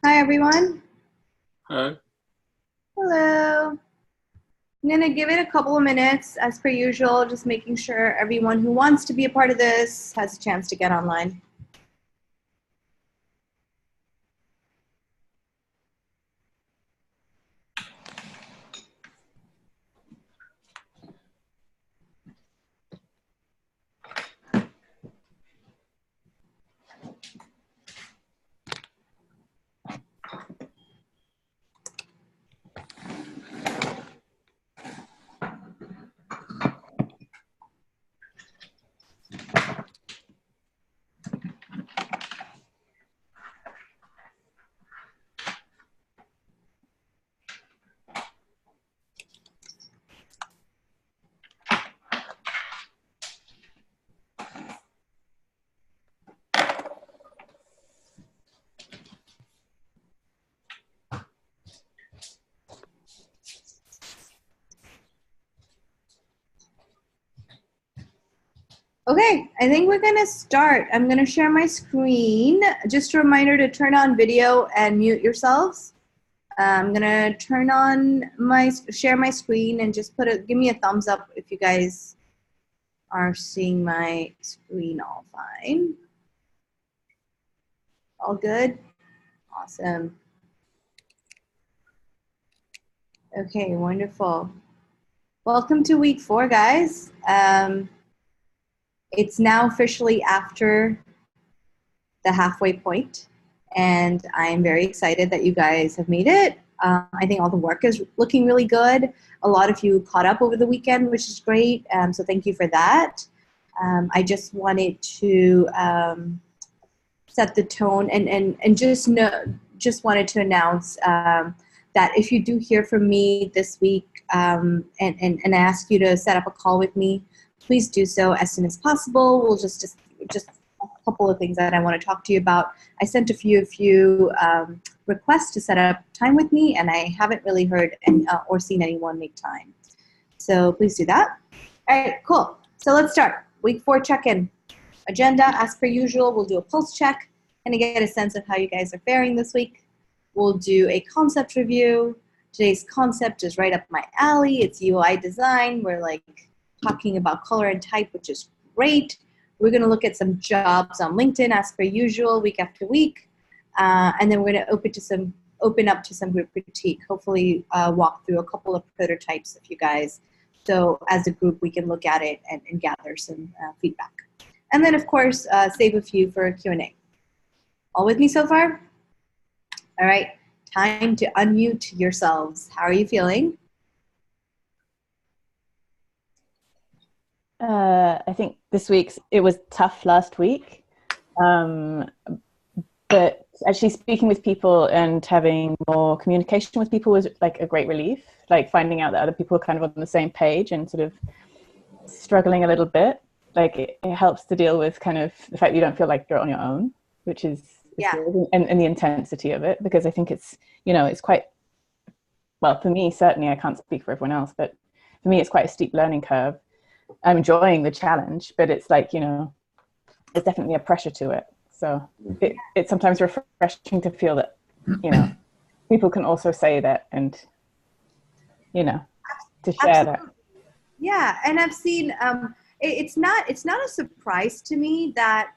Hi, everyone. Hi. Hello. I'm going to give it a couple of minutes, as per usual, just making sure everyone who wants to be a part of this has a chance to get online. Okay, I think we're gonna start. I'm gonna share my screen. Just a reminder to turn on video and mute yourselves. I'm gonna share my screen and just give me a thumbs up if you guys are seeing my screen all fine. All good? Awesome. Okay, wonderful. Welcome to week 4, guys. It's now officially after the halfway point, and I'm very excited that you guys have made it. I think all the work is looking really good. A lot of you caught up over the weekend, which is great, so thank you for that. I just wanted to set the tone and just wanted to announce that if you do hear from me this week and I ask you to set up a call with me, please do so as soon as possible. We'll just a couple of things that I want to talk to you about. I sent a few requests to set up time with me, and I haven't really heard or seen anyone make time. So please do that. All right, cool. So let's start. Week 4 check-in. Agenda, as per usual, we'll do a pulse check and get a sense of how you guys are faring this week. We'll do a concept review. Today's concept is right up my alley. It's UI design. We're talking about color and type, which is great. We're going to look at some jobs on LinkedIn as per usual, week after week. And then we're going to open up to some group critique, hopefully walk through a couple of prototypes of you guys. So as a group, we can look at it and gather some feedback. And then, of course, save a few for a Q&A. All with me so far? All right, time to unmute yourselves. How are you feeling? I think it was tough last week, but actually speaking with people and having more communication with people was a great relief, finding out that other people are kind of on the same page and sort of struggling a little bit. It helps to deal with kind of the fact that you don't feel like you're on your own, which is good, and the intensity of it, because I think it's quite, well, for me, certainly, I can't speak for everyone else, but for me, it's quite a steep learning curve. I'm enjoying the challenge, but it's there's definitely a pressure to it. So it's sometimes refreshing to feel that, people can also say that and, to share Absolutely. That. Yeah, and I've seen, it's not a surprise to me that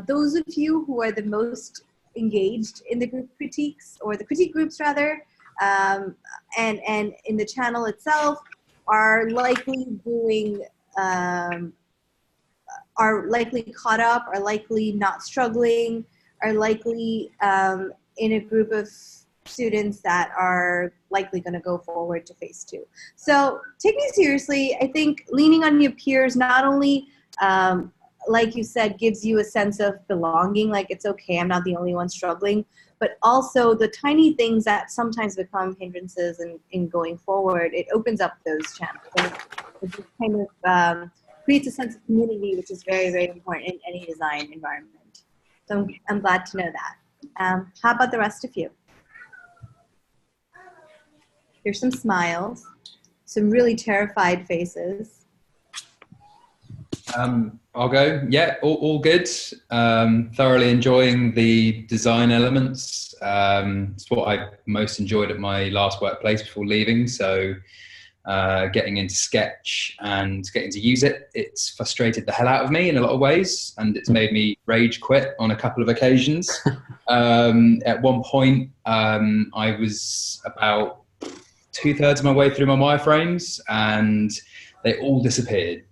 those of you who are the most engaged in the group critiques, or the critique groups rather, and in the channel itself, are likely caught up, are likely not struggling, are likely in a group of students that are likely going to go forward to phase 2. So take me seriously. I think leaning on your peers not only, like you said, gives you a sense of belonging, it's okay, I'm not the only one struggling, but also the tiny things that sometimes become hindrances in going forward, it opens up those channels. And it just kind of creates a sense of community, which is very, very important in any design environment. So I'm glad to know that. How about the rest of you? Here's some smiles, some really terrified faces. I'll go. Yeah, all good. Thoroughly enjoying the design elements. It's what I most enjoyed at my last workplace before leaving. So getting into Sketch and getting to use it, it's frustrated the hell out of me in a lot of ways, and it's made me rage quit on a couple of occasions. At one point, I was about 2/3 of my way through my wireframes, and they all disappeared.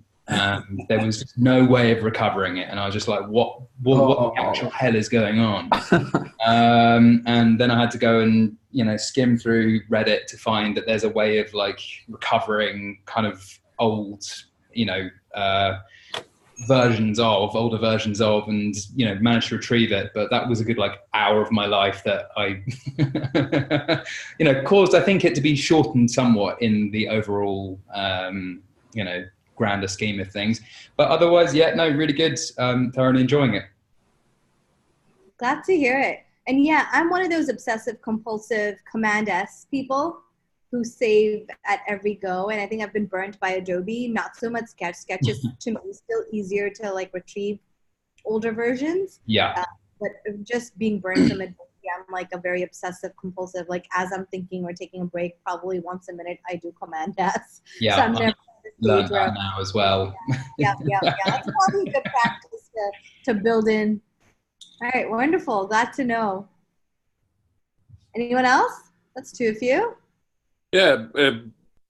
There was just no way of recovering it, and I was just like, what the actual hell is going on? And then I had to go and skim through Reddit to find that there's a way of recovering kind of old older versions of, and managed to retrieve it. But that was a good hour of my life that I caused, I think, it to be shortened somewhat in the overall grander scheme of things. But otherwise, yeah, no, really good. Thoroughly enjoying it. Glad to hear it. And yeah, I'm one of those obsessive compulsive Command S people who save at every go, and I think I've been burnt by Adobe. Not so much sketches to me still easier to like retrieve older versions. Yeah. But just being burnt from Adobe, I'm like a very obsessive compulsive. Like as I'm thinking or taking a break, probably once a minute I do Command S. Yeah, So I'm never I've at the learned stage where that now as well. yeah. That's probably a good practice to build in. All right, wonderful. Glad to know. Anyone else? That's two of you. Yeah,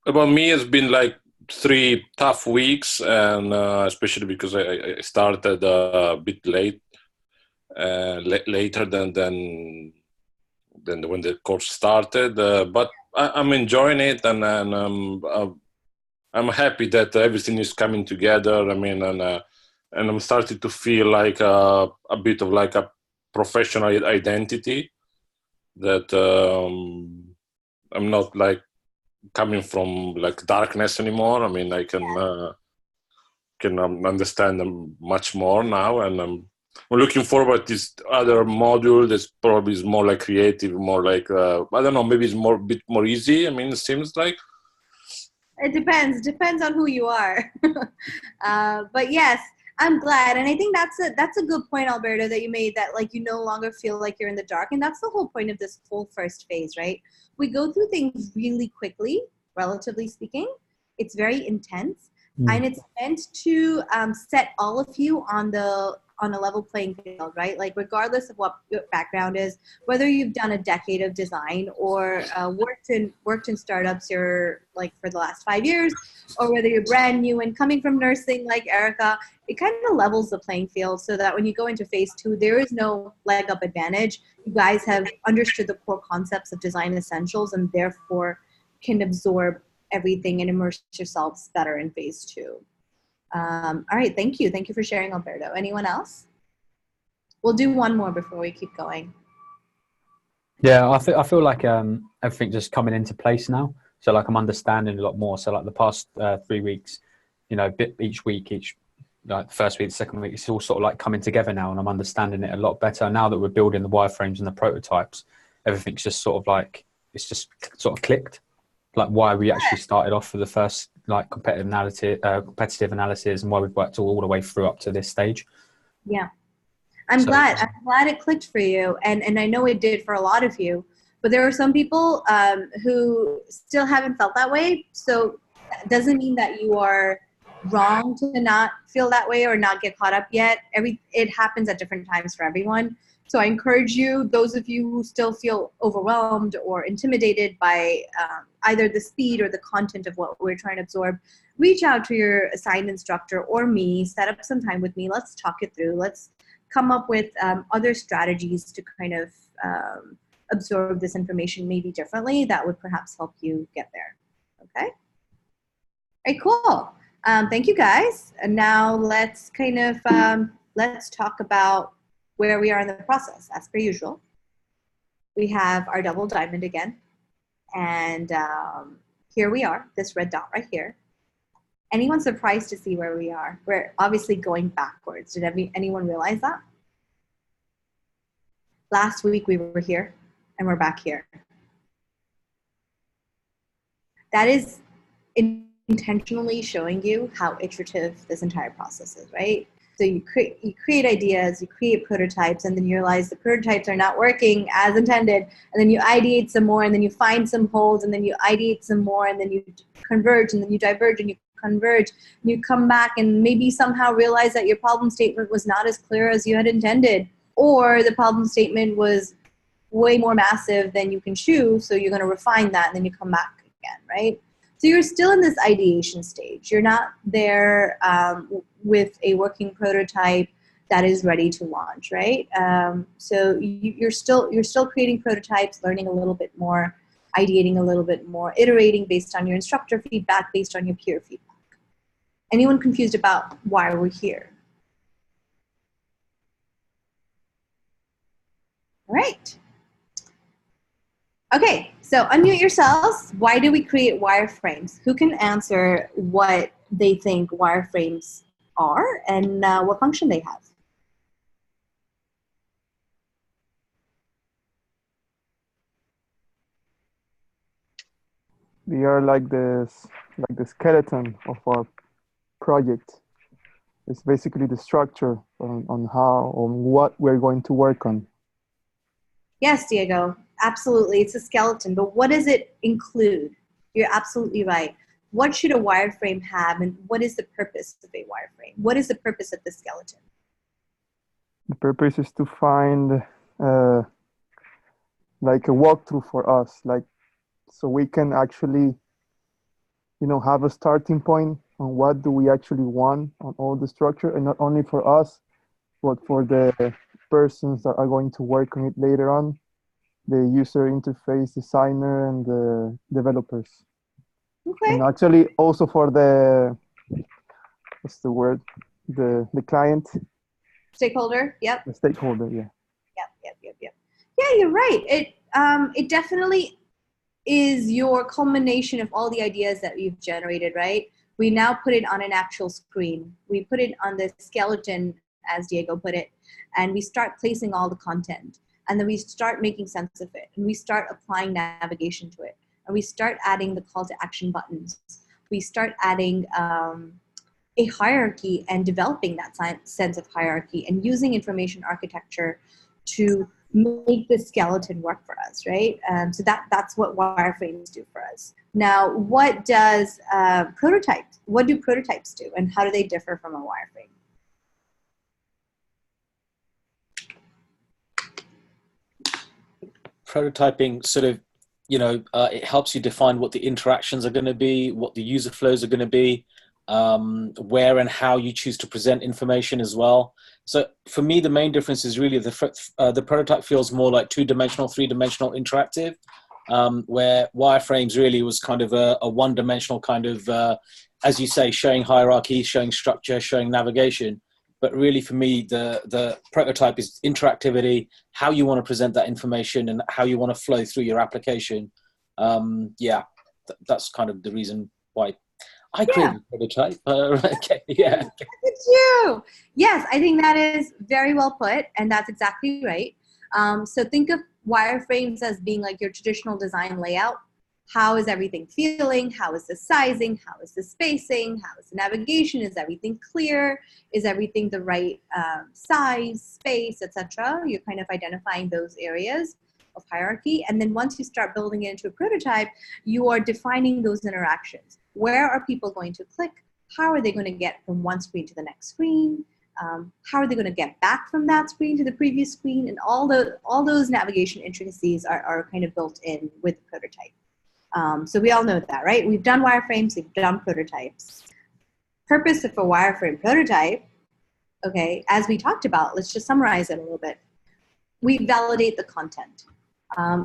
about me, it's been like 3 tough weeks, and especially because I started a bit late, later than when the course started. But I'm enjoying it, and I'm happy that everything is coming together. I mean, and I'm starting to feel like a bit of like a professional identity that I'm not like coming from like darkness anymore. I mean, I can understand them much more now, and I'm looking forward to this other module that's probably is more like creative, more like I don't know, maybe it's more bit more easy. I mean, it seems like. It depends on who you are. But yes, I'm glad, and I think that's a good point, Alberto, that you made, that like you no longer feel like you're in the dark, and that's the whole point of this whole first phase, right? We go through things really quickly, relatively speaking. It's very intense, and it's meant to set all of you on a level playing field, right? Like regardless of what your background is, whether you've done a decade of design or worked in startups you're like for the last 5 years, or whether you're brand new and coming from nursing like Erica, it kind of levels the playing field so that when you go into phase 2, there is no leg up advantage. You guys have understood the core concepts of design essentials and therefore can absorb everything and immerse yourselves better in phase 2. All right, thank you. Thank you for sharing, Alberto. Anyone else? We'll do one more before we keep going. Yeah, I feel like everything just coming into place now. So like I'm understanding a lot more. So like the past 3 weeks, you know, each week, like the first week, the second week, it's all sort of like coming together now, and I'm understanding it a lot better now that we're building the wireframes and the prototypes. Everything's just sort of like it's just sort of clicked, like why we actually started off for the first like competitive analysis, and why we've worked all the way through up to this stage. Yeah, I'm glad it clicked for you, and I know it did for a lot of you. But there are some people who still haven't felt that way. So that doesn't mean that you are wrong to not feel that way or not get caught up yet. It happens at different times for everyone. So I encourage you, those of you who still feel overwhelmed or intimidated by either the speed or the content of what we're trying to absorb, reach out to your assigned instructor or me, set up some time with me. Let's talk it through. Let's come up with other strategies to kind of absorb this information maybe differently that would perhaps help you get there. Okay? All right, cool. Thank you guys. And now let's kind of, let's talk about where we are in the process. As per usual, we have our double diamond again. And here we are, this red dot right here. Anyone surprised to see where we are? We're obviously going backwards. Did anyone realize that? Last week we were here and we're back here. That is intentionally showing you how iterative this entire process is, right? So you create ideas, you create prototypes, and then you realize the prototypes are not working as intended, and then you ideate some more, and then you find some holes, and then you ideate some more, and then you converge, and then you diverge, and you converge, and you come back and maybe somehow realize that your problem statement was not as clear as you had intended, or the problem statement was way more massive than you can chew, so you're going to refine that, and then you come back again, right? So you're still in this ideation stage. You're not there with a working prototype that is ready to launch, right? So you're still creating prototypes, learning a little bit more, ideating a little bit more, iterating based on your instructor feedback, based on your peer feedback. Anyone confused about why we're here? All right. Okay, so unmute yourselves. Why do we create wireframes? Who can answer what they think wireframes are and what function they have? They are like this, like the skeleton of our project. It's basically the structure on what we're going to work on. Yes, Diego, absolutely. It's a skeleton, but what does it include? You're absolutely right. What should a wireframe have, and what is the purpose of a wireframe? What is the purpose of the skeleton? The purpose is to find like a walkthrough for us, like so we can actually, have a starting point on what do we actually want on all the structure, and not only for us, but for the persons that are going to work on it later on, the user interface designer and the developers. Okay. And actually also for the, what's the word? The client. Stakeholder, yep. The stakeholder, yeah. Yep. Yeah, you're right. It definitely is your culmination of all the ideas that you've generated, right? We now put it on an actual screen. We put it on the skeleton, as Diego put it, and we start placing all the content. And then we start making sense of it. And we start applying navigation to it. And we start adding the call to action buttons. We start adding a hierarchy and developing that sense of hierarchy and using information architecture to make the skeleton work for us, right? So that's what wireframes do for us. Now, what do prototypes do, and how do they differ from a wireframe? Prototyping sort of, it helps you define what the interactions are going to be, what the user flows are going to be, where and how you choose to present information as well. So for me, the main difference is really the prototype feels more like two-dimensional, three-dimensional interactive, where wireframes really was kind of a one-dimensional kind of, as you say, showing hierarchy, showing structure, showing navigation. But really for me, the prototype is interactivity, how you want to present that information and how you want to flow through your application. That's kind of the reason why I created a prototype. Okay, yeah. Look at you. Yes, I think that is very well put, and that's exactly right. So think of wireframes as being like your traditional design layout. How is everything feeling? How is the sizing? How is the spacing? How is the navigation? Is everything clear? Is everything the right size, space, etc.? You're kind of identifying those areas of hierarchy. And then once you start building it into a prototype, you are defining those interactions. Where are people going to click? How are they going to get from one screen to the next screen? How are they going to get back from that screen to the previous screen? And all those navigation intricacies are kind of built in with the prototype. So we all know that, right? We've done wireframes, we've done prototypes. Purpose of a wireframe prototype, okay, as we talked about, let's just summarize it a little bit. We validate the content.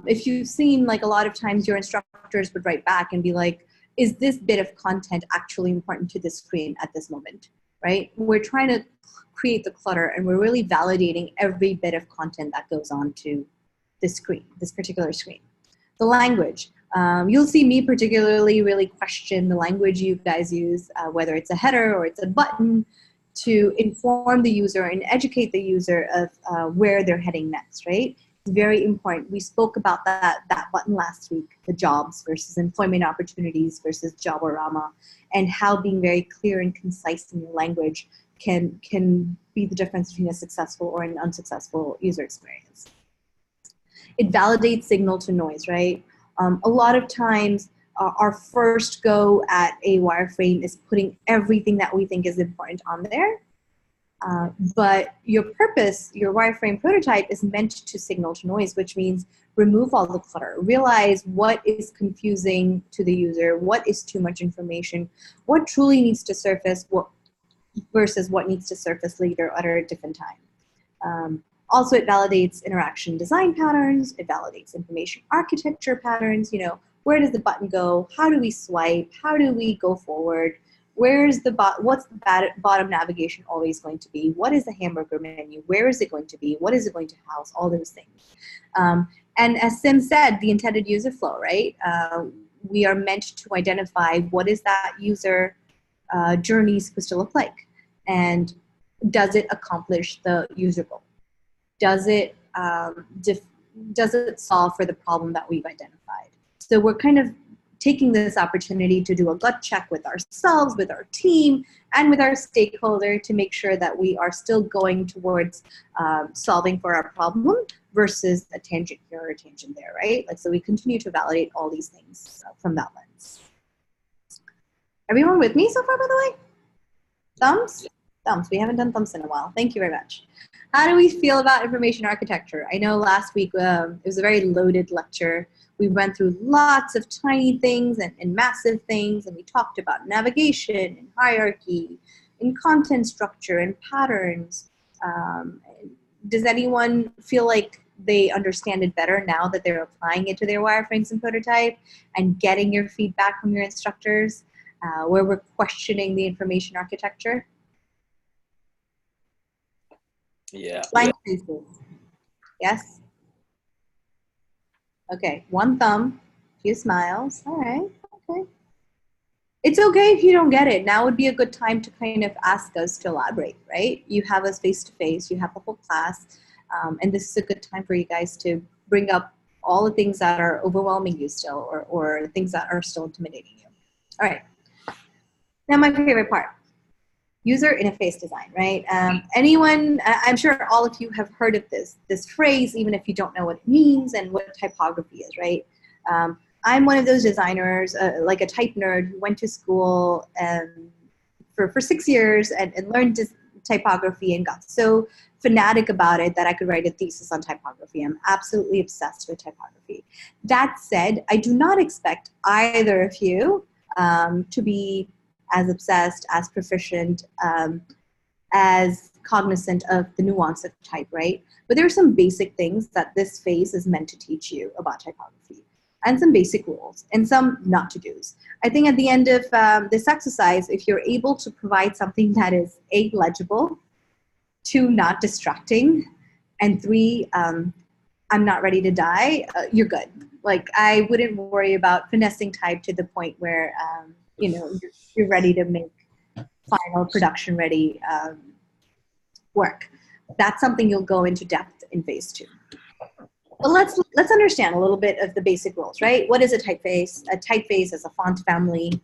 If you've seen, like a lot of times your instructors would write back and be like, is this bit of content actually important to this screen at this moment, right? We're trying to create the clutter and we're really validating every bit of content that goes on to this screen, this particular screen. The language. You'll see me particularly really question the language you guys use, whether it's a header or it's a button, to inform the user and educate the user of where they're heading next, right? It's very important. We spoke about that button last week, the jobs versus employment opportunities versus Joborama, and how being very clear and concise in your language can be the difference between a successful or an unsuccessful user experience. It validates signal to noise, right? A lot of times, our first go at a wireframe is putting everything that we think is important on there. But your purpose, your wireframe prototype, is meant to signal to noise, which means remove all the clutter. Realize what is confusing to the user, what is too much information, what truly needs to surface versus what needs to surface later at a different time. Also, it validates interaction design patterns. It validates information architecture patterns. Where does the button go? How do we swipe? How do we go forward? What's the bottom navigation always going to be? What is the hamburger menu? Where is it going to be? What is it going to house? All those things. And as Sim said, the intended user flow, right? We are meant to identify what is that user journey supposed to look like, and does it accomplish the user goal? Does it solve for the problem that we've identified? So we're kind of taking this opportunity to do a gut check with ourselves, with our team, and with our stakeholder to make sure that we are still going towards solving for our problem versus a tangent here or a tangent there, right? Like, so we continue to validate all these things from that lens. Everyone with me so far, by the way? Thumbs? Thumbs. We haven't done thumbs in a while. Thank you very much. How do we feel about information architecture? I know last week it was a very loaded lecture. We went through lots of tiny things and massive things, and we talked about navigation and hierarchy and content structure and patterns. Does anyone feel like they understand it better now that they're applying it to their wireframes and prototype and getting your feedback from your instructors where we're questioning the information architecture? Yeah. Blank faces. Yes? Okay, one thumb, few smiles. All right, okay. It's okay if you don't get it. Now would be a good time to kind of ask us to elaborate, right? You have us face-to-face, you have the whole class, and this is a good time for you guys to bring up all the things that are overwhelming you still or things that are still intimidating you. All right, now my favorite part. User interface design, right? Anyone, I'm sure all of you have heard of this phrase, even if you don't know what it means and what typography is, right? I'm one of those designers, like a type nerd, who went to school for 6 years and learned typography and got so fanatic about it that I could write a thesis on typography. I'm absolutely obsessed with typography. That said, I do not expect either of you to be as obsessed, as proficient, as cognizant of the nuance of type, right? But there are some basic things that this phase is meant to teach you about typography, and some basic rules, and some not to do's. I think at the end of this exercise, if you're able to provide something that is A, legible, 2, not distracting, and 3, I'm not ready to die, you're good. Like, I wouldn't worry about finessing type to the point where you know, you're ready to make final production ready work. That's something you'll go into depth in phase 2. But let's understand a little bit of the basic rules, right? What is a typeface? A typeface is a font family.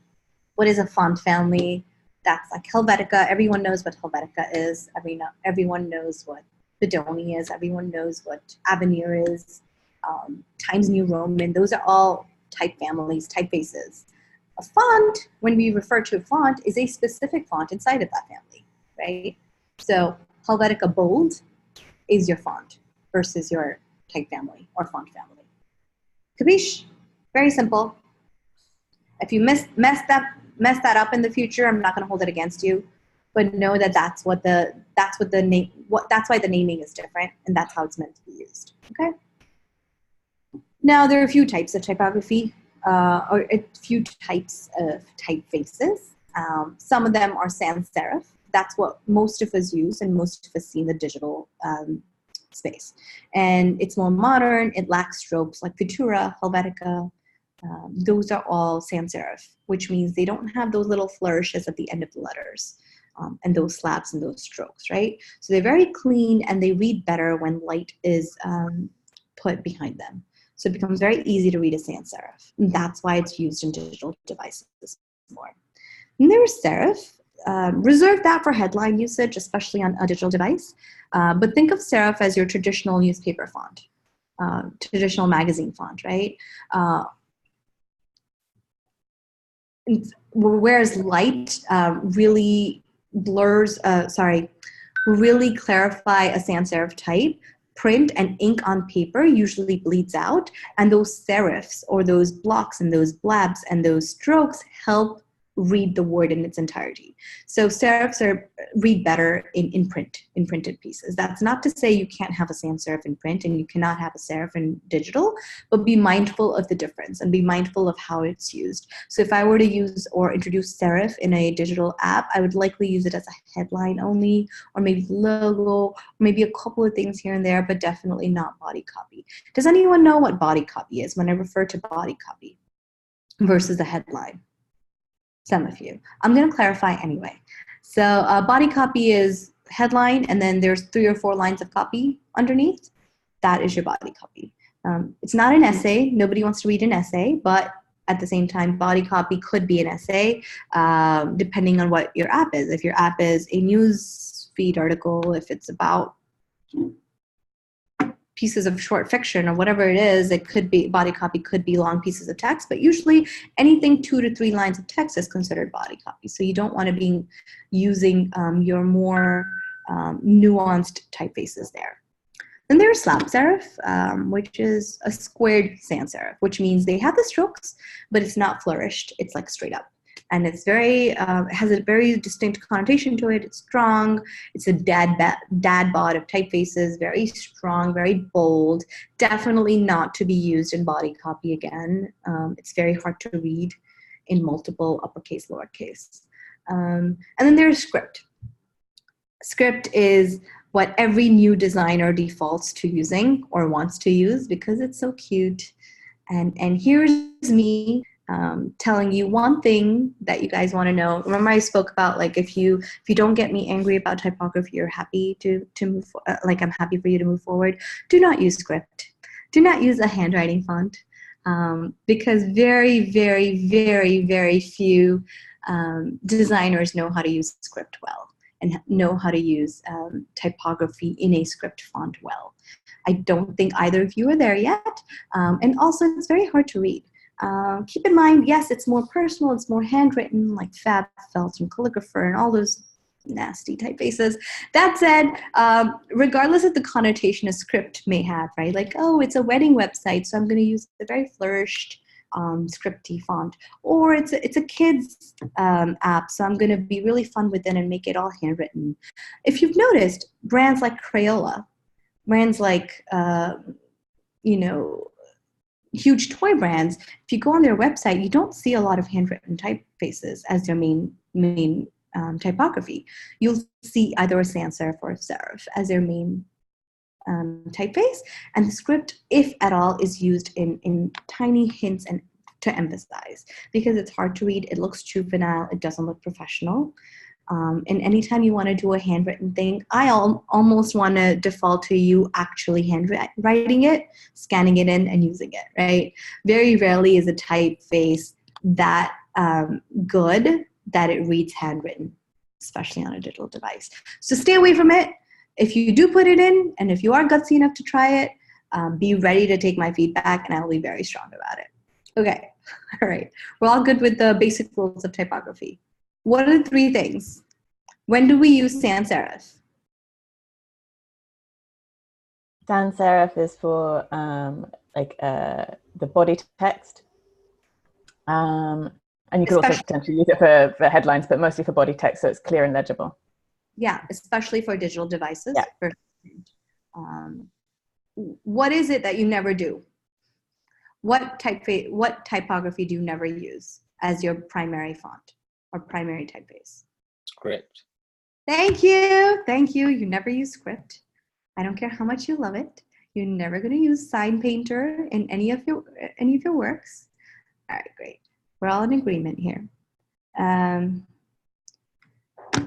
What is a font family? That's like Helvetica. Everyone knows what Helvetica is. Everyone knows what Bedoni is. Everyone knows what Avenir is. Times New Roman. Those are all type families, typefaces. A font, when we refer to a font, is a specific font inside of that family, right? So Helvetica Bold is your font versus your type family or font family. Capiche? Very simple. If you mess that up in the future, I'm not going to hold it against you, but know that that's why the naming is different, and that's how it's meant to be used. Okay. Now there are a few types of typography. Or a few types of typefaces. Some of them are sans serif. That's what most of us use and most of us see in the digital space. And it's more modern. It lacks strokes like Futura, Helvetica. Those are all sans serif, which means they don't have those little flourishes at the end of the letters and those slabs and those strokes, right? So they're very clean and they read better when light is put behind them. So it becomes very easy to read a sans serif. And that's why it's used in digital devices more. And there's serif. Reserve that for headline usage, especially on a digital device. But think of serif as your traditional newspaper font, traditional magazine font, right? Whereas light really really clarify a sans serif type, print and ink on paper usually bleeds out, and those serifs or those blocks and those blabs and those strokes help read the word in its entirety. So serifs read better in printed pieces. That's not to say you can't have a sans serif in print and you cannot have a serif in digital, but be mindful of the difference and be mindful of how it's used. So if I were to use or introduce serif in a digital app, I would likely use it as a headline only, or maybe logo, or maybe a couple of things here and there, but definitely not body copy. Does anyone know what body copy is when I refer to body copy versus a headline? Some of you. I'm going to clarify anyway. So body copy is headline, and then there's 3 or 4 lines of copy underneath. That is your body copy. It's not an essay. Nobody wants to read an essay, but At the same time, body copy could be an essay, depending on what your app is. If your app is a news feed article, if it's about pieces of short fiction or whatever it is, it could be body copy, could be long pieces of text, but usually anything 2 to 3 lines of text is considered body copy. So you don't want to be using your more nuanced typefaces there. Then there's slap serif, which is a squared sans serif, which means they have the strokes, but it's not flourished. It's like straight up. And it's very, has a very distinct connotation to it. It's strong. It's a dad bod of typefaces, very strong, very bold. Definitely not to be used in body copy again. It's very hard to read in multiple uppercase, lowercase. And then there's script. Script is what every new designer defaults to using or wants to use because it's so cute. And here's me telling you one thing that you guys want to know. Remember I spoke about, like, if you don't get me angry about typography, you're happy to move, like I'm happy for you to move forward. Do not use script. Do not use a handwriting font because very, very, very, very few designers know how to use script well and know how to use typography in a script font well. I don't think either of you are there yet. And also it's very hard to read. Keep in mind, yes, it's more personal, it's more handwritten, like Fab, Felt, and Calligrapher, and all those nasty typefaces. That said, regardless of the connotation a script may have, right? Like, oh, it's a wedding website, so I'm going to use a very flourished scripty font. Or it's a kid's app, so I'm going to be really fun with it and make it all handwritten. If you've noticed, brands like Crayola, brands like, huge toy brands, if you go on their website, you don't see a lot of handwritten typefaces as their main typography. You'll see either a sans serif or a serif as their main typeface, and the script, if at all, is used in tiny hints and to emphasize because it's hard to read, it looks juvenile, it doesn't look professional. And anytime you want to do a handwritten thing, I almost want to default to you actually handwriting it, scanning it in, and using it, right? Very rarely is a typeface that good that it reads handwritten, especially on a digital device. So stay away from it. If you do put it in, and if you are gutsy enough to try it, be ready to take my feedback, and I will be very strong about it. Okay, all right. We're all good with the basic rules of typography. What are the 3 things? When do we use sans serif? Sans serif is for the body text. And you could also potentially use it for headlines, but mostly for body text, so it's clear and legible. Yeah, especially for digital devices. Yeah. What is it that you never do? What typography do you never use as your primary font or primary typeface? Script. Thank you. Thank you. You never use script. I don't care how much you love it. You're never going to use Sign Painter in any of your works. All right, great. We're all in agreement here.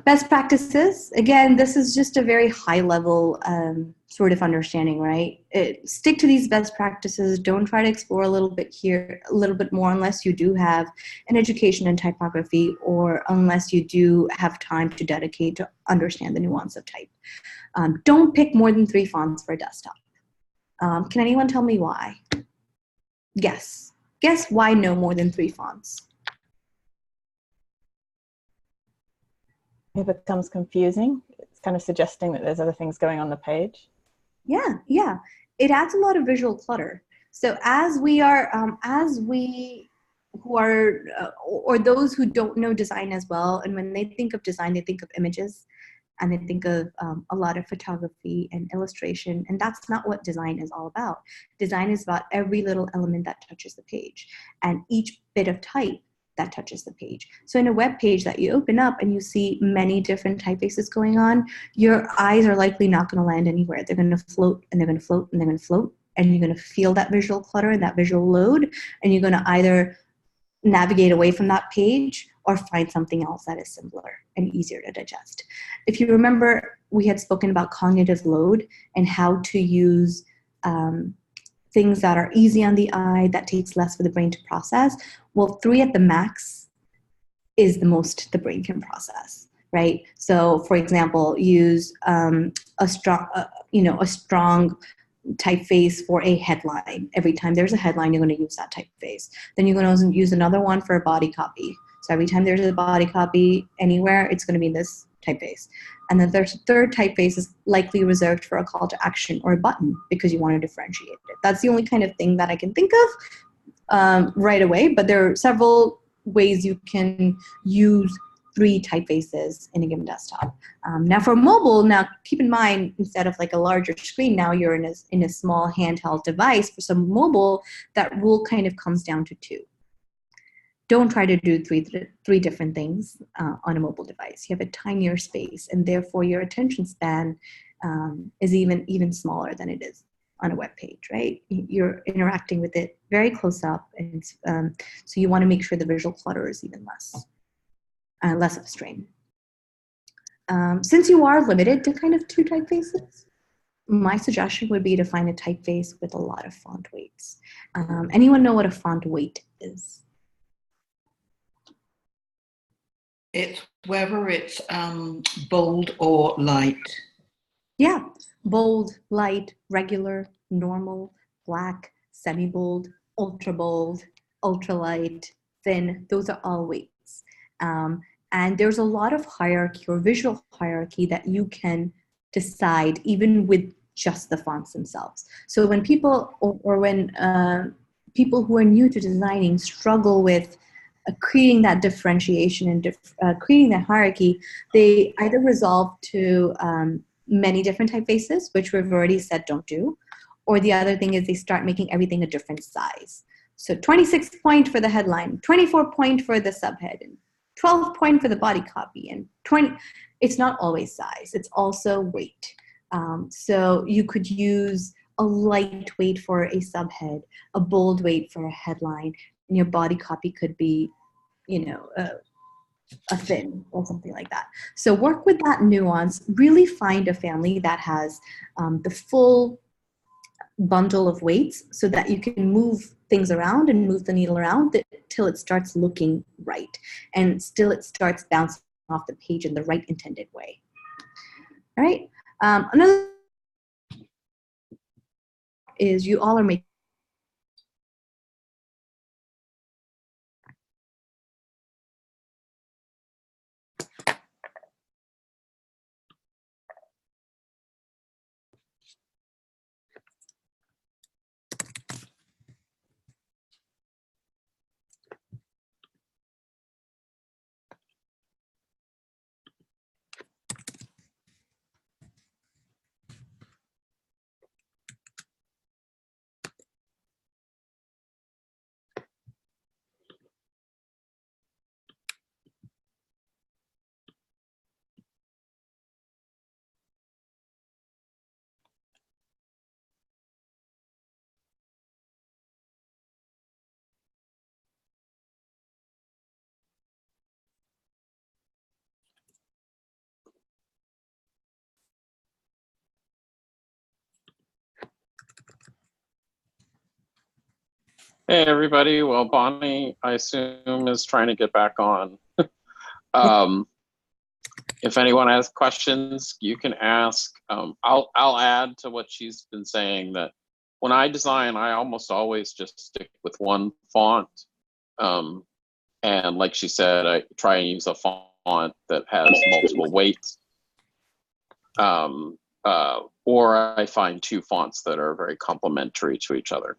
Best practices. Again, this is just a very high level sort of understanding, right? Stick to these best practices. Don't try to explore a little bit here, a little bit more, unless you do have an education in typography or unless you do have time to dedicate to understand the nuance of type. Don't pick more than 3 fonts for a desktop. Can anyone tell me why? Guess why no more than 3 fonts? It becomes confusing. It's kind of suggesting that there's other things going on the page. Yeah. It adds a lot of visual clutter. So as we are, or those who don't know design as well, and when they think of design, they think of images, and they think of a lot of photography and illustration, and that's not what design is all about. Design is about every little element that touches the page, and each bit of type that touches the page. So in a web page that you open up and you see many different typefaces going on, your eyes are likely not going to land anywhere. They're going to float and they're going to float and they're going to float, and you're going to feel that visual clutter and that visual load, and you're going to either navigate away from that page or find something else that is simpler and easier to digest. If you remember, we had spoken about cognitive load and how to use things that are easy on the eye, that takes less for the brain to process. Well, 3 at the max is the most the brain can process, right? So, for example, use a strong typeface for a headline. Every time there's a headline, you're going to use that typeface. Then you're going to use another one for a body copy. So every time there's a body copy anywhere, it's going to be this typeface. And then there's a third typeface is likely reserved for a call to action or a button because you want to differentiate it. That's the only kind of thing that I can think of right away, but there are several ways you can use 3 typefaces in a given desktop. Now for mobile, now keep in mind, instead of like a larger screen, now you're in a small handheld device. For some mobile, that rule kind of comes down to 2. Don't try to do three different things on a mobile device. You have a tinier space, and therefore your attention span is even smaller than it is on a web page, right? You're interacting with it very close up, and so you want to make sure the visual clutter is even less of a strain. Since you are limited to kind of 2 typefaces, my suggestion would be to find a typeface with a lot of font weights. Anyone know what a font weight is? It's whether it's bold or light. Yeah, bold, light, regular, normal, black, semi-bold, ultra light, thin. Those are all weights. And there's a lot of hierarchy or visual hierarchy that you can decide even with just the fonts themselves. So when people when people who are new to designing struggle with creating that differentiation and creating that hierarchy, they either resolve to many different typefaces, which we've already said don't do, or the other thing is they start making everything a different size. So 26 point for the headline, 24 point for the subhead, and 12 point for the body copy, and 20. It's not always size, it's also weight. So you could use a light weight for a subhead, a bold weight for a headline, and your body copy could be, a thin or something like that. So work with that nuance. Really find a family that has the full bundle of weights so that you can move things around and move the needle around till it starts looking right, and still it starts bouncing off the page in the right intended way. All right. Another is you all are making Hey, everybody. Well, Bonnie, I assume, is trying to get back on. If anyone has questions, you can ask. I'll add to what she's been saying that when I design, I almost always just stick with one font. And like she said, I try and use a font that has multiple weights. Or I find 2 fonts that are very complementary to each other.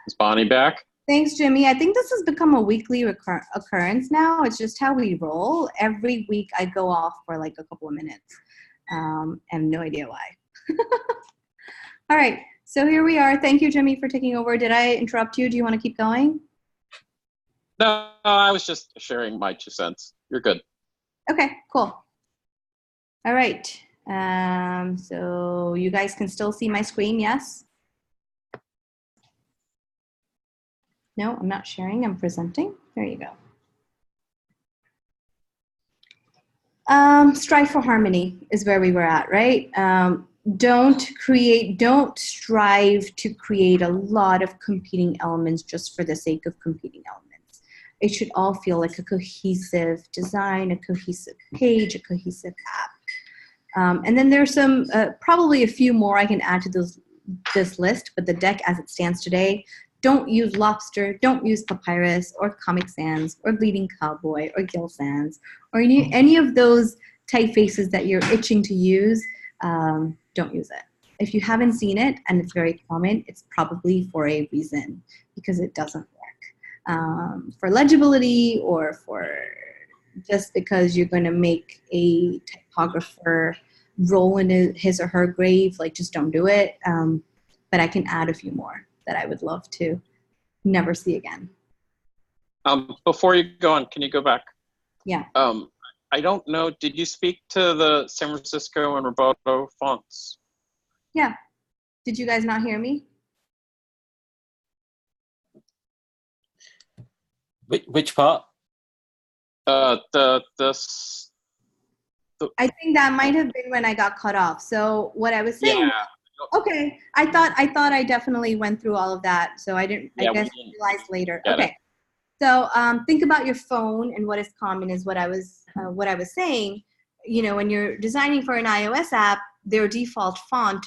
Is Bonnie back? Thanks, Jimmy. I think this has become a weekly occurrence now. It's just how we roll. Every week I go off for like a couple of minutes. I have no idea why. All right, so here we are. Thank you, Jimmy, for taking over. Did I interrupt you? Do you want to keep going? No, I was just sharing my 2 cents. You're good. Okay, cool. All right. So you guys can still see my screen, yes? No, I'm not sharing, I'm presenting. There you go. Strive for harmony is where we were at, right? don't strive to create a lot of competing elements just for the sake of competing elements. It should all feel like a cohesive design, a cohesive page, a cohesive app. And then there's some, probably a few more I can add to this list, but the deck as it stands today, don't use Lobster, don't use Papyrus or Comic Sans or Bleeding Cowboy or Gill Sans or any of those typefaces that you're itching to use. Don't use it. If you haven't seen it and it's very common, it's probably for a reason, because it doesn't work. For legibility or for just because you're going to make a typographer roll in his or her grave, like just don't do it. But I can add a few more that I would love to never see again. Before you go on, can you go back? Yeah. I don't know, did you speak to the San Francisco and Roboto fonts? Yeah. Did you guys not hear me? Which part? I think that might have been when I got cut off. So what I was saying. Yeah. Okay. I thought I definitely went through all of that. So I didn't. I guess realize later. Okay. So think about your phone, and what is common is what I was saying. You know, when you're designing for an iOS app, their default font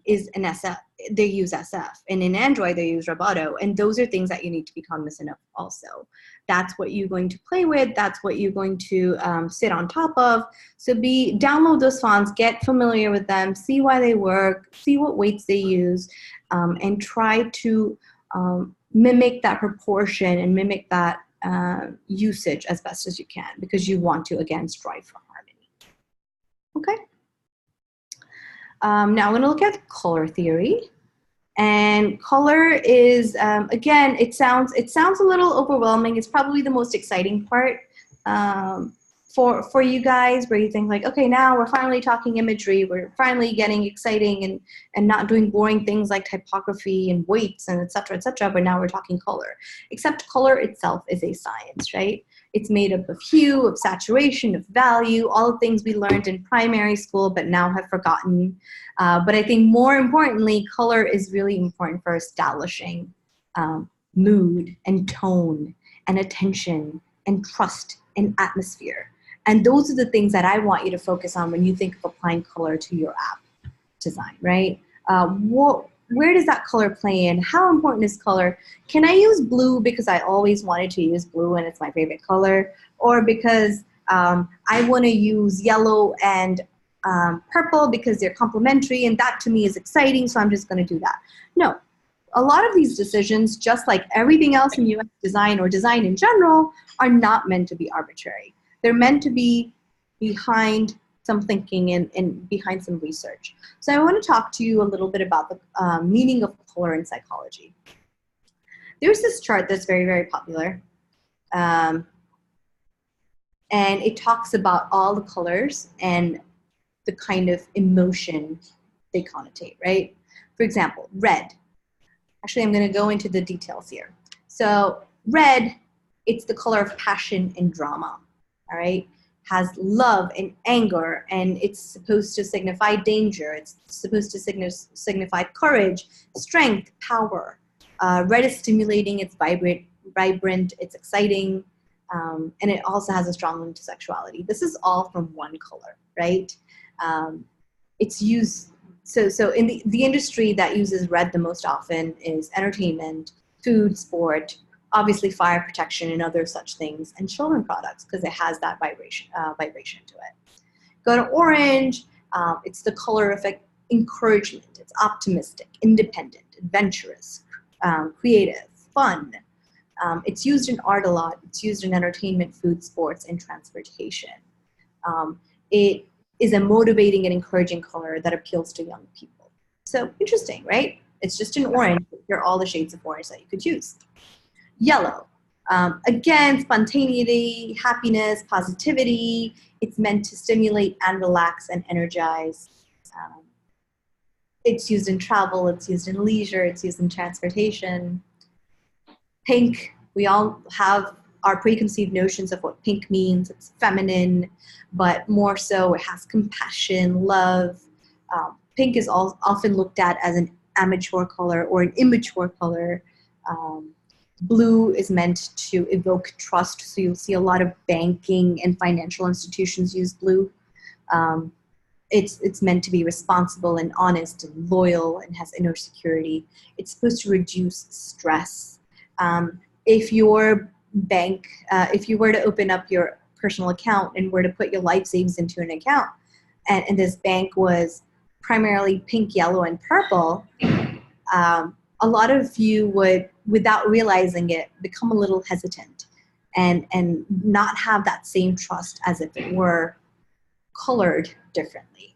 is an SF. They use SF, and in Android they use Roboto, and those are things that you need to be cognizant of also. That's what you're going to play with. That's what you're going to sit on top of. So download those fonts, get familiar with them, see why they work, see what weights they use, and try to mimic that proportion and mimic that usage as best as you can, because you want to, again, strive for harmony. Okay. Now I'm going to look at color theory. And color is, again, it sounds a little overwhelming. It's probably the most exciting part for you guys, where you think like, okay, now we're finally talking imagery. We're finally getting exciting and not doing boring things like typography and weights and et cetera, but now we're talking color. Except color itself is a science, right? It's made up of hue, of saturation, of value, all the things we learned in primary school but now have forgotten. But I think more importantly, color is really important for establishing mood and tone and attention and trust and atmosphere. And those are the things that I want you to focus on when you think of applying color to your app design, right? Where does that color play in? How important is color? Can I use blue because I always wanted to use blue and it's my favorite color? Or because I want to use yellow and purple because they're complementary and that to me is exciting, so I'm just going to do that. No. A lot of these decisions, just like everything else in UX design or design in general, are not meant to be arbitrary. They're meant to be behind some thinking and behind some research. So I want to talk to you a little bit about the meaning of color in psychology. There's this chart that's very, very popular. And it talks about all the colors and the kind of emotion they connotate, right? For example, red. Actually, I'm going to go into the details here. So red, it's the color of passion and drama, all right? Has love and anger, and it's supposed to signify danger. It's supposed to signify courage, strength, power. Red is stimulating, it's vibrant, it's exciting, and it also has a strong link to sexuality. This is all from one color, right? It's used, so in the industry that uses red the most often is entertainment, food, sport, obviously fire protection and other such things, and children products because it has that vibration to it. Go to orange, it's the color of encouragement. It's optimistic, independent, adventurous, creative, fun. It's used in art a lot. It's used in entertainment, food, sports, and transportation. It is a motivating and encouraging color that appeals to young people. So interesting, right? It's just an orange. Here are all the shades of orange that you could use. Yellow, again, spontaneity, happiness, positivity. It's meant to stimulate and relax and energize. It's used in travel, it's used in leisure, it's used in transportation. Pink, we all have our preconceived notions of what pink means. It's feminine, but more so it has compassion, love, pink is often looked at as an amateur color or an immature color. Blue is meant to evoke trust, so you'll see a lot of banking and financial institutions use blue. It's meant to be responsible and honest and loyal and has inner security. It's supposed to reduce stress. If your bank, if you were to open up your personal account and were to put your life savings into an account, and this bank was primarily pink, yellow, and purple, a lot of you would, without realizing it, become a little hesitant and not have that same trust as if it were colored differently.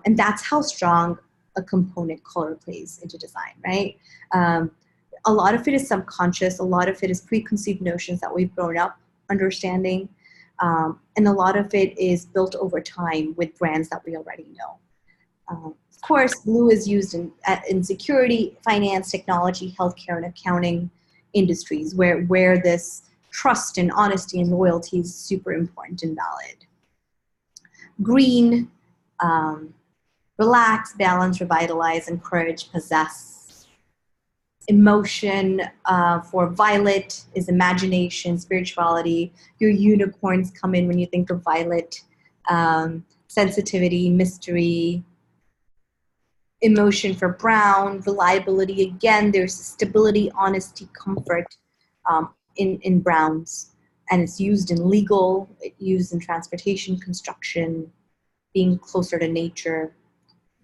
And that's how strong a component color plays into design, right? A lot of it is subconscious. A lot of it is preconceived notions that we've grown up understanding. And a lot of it is built over time with brands that we already know. Of course, blue is used in security, finance, technology, healthcare, and accounting industries where this trust and honesty and loyalty is super important and valid. Green, relax, balance, revitalize, encourage, possess. Emotion for violet is imagination, spirituality. Your unicorns come in when you think of violet. Sensitivity, mystery. Emotion for brown, reliability. Again, there's stability, honesty, comfort in browns. And it's used in legal, used in transportation, construction, being closer to nature.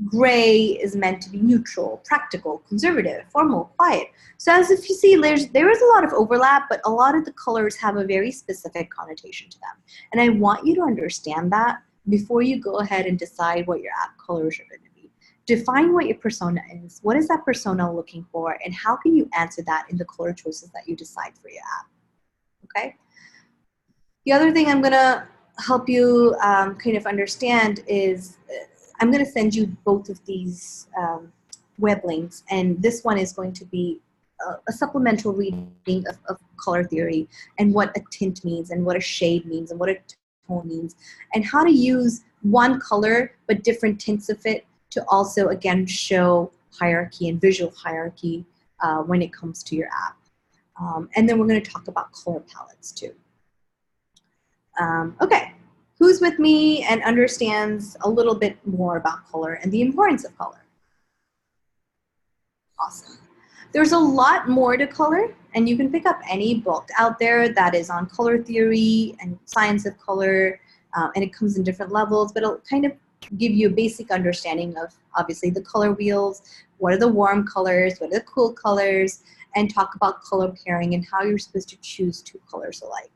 Gray is meant to be neutral, practical, conservative, formal, quiet. So as if you see, there is a lot of overlap, but a lot of the colors have a very specific connotation to them. And I want you to understand that before you go ahead and decide what your app colors are going to be. Define what your persona is. What is that persona looking for? And how can you answer that in the color choices that you decide for your app? Okay? The other thing I'm going to help you kind of understand is I'm going to send you both of these web links, and this one is going to be a supplemental reading of color theory and what a tint means and what a shade means and what a tone means and how to use one color but different tints of it to also, again, show hierarchy and visual hierarchy when it comes to your app. And then we're going to talk about color palettes too. Okay, who's with me and understands a little bit more about color and the importance of color? Awesome. There's a lot more to color, and you can pick up any book out there that is on color theory and science of color, and it comes in different levels, but it'll kind of give you a basic understanding of, obviously, the color wheels, what are the warm colors, what are the cool colors, and talk about color pairing and how you're supposed to choose two colors alike.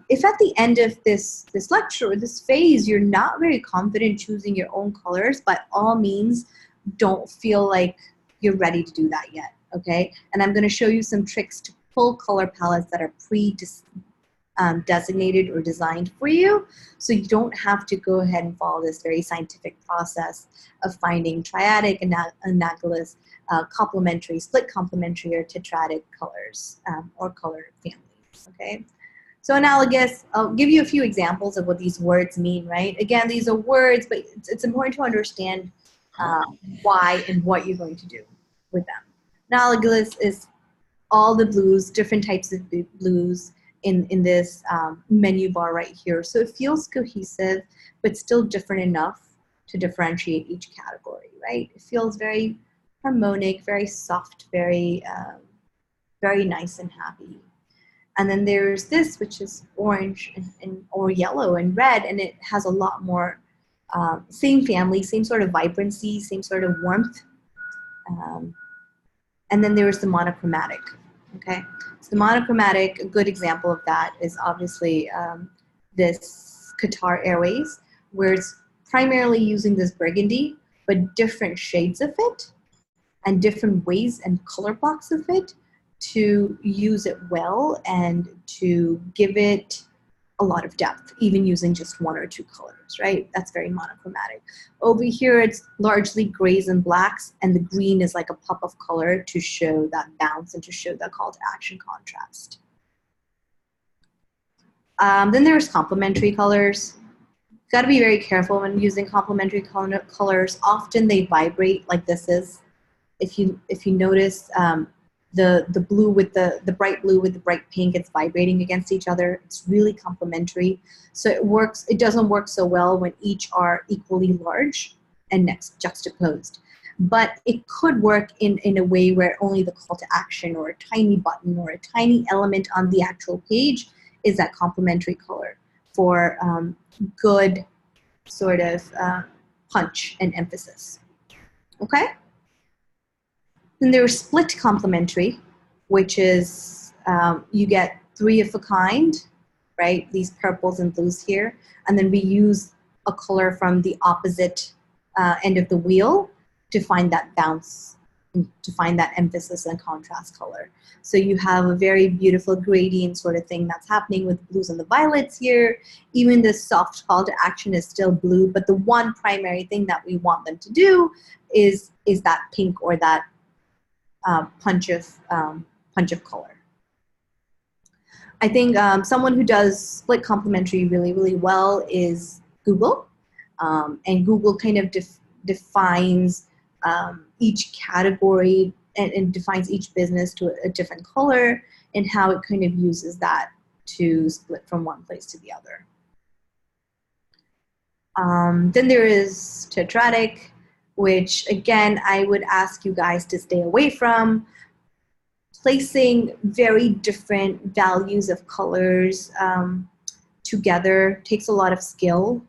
If at the end of this lecture or this phase, you're not very confident choosing your own colors, by all means, don't feel like you're ready to do that yet, okay? And I'm going to show you some tricks to pull color palettes that are designated or designed for you, so you don't have to go ahead and follow this very scientific process of finding triadic, analogous, complementary, split complementary, or tetradic colors or color families, okay? So analogous, I'll give you a few examples of what these words mean, right? Again, these are words, but it's important to understand why and what you're going to do with them. Analogous is all the blues, different types of blues in this menu bar right here. So it feels cohesive, but still different enough to differentiate each category, right? It feels very harmonic, very soft, very, very nice and happy. And then there's this, which is orange or yellow and red, and it has a lot more same family, same sort of vibrancy, same sort of warmth. And then there's the monochromatic, okay? So the monochromatic, a good example of that is obviously this Qatar Airways, where it's primarily using this burgundy, but different shades of it and different ways and color blocks of it to use it well and to give it a lot of depth, even using just one or two colors, right? That's very monochromatic. Over here, it's largely grays and blacks, and the green is like a pop of color to show that bounce and to show that call to action contrast. Then there's complementary colors. got to be very careful when using complementary colors. Often they vibrate like this is. If you notice, the blue with the bright blue with the bright pink, it's vibrating against each other. It's really complementary. So it doesn't work so well when each are equally large and next juxtaposed. But it could work in a way where only the call to action or a tiny button or a tiny element on the actual page is that complementary color for good sort of punch and emphasis. Okay? Then there's split complementary, which is you get 3 of a kind, right? These purples and blues here. And then we use a color from the opposite end of the wheel to find that bounce, to find that emphasis and contrast color. So you have a very beautiful gradient sort of thing that's happening with the blues and the violets here. Even the soft call to action is still blue, but the one primary thing that we want them to do is that pink or that punch of color. I think someone who does split complementary really, really well is Google. And Google kind of defines each category and defines each business to a different color and how it kind of uses that to split from one place to the other. Then there is tetratic, which again, I would ask you guys to stay away from. Placing very different values of colors together takes a lot of skill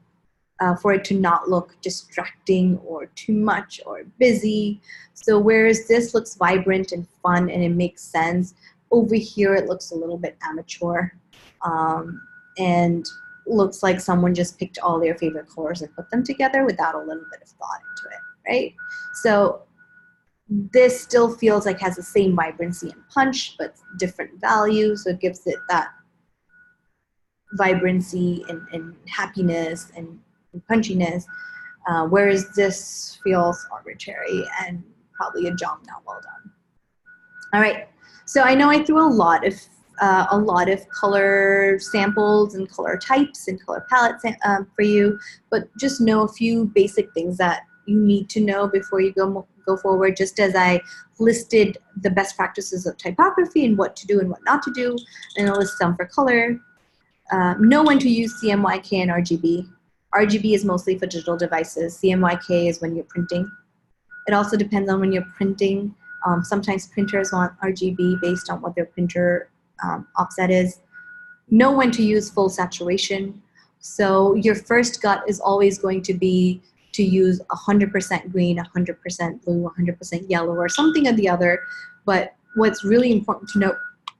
for it to not look distracting or too much or busy. So whereas this looks vibrant and fun and it makes sense, over here it looks a little bit amateur and looks like someone just picked all their favorite colors and put them together without a little bit of thought into it, right? So this still feels like has the same vibrancy and punch, but different value. So it gives it that vibrancy and happiness and punchiness, whereas this feels arbitrary and probably a job not well done. All right, so I know I threw a lot of color samples and color types and color palettes for you, but just know a few basic things that you need to know before you go forward, just as I listed the best practices of typography and what to do and what not to do, and I'll list some for color. Know when to use CMYK and RGB. RGB is mostly for digital devices. CMYK is when you're printing. It also depends on when you're printing. Sometimes printers want RGB based on what their printer offset is. Know when to use full saturation. So your first gut is always going to be to use 100% green, 100% blue, 100% yellow, or something or the other. But what's really important to note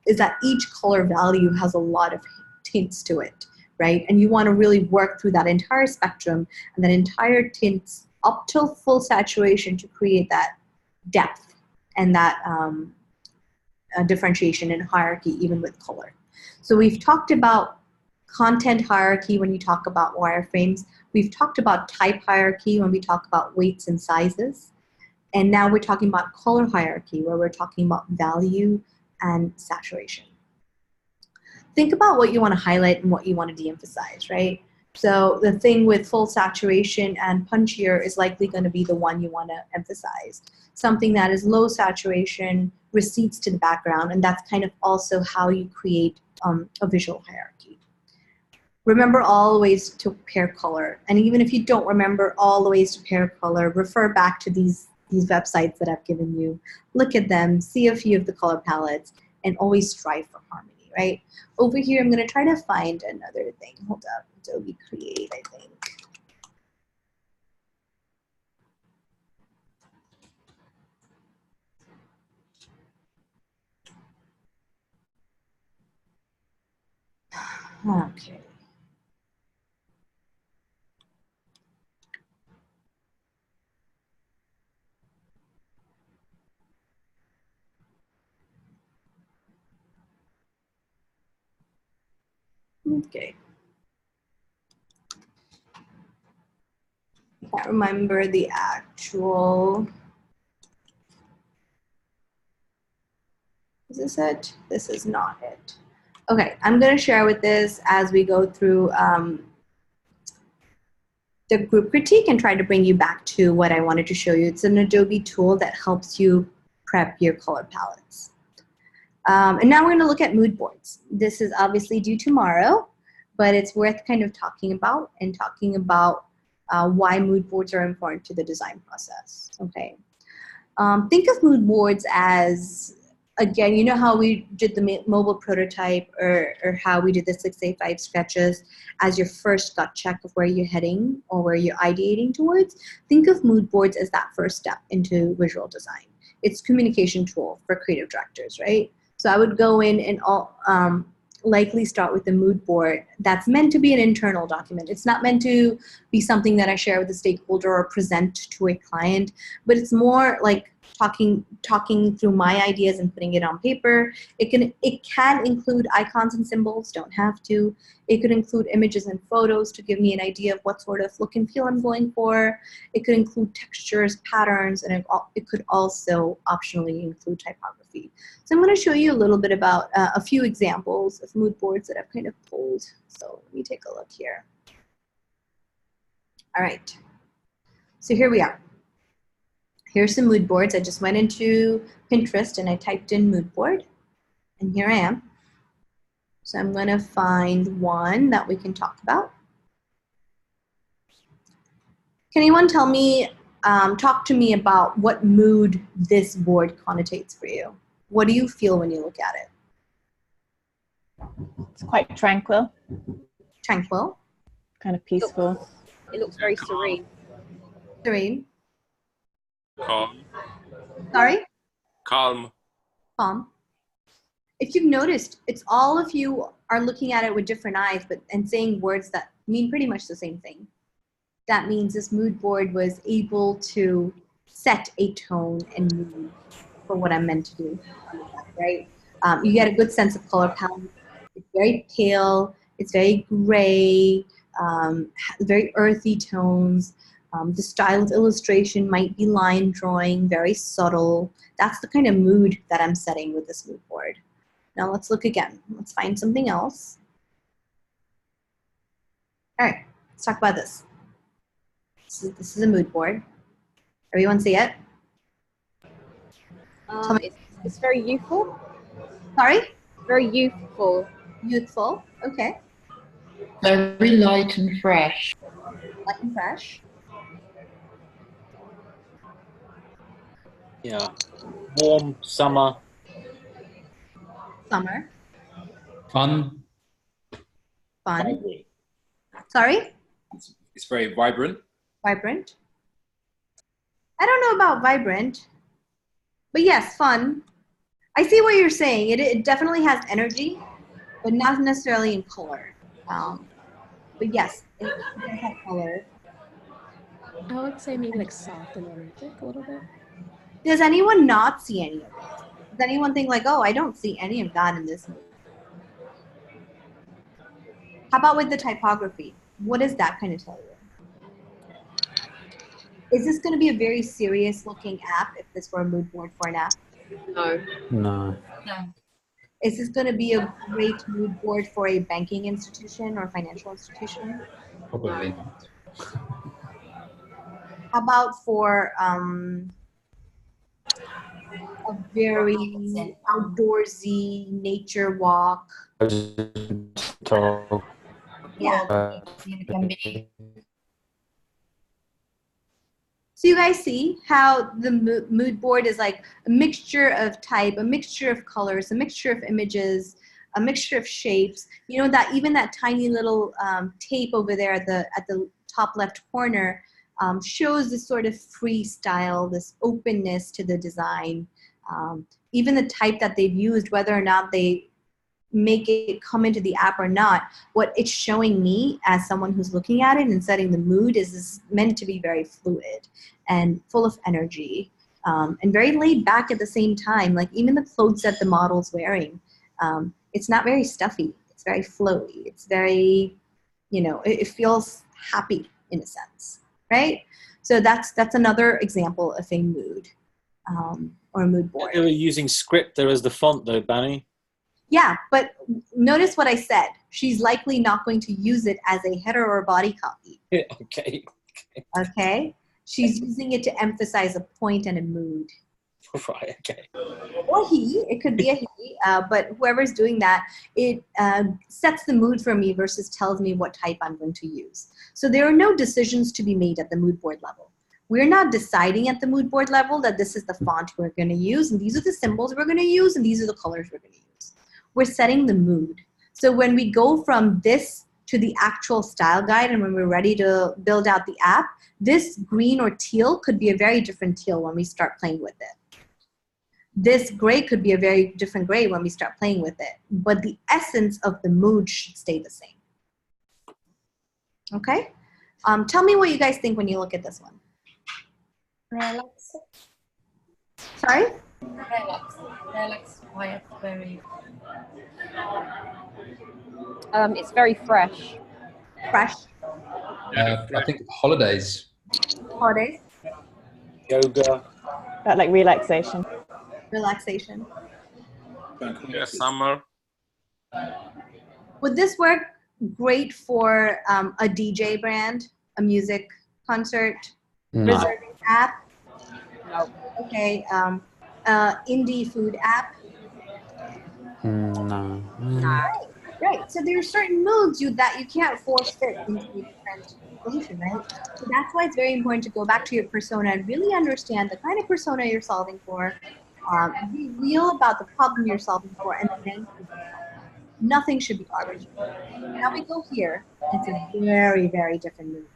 is that each color value has a lot of tints to it, right? And you want to really work through that entire spectrum and that entire tints up till full saturation to create that depth and that differentiation and hierarchy even with color. So we've talked about content hierarchy when you talk about wireframes. We've talked about type hierarchy when we talk about weights and sizes. And now we're talking about color hierarchy where we're talking about value and saturation. Think about what you want to highlight and what you want to de-emphasize, right? So the thing with full saturation and punchier is likely going to be the one you want to emphasize. Something that is low saturation recedes to the background, and that's kind of also how you create a visual hierarchy. Remember all the ways to pair color, and even if you don't remember all the ways to pair color, refer back to these websites that I've given you. Look at them, see a few of the color palettes, and always strive for harmony, right? Over here, I'm going to try to find another thing. Hold up, Adobe Create, I think. Okay. Okay. I can't remember the actual. Is this it? This is not it. Okay, I'm going to share with this as we go through the group critique and try to bring you back to what I wanted to show you. It's an Adobe tool that helps you prep your color palettes. And now we're going to look at mood boards. This is obviously due tomorrow, but it's worth kind of talking about why mood boards are important to the design process. Okay. Think of mood boards as, again, you know how we did the mobile prototype or how we did the 6A5 sketches as your first gut check of where you're heading or where you're ideating towards? Think of mood boards as that first step into visual design. It's a communication tool for creative directors, right? So I would go in and likely start with the mood board that's meant to be an internal document. It's not meant to be something that I share with a stakeholder or present to a client, but it's more like talking through my ideas and putting it on paper. It can include icons and symbols, don't have to. It could include images and photos to give me an idea of what sort of look and feel I'm going for. It could include textures, patterns, and it could also optionally include typography. So I'm going to show you a little bit about a few examples of mood boards that I've kind of pulled. So let me take a look here. All right. So here we are. Here's some mood boards. I just went into Pinterest and I typed in mood board, and here I am. So I'm going to find one that we can talk about. Can anyone tell me, talk to me about what mood this board connotates for you? What do you feel when you look at it? It's quite tranquil. Tranquil. Kind of peaceful. It looks very serene. Serene. Calm. Sorry? Calm. Calm. If you've noticed, it's all of you are looking at it with different eyes and saying words that mean pretty much the same thing. That means this mood board was able to set a tone and mood for what I'm meant to do, right? You get a good sense of color palette. It's very pale, it's very gray, very earthy tones. The style of illustration might be line drawing, very subtle. That's the kind of mood that I'm setting with this mood board. Now let's look again. Let's find something else. All right, let's talk about this. This is a mood board. Everyone see it? It's very youthful. Sorry? Very youthful. Youthful, okay. Very light and fresh. Light and fresh. Yeah. Warm, summer. Summer. Fun. Fun. Sorry? It's very vibrant. Vibrant. I don't know about vibrant, but yes, fun. I see what you're saying. It definitely has energy, but not necessarily in color. But yes, it does have color. I would say maybe like soft and romantic a little bit. Does anyone not see any of it? Does anyone think like, oh, I don't see any of that in this movie? How about with the typography? What does that kind of tell you? Is this going to be a very serious looking app if this were a mood board for an app? No. No. No. Is this going to be a great mood board for a banking institution or financial institution? Probably not. How about for a very outdoorsy nature walk? Yeah. So you guys see how the mood board is like a mixture of type, a mixture of colors, a mixture of images, a mixture of shapes. You know that even that tiny little tape over there at the top left corner shows this sort of freestyle, this openness to the design. Even the type that they've used, whether or not they make it come into the app or not, what it's showing me as someone who's looking at it and setting the mood is meant to be very fluid and full of energy and very laid back at the same time. Like even the clothes that the model's wearing, it's not very stuffy. It's very flowy. It's very, you know, it feels happy in a sense, right? So that's another example of a mood or a mood board. They were using script there as the font though, Banny. Yeah, but notice what I said. She's likely not going to use it as a header or body copy. Okay. Okay? She's using it to emphasize a point and a mood. Right, okay. Or he, it could be a he, but whoever's doing that, it sets the mood for me versus tells me what type I'm going to use. So there are no decisions to be made at the mood board level. We're not deciding at the mood board level that this is the font we're going to use, and these are the symbols we're going to use, and these are the colors we're going to use. We're setting the mood. So when we go from this to the actual style guide, and when we're ready to build out the app, this green or teal could be a very different teal when we start playing with it. This gray could be a very different gray when we start playing with it. But the essence of the mood should stay the same. Okay? Tell me what you guys think when you look at this one. Relax. Sorry? Relax. Relax. Quiet. Very. It's very fresh. Fresh. I think holidays. Holidays. Yoga. That like relaxation. Relaxation. Yeah, summer. Would this work great for a DJ brand, a music concert, No. reserving app? No. Okay. Indie food app? No. Right. So there are certain moods that you can't force fit into a different solution, right? So that's why it's very important to go back to your persona and really understand the kind of persona you're solving for. Be real about the problem you're solving for, and then nothing should be arbitrary. Now we go here. It's a very, very different mood.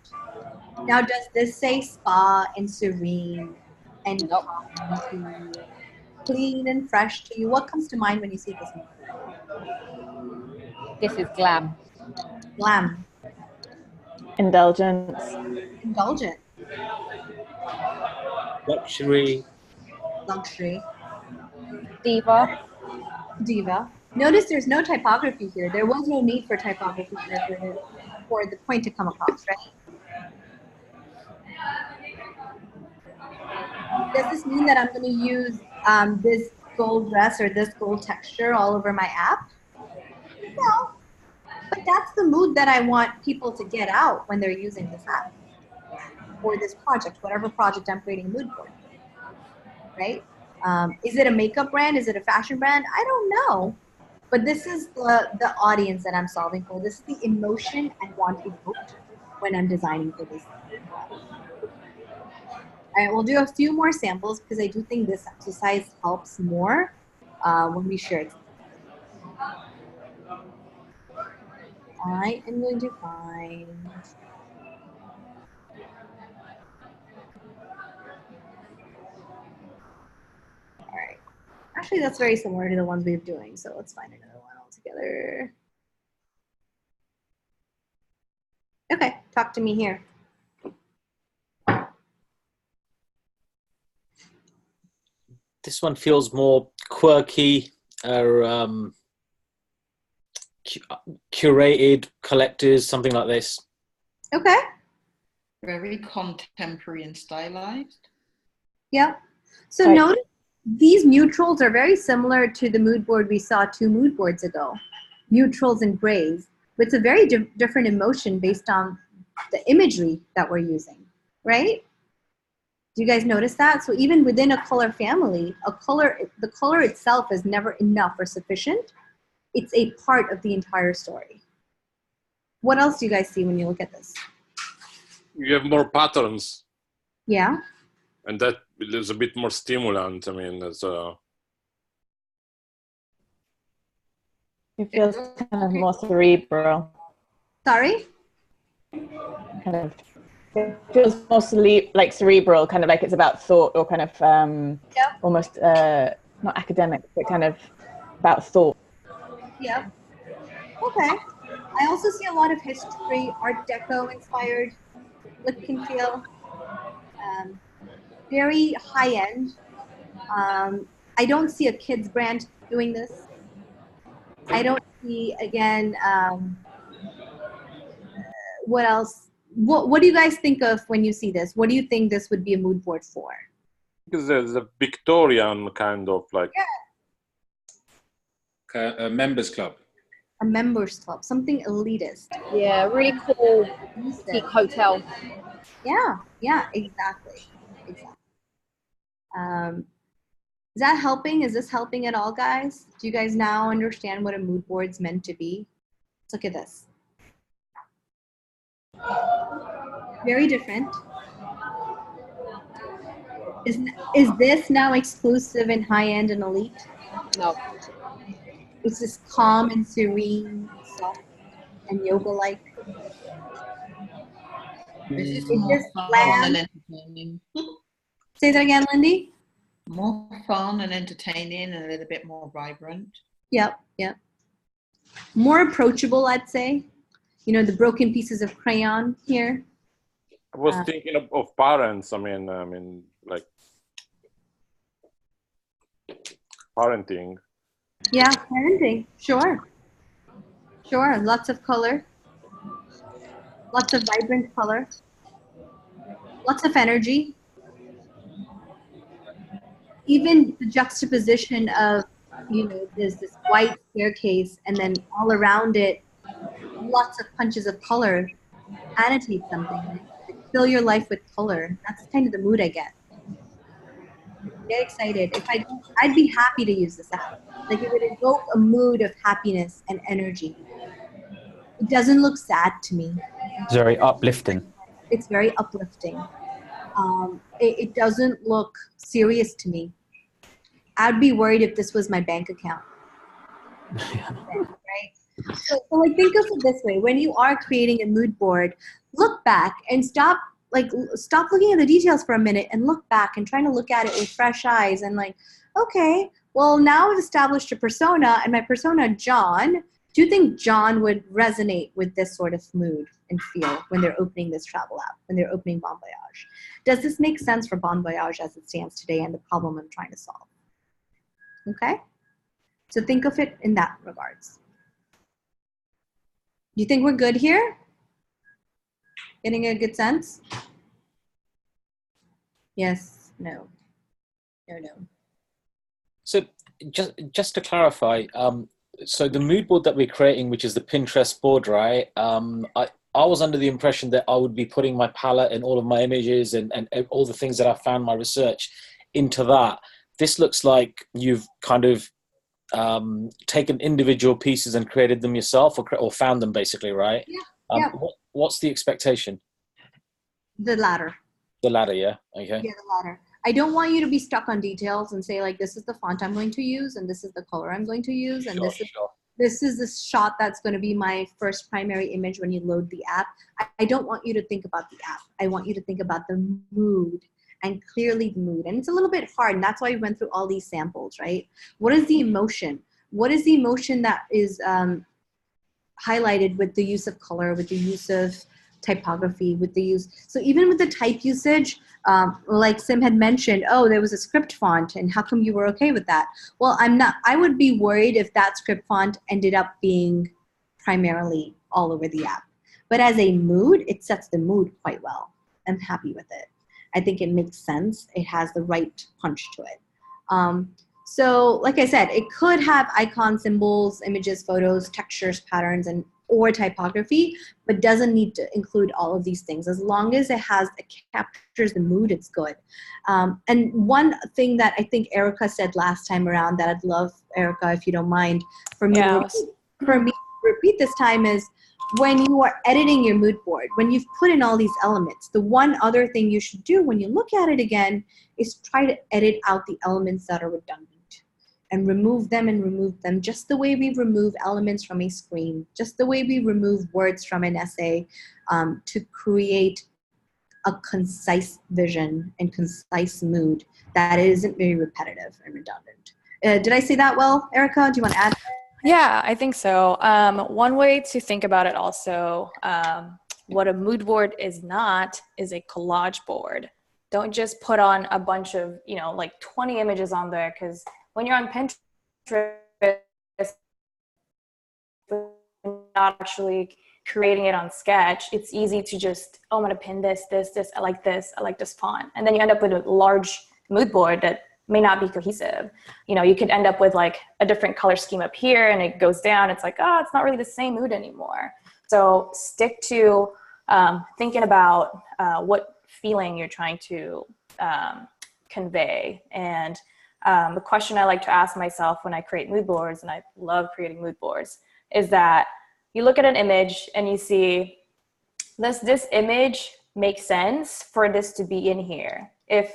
Now, does this say spa and serene and calm to you, clean and fresh to you? What comes to mind when you see this mood? This is glam. Glam. Indulgence. Indulgent. Luxury. Luxury. Diva. Diva. Notice there's no typography here. There was no need for typography here for the point to come across, right? Does this mean that I'm going to use this gold dress or this gold texture all over my app? No. But that's the mood that I want people to get out when they're using this app or this project, whatever project I'm creating a mood for, right? Is it a makeup brand? Is it a fashion brand? I don't know. But this is the audience that I'm solving for. This is the emotion I want evoked when I'm designing for this. All right, we'll do a few more samples because I do think this exercise helps more when we share it. I am going to find all right. Actually, that's very similar to the ones we've doing, so let's find another one altogether. Okay, talk to me here. This one feels more quirky, curated, collectors, something like this. Okay. Very contemporary and stylized. Yep. So Right. notice these neutrals are very similar to the mood board we saw 2 mood boards ago. Neutrals and grays. But it's a very different emotion based on the imagery that we're using, right? Do you guys notice that? So even within a color family, the color itself is never enough or sufficient. It's a part of the entire story. What else do you guys see when you look at this? You have more patterns. Yeah. And that is a bit more stimulant. I mean, it's It feels kind of more cerebral. Sorry? Kind of. It feels mostly like cerebral, kind of like it's about thought or kind of almost not academic, but kind of about thought. Yeah. Okay. I also see a lot of history, Art Deco inspired look and feel. Very high end. I don't see a kids brand doing this. I don't see, again, what else? What do you guys think of when you see this? What do you think this would be a mood board for? because there's a Victorian kind of like. Yeah. A members club. A members club, something elitist. Yeah, really cool boutique hotel. Yeah, exactly. Is that helping? Is this helping at all, guys? Do you guys now understand what a mood board's meant to be? Let's look at this. Very different. Is this now exclusive and high-end and elite? No. It's this calm and serene, soft and yoga-like. This is Is more this fun glam? and entertaining. Say that again, Lindy. More fun and entertaining and a little bit more vibrant. Yep. More approachable, I'd say. You know, the broken pieces of crayon here. I was thinking of parents. I mean, like parenting. Yeah, parenting. Sure. Lots of color. Lots of vibrant color. Lots of energy. Even the juxtaposition of, there's this white staircase and then all around it, lots of punches of color annotate something. Like, fill your life with color. That's kind of the mood I get. Get excited. I'd be happy to use this app. Like, it would evoke a mood of happiness and energy. It doesn't look sad to me. It's very uplifting. It's very uplifting. It doesn't look serious to me. I'd be worried if this was my bank account. Right? So like, think of it this way. When you are creating a mood board, look back and stop looking at the details for a minute and look back and trying to look at it with fresh eyes and like, okay, well, now I've established a persona, and my persona, John. Do you think John would resonate with this sort of mood and feel when they're opening this travel app, when they're opening Bon Voyage? Does this make sense for Bon Voyage as it stands today and the problem I'm trying to solve? Okay? So think of it in that regards. Do you think we're good here? Getting a good sense? Yes, no. No. So just to clarify, so the mood board that we're creating, which is the Pinterest board, right? I was under the impression that I would be putting my palette and all of my images and all the things that I found my research into that. This looks like you've kind of taken individual pieces and created them yourself, or found them basically, right? Yeah. What's the expectation? The latter. The latter, yeah. Okay. Yeah, the latter. I don't want you to be stuck on details and say like, this is the font I'm going to use, and this is the color I'm going to use, and this is the shot that's going to be my first primary image when you load the app. I don't want you to think about the app. I want you to think about the mood, and clearly the mood. And it's a little bit hard, and that's why we went through all these samples, right? What is the emotion? What is the emotion that is highlighted with the use of color, with the use of typography, with the use? So even with the type usage, like Sim had mentioned, oh, there was a script font, and how come you were okay with that? Well, I would be worried if that script font ended up being primarily all over the app. But as a mood, it sets the mood quite well. I'm happy with it. I think it makes sense. It has the right punch to it. So like I said, it could have icons, symbols, images, photos, textures, patterns, or typography, but doesn't need to include all of these things. As long as it captures the mood, it's good. And one thing that I think Erica said last time around that I'd love, Erica, if you don't mind, for me to repeat this time is, when you are editing your mood board, when you've put in all these elements, the one other thing you should do when you look at it again is try to edit out the elements that are redundant and remove them just the way we remove elements from a screen, just the way we remove words from an essay, to create a concise vision and concise mood that isn't very repetitive and redundant. Did I say that well, Erica? Do you want to add? Yeah, I think so. One way to think about it also, what a mood board is not is a collage board. Don't just put on a bunch of, like 20 images on there, because when you're on Pinterest, not actually creating it on Sketch, it's easy to just, oh, I'm going to pin this, I like this font. And then you end up with a large mood board that may not be cohesive. You know, you could end up with like a different color scheme up here and it goes down. It's like, oh, it's not really the same mood anymore. So stick to thinking about what feeling you're trying to convey. And the question I like to ask myself when I create mood boards, and I love creating mood boards, is that you look at an image and you see, does this image make sense for this to be in here? If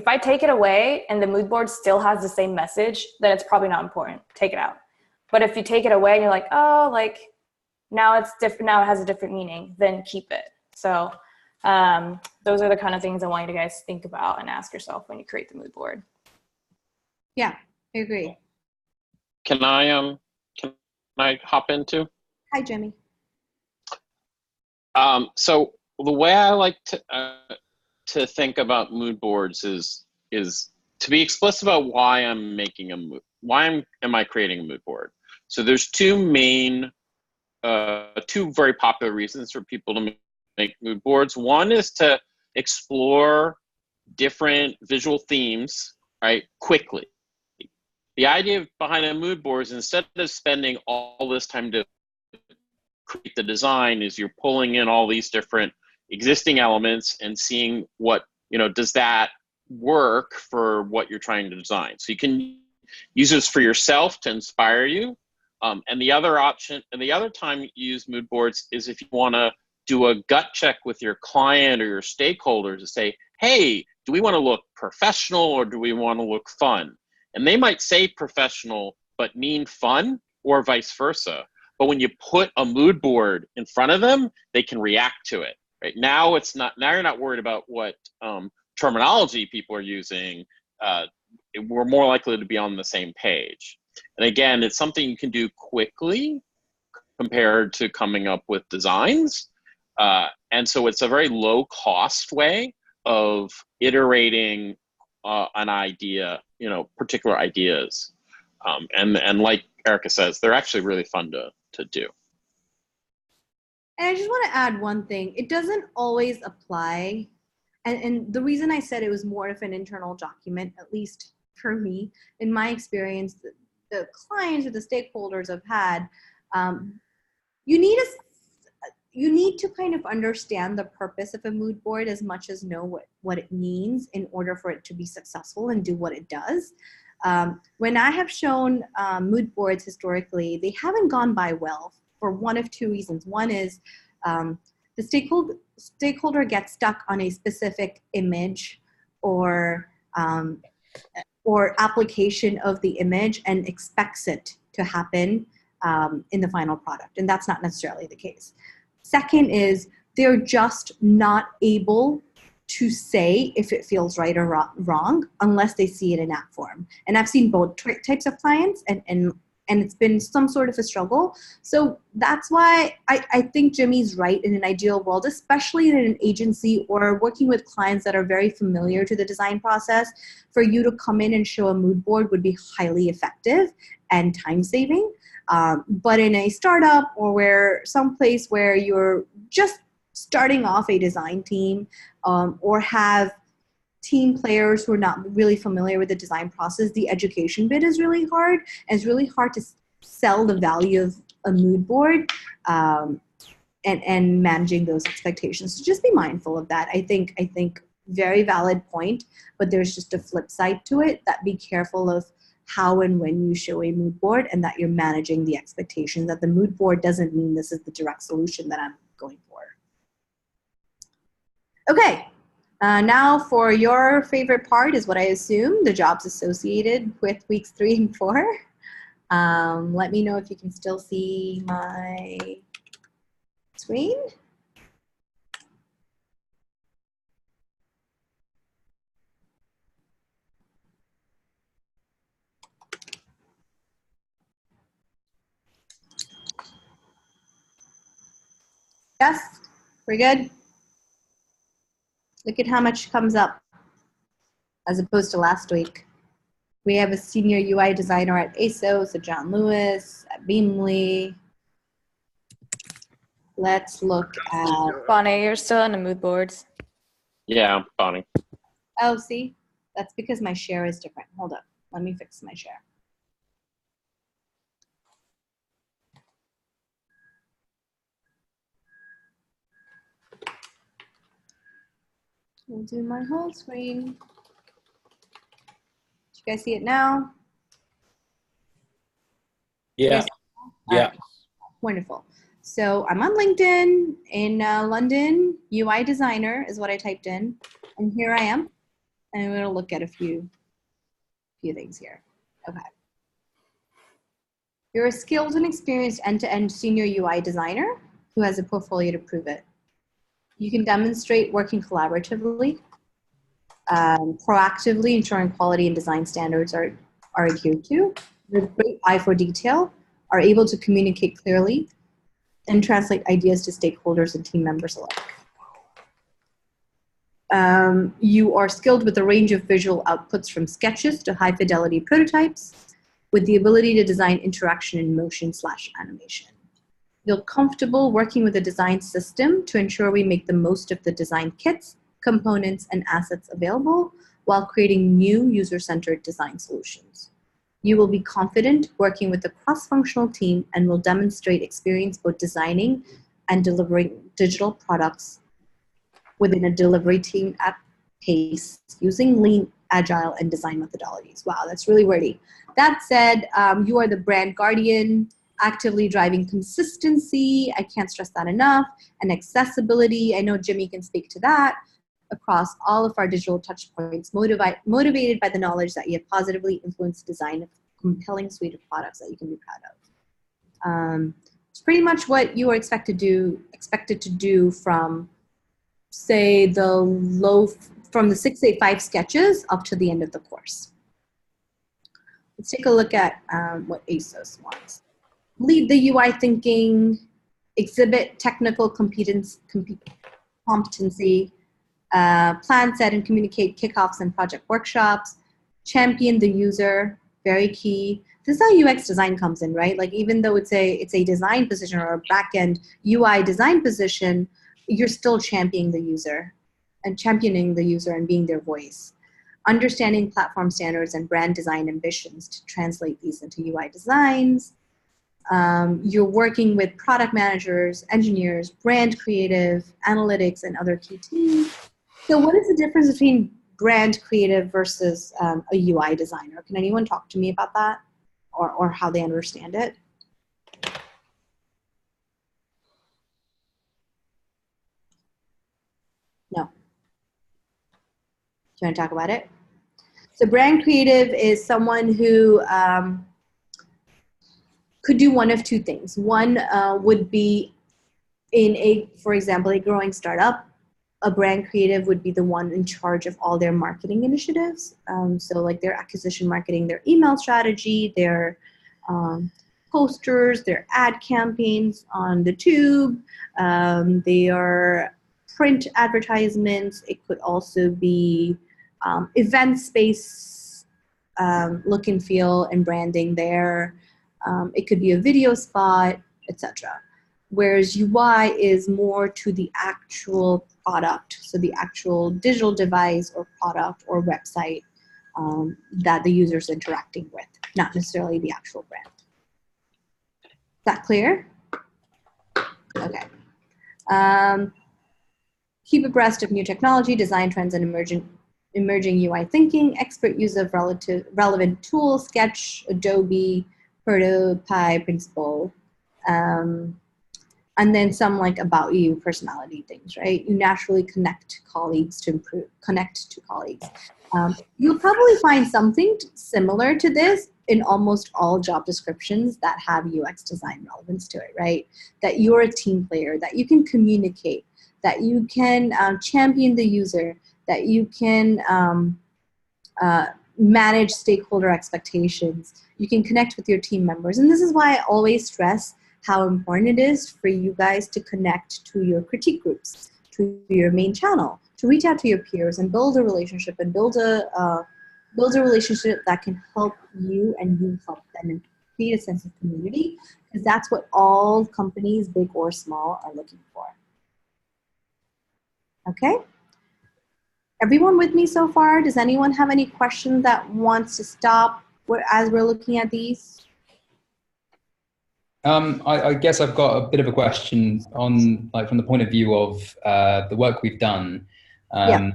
I take it away and the mood board still has the same message, then it's probably not important. Take it out. But if you take it away and you're like, oh, like now it's different, now it has a different meaning, then keep it. So those are the kind of things I want you guys to think about and ask yourself when you create the mood board. Yeah, I agree. Can I hop in too? Hi, Jimmy. So the way I like to think about mood boards is to be explicit about why I'm making a mood. Why am I creating a mood board? So there's two very popular reasons for people to make mood boards. One is to explore different visual themes, right, quickly. The idea behind a mood board is instead of spending all this time to create the design, is you're pulling in all these different existing elements and seeing what, does that work for what you're trying to design. So you can use this for yourself to inspire you. And the other option, and the other time you use mood boards is if you want to do a gut check with your client or your stakeholders to say, hey, do we want to look professional or do we want to look fun? And they might say professional, but mean fun, or vice versa. But when you put a mood board in front of them, they can react to it. Right now, now you're not worried about what terminology people are using. We're more likely to be on the same page. And again, it's something you can do quickly compared to coming up with designs. And so it's a very low cost way of iterating an idea, particular ideas. And like Erica says, they're actually really fun to do. And I just want to add one thing. It doesn't always apply. And the reason I said it was more of an internal document, at least for me, in my experience, the clients or the stakeholders I've had, you need to kind of understand the purpose of a mood board as much as know what it means in order for it to be successful and do what it does. When I have shown mood boards historically, they haven't gone by well for one of two reasons. One is the stakeholder gets stuck on a specific image or application of the image and expects it to happen in the final product, and that's not necessarily the case. Second is they're just not able to say if it feels right or wrong unless they see it in that form. And I've seen both types of clients, and it's been some sort of a struggle. So that's why I think Jimmy's right. In an ideal world, especially in an agency or working with clients that are very familiar to the design process, for you to come in and show a mood board would be highly effective and time saving. But in a startup or someplace where you're just starting off a design team or have team players who are not really familiar with the design process, the education bit is really hard, and it's really hard to sell the value of a mood board and managing those expectations. So just be mindful of that. I think very valid point, but there's just a flip side to it, that be careful of how and when you show a mood board, and that you're managing the expectation that the mood board doesn't mean this is the direct solution that I'm going for. Okay. Now for your favorite part is what I assume, the jobs associated with weeks 3 and 4. Let me know if you can still see my screen. Yes, we're good. Look at how much comes up as opposed to last week. We have a senior UI designer at ASOS, a John Lewis, at Beamly. Let's look at... Bonnie, you're still on the mood boards. Yeah, Bonnie. Oh, see? That's because my share is different. Hold up. Let me fix my share. We'll do my whole screen. Do you guys see it now? Yeah. Yes. Yeah. Right. Wonderful. So I'm on LinkedIn in London. UI designer is what I typed in. And here I am. And I'm going to look at a few things here. Okay. You're a skilled and experienced end-to-end senior UI designer who has a portfolio to prove it. You can demonstrate working collaboratively, proactively ensuring quality and design standards are adhered to, with a great eye for detail, are able to communicate clearly, and translate ideas to stakeholders and team members alike. You are skilled with a range of visual outputs from sketches to high fidelity prototypes, with the ability to design interaction in motion/animation. Feel comfortable working with a design system to ensure we make the most of the design kits, components, and assets available while creating new user-centered design solutions. You will be confident working with a cross-functional team and will demonstrate experience both designing and delivering digital products within a delivery team at pace using lean, agile, and design methodologies. Wow, that's really wordy. That said, you are the brand guardian, actively driving consistency, I can't stress that enough, and accessibility, I know Jimmy can speak to that, across all of our digital touch points, motivated by the knowledge that you have positively influenced the design of a compelling suite of products that you can be proud of. It's pretty much what you are expected to do from, say, from the 685 sketches up to the end of the course. Let's take a look at what ASOS wants. Lead the UI thinking, exhibit technical competency, plan, set, and communicate kickoffs and project workshops, champion the user, very key. This is how UX design comes in, right? Like even though it's a design position or a back-end UI design position, you're still championing the user and being their voice. Understanding platform standards and brand design ambitions to translate these into UI designs. You're working with product managers, engineers, brand creative, analytics, and other key teams. So what is the difference between brand creative versus a UI designer? Can anyone talk to me about that or how they understand it? No. Do you want to talk about it? So brand creative is someone who could do one of two things. One would be for example, a growing startup. A brand creative would be the one in charge of all their marketing initiatives. So like their acquisition marketing, their email strategy, their posters, their ad campaigns on the tube, their print advertisements. It could also be event space look and feel and branding there. It could be a video spot, etc. Whereas UI is more to the actual product, so the actual digital device or product or website that the user is interacting with, not necessarily the actual brand. Is that clear? Okay. Keep abreast of new technology, design trends, and emerging UI thinking, expert use of relevant tools, Sketch, Adobe, Prototype, Principle, and then some like about you personality things, right? You naturally connect to colleagues. You'll probably find something similar to this in almost all job descriptions that have UX design relevance to it, right? That you're a team player, that you can communicate, that you can champion the user, that you can manage stakeholder expectations, you can connect with your team members. And this is why I always stress how important it is for you guys to connect to your critique groups, to your main channel, to reach out to your peers and build a relationship and build a relationship that can help you and you help them and create a sense of community, because that's what all companies, big or small, are looking for. Okay? everyone with me so far? Does anyone have any questions that wants to stop as we're looking at these? I guess I've got a bit of a question on, like, from the point of view of the work we've done. Yeah.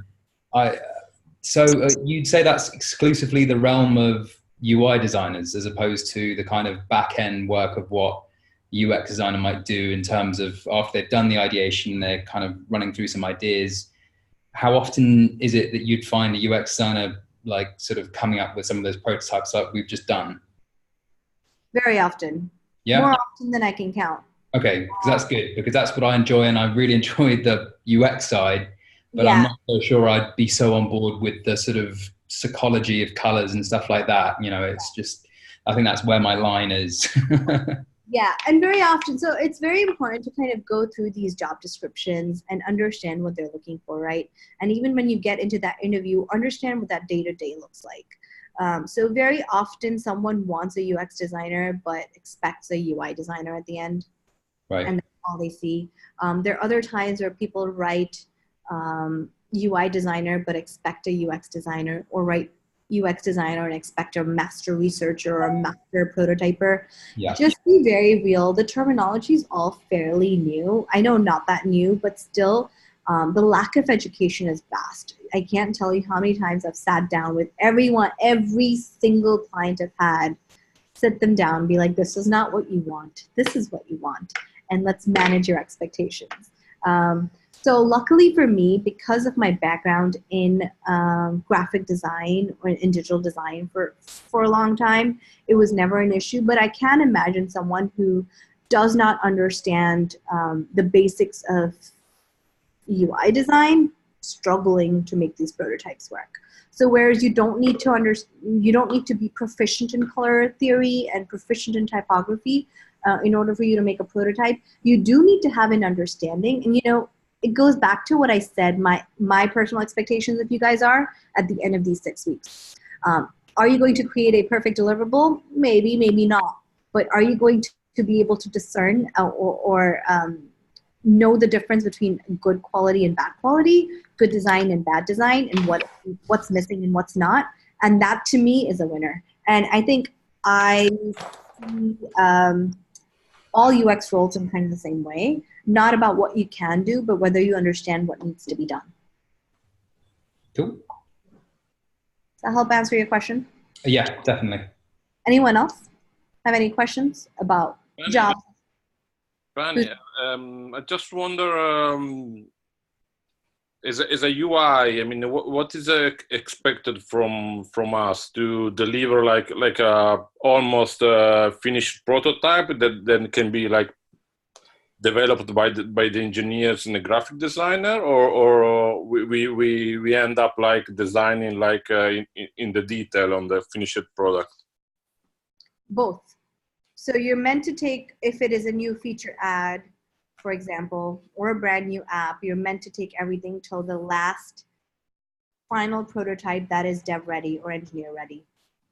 So you'd say that's exclusively the realm of UI designers, as opposed to the kind of back end work of what UX designer might do in terms of after they've done the ideation, they're kind of running through some ideas. How often is it that you'd find a UX designer like sort of coming up with some of those prototypes like we've just done? Very often. Yeah. More often than I can count. Okay, because that's good, because that's what I enjoy, and I really enjoyed the UX side, but Yeah. I'm not so sure I'd be so on board with the sort of psychology of colors and stuff like that. You know, it's just, I think that's where my line is. Yeah, and very often, so it's very important to kind of go through these job descriptions and understand what they're looking for, right? And even when you get into that interview, understand what that day-to-day looks like. So very often someone wants a UX designer but expects a UI designer at the end. Right. And that's all they see. There are other times where people write UI designer but expect a UX designer, or write UX designer and expect a master researcher or a master prototyper. Yeah. Just be very real. The terminology is all fairly new. I know not that new, but still the lack of education is vast. I can't tell you how many times I've sat down with everyone, every single client I've had, sit them down, be like, this is not what you want. This is what you want. And let's manage your expectations. So luckily for me, because of my background in graphic design or in digital design for a long time, it was never an issue. But I can imagine someone who does not understand the basics of UI design struggling to make these prototypes work. So whereas you don't need to be proficient in color theory and proficient in typography in order for you to make a prototype, you do need to have an understanding. And you know, it goes back to what I said, my personal expectations of you guys are at the end of these 6 weeks. Are you going to create a perfect deliverable? Maybe, maybe not. But are you going to be able to discern or know the difference between good quality and bad quality, good design and bad design, and what's missing and what's not? And that to me is a winner. And I think I see all UX roles in kind of the same way. Not about what you can do, but whether you understand what needs to be done. Cool. Does that help answer your question? Yeah, definitely. Anyone else have any questions about jobs? Rani, I just wonder, as a UI, I mean, what is expected from us to deliver like a almost finished prototype that then can be like developed by the engineers and the graphic designer, or we end up like designing like in the detail on the finished product? Both. So you're meant to take, if it is a new feature ad, for example, or a brand new app, you're meant to take everything till the last final prototype that is dev ready or engineer ready,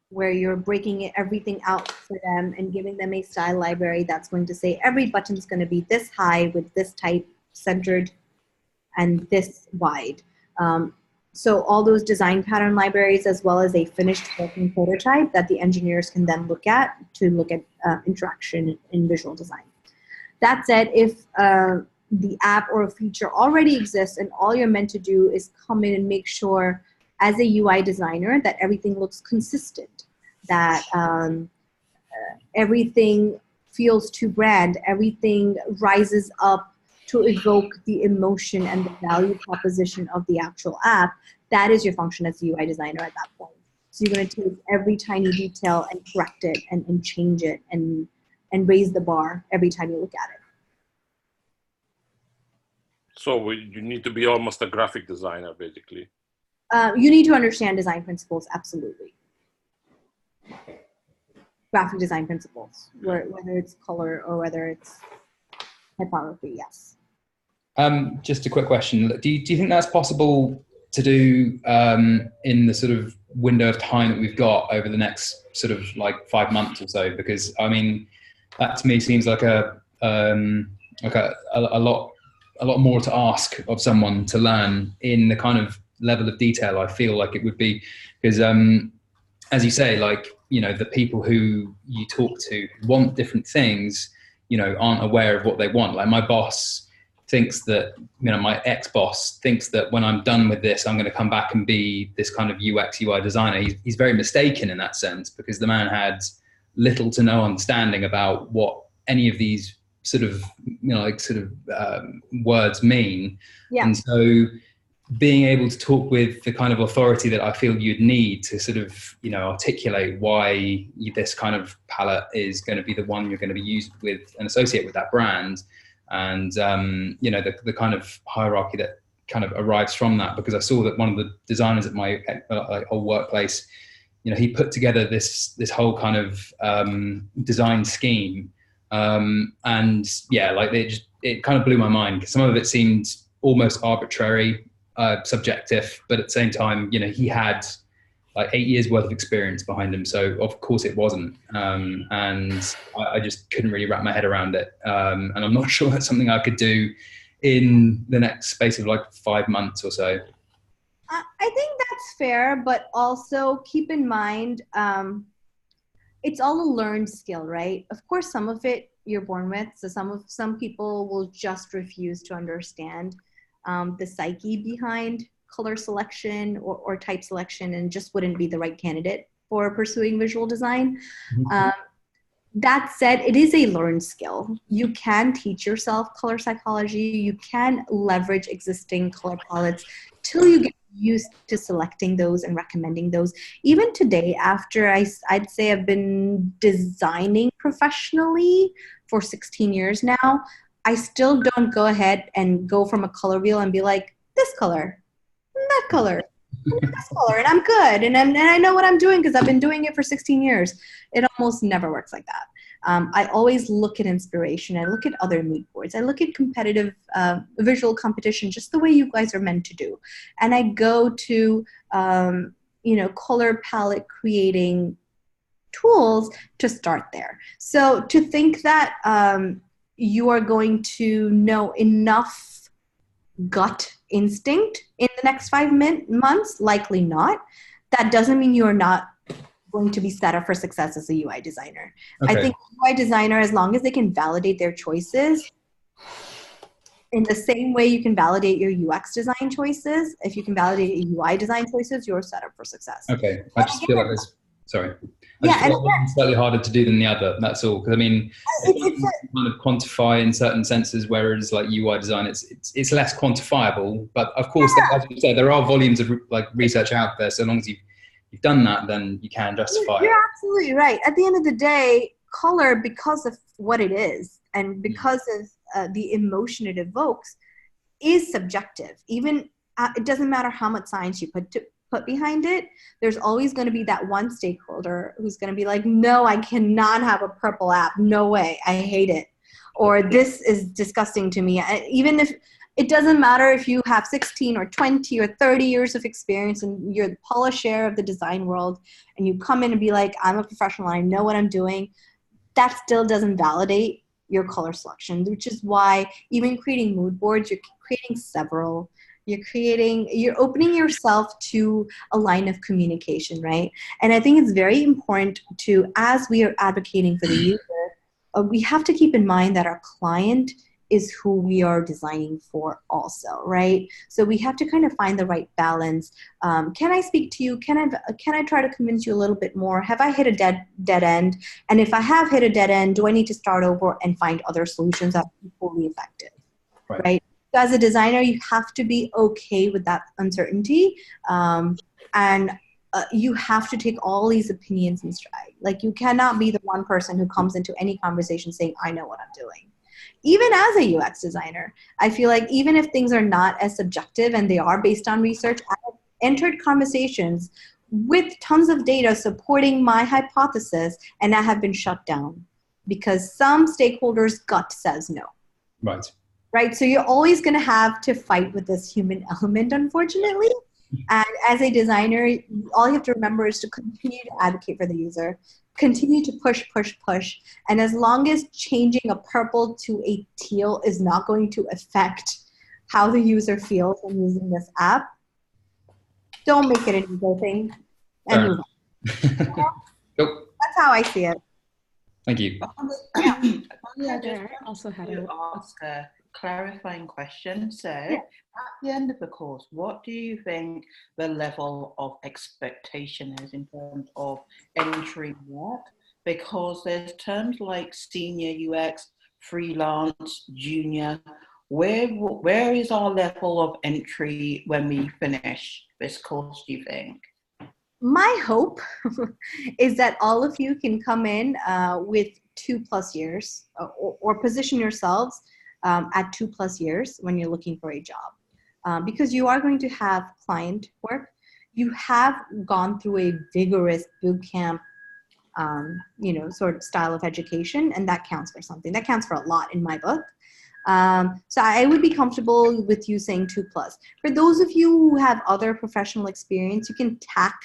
where you're breaking everything out for them and giving them a style library that's going to say every button is going to be this high with this type centered and this wide. So all those design pattern libraries, as well as a finished working prototype that the engineers can then look at interaction in visual design. That said, if the app or a feature already exists and all you're meant to do is come in and make sure as a UI designer that everything looks consistent, that everything feels to brand, everything rises up to evoke the emotion and the value proposition of the actual app, that is your function as a UI designer at that point. So you're going to take every tiny detail and correct it and change it and raise the bar every time you look at it. So you need to be almost a graphic designer, basically. You need to understand design principles, absolutely. Graphic design principles, whether it's color or whether it's typography, yes. Just a quick question. Do you think that's possible to do in the sort of window of time that we've got over the next sort of like 5 months or so? Because I mean, that to me seems like a lot more to ask of someone to learn in the kind of level of detail I feel like it would be, because as you say, like, you know, the people who you talk to want different things, you know, aren't aware of what they want. Like my boss thinks that, you know, my ex-boss thinks that when I'm done with this, I'm going to come back and be this kind of UX UI designer. He's very mistaken in that sense, because the man had little to no understanding about what any of these sort of, you know, like sort of words mean. Yeah. And so being able to talk with the kind of authority that I feel you'd need to sort of, you know, articulate why this kind of palette is going to be the one you're going to be used with and associate with that brand. And, you know, the kind of hierarchy that kind of arrives from that, because I saw that one of the designers at my old workplace, you know, he put together this whole kind of design scheme. And yeah, like it kind of blew my mind, because some of it seemed almost arbitrary, subjective, but at the same time, you know, he had like 8 years worth of experience behind him, so of course it wasn't. And I just couldn't really wrap my head around it. And I'm not sure that's something I could do in the next space of like 5 months or so. I think that's fair, but also keep in mind, it's all a learned skill, right? Of course, some of it you're born with. So some people will just refuse to understand the psyche behind color selection or type selection, and just wouldn't be the right candidate for pursuing visual design. Mm-hmm. That said, it is a learned skill. You can teach yourself color psychology. You can leverage existing color palettes till you get used to selecting those and recommending those. Even today, after I'd say I've been designing professionally for 16 years now, I still don't go ahead and go from a color wheel and be like, this color, that color, this color, and I'm good. And I know what I'm doing because I've been doing it for 16 years. It almost never works like that. I always look at inspiration. I look at other mood boards. I look at competitive visual competition, just the way you guys are meant to do. And I go to, you know, color palette creating tools to start there. So to think that you are going to know enough gut instinct in the next 5 months, likely not. That doesn't mean you're not going to be set up for success as a UI designer. Okay. I think UI designer, as long as they can validate their choices in the same way you can validate your UX design choices, if you can validate your UI design choices, you're set up for success. Okay, I just feel like there's, sorry. It's slightly harder to do than the other, that's all. Because I mean, it's kind of quantify in certain senses, whereas like UI design, it's less quantifiable. But of course, as you said, there are volumes of like research out there. So long as you've done that, then you can justify it. You're absolutely right. At the end of the day, color, because of what it is and because of the emotion it evokes, is subjective. Even it doesn't matter how much science you put behind it, there's always going to be that one stakeholder who's going to be like, no, I cannot have a purple app. No way. I hate it. Or this is disgusting to me. Even if it doesn't matter if you have 16 or 20 or 30 years of experience and you're the polisher of the design world and you come in and be like, I'm a professional, I know what I'm doing, that still doesn't validate your color selection, which is why even creating mood boards, you're creating several. You're opening yourself to a line of communication, right? And I think it's very important to, as we are advocating for the user, we have to keep in mind that our client is who we are designing for also, right? So we have to kind of find the right balance. Can I speak to you? Can I try to convince you a little bit more? Have I hit a dead end? And if I have hit a dead end, do I need to start over and find other solutions that are equally effective, right? So as a designer, you have to be okay with that uncertainty, and you have to take all these opinions in stride. Like, you cannot be the one person who comes into any conversation saying, I know what I'm doing. Even as a UX designer, I feel like even if things are not as subjective and they are based on research, I've entered conversations with tons of data supporting my hypothesis, and I have been shut down because some stakeholders' gut says no. Right? So you're always going to have to fight with this human element, unfortunately. And as a designer, all you have to remember is to continue to advocate for the user, continue to push. And as long as changing a purple to a teal is not going to affect how the user feels when using this app, Don't make it an ego thing and move on. Cool. That's how I see it. Thank you. Yeah, there. I also had to ask a clarifying question. So, at the end of the course, what do you think the level of expectation is in terms of entry work? Because there's terms like senior UX, freelance, junior. Where is our level of entry when we finish this course, do you think? My hope is that all of you can come in with 2+ years or position yourselves at 2+ years when you're looking for a job. Because you are going to have client work. You have gone through a vigorous boot camp, sort of style of education, and that counts for something. That counts for a lot in my book. So I would be comfortable with you saying 2+. For those of you who have other professional experience, you can tack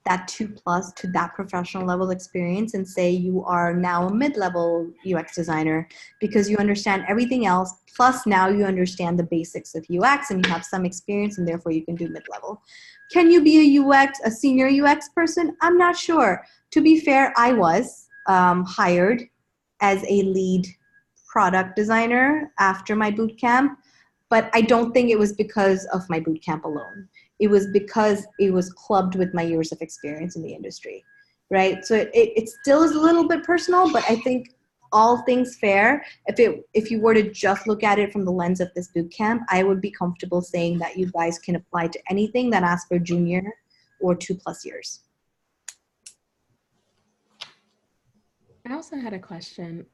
that 2+ to that professional level experience and say you are now a mid-level UX designer because you understand everything else, plus now you understand the basics of UX and you have some experience and therefore you can do mid-level. Can you be a senior UX person? I'm not sure. To be fair, I was hired as a lead product designer after my boot camp, but I don't think it was because of my boot camp alone. It was because it was clubbed with my years of experience in the industry, right? So it still is a little bit personal, but I think all things fair, if you were to just look at it from the lens of this boot camp, I would be comfortable saying that you guys can apply to anything that asks for junior or 2+ years. I also had a question.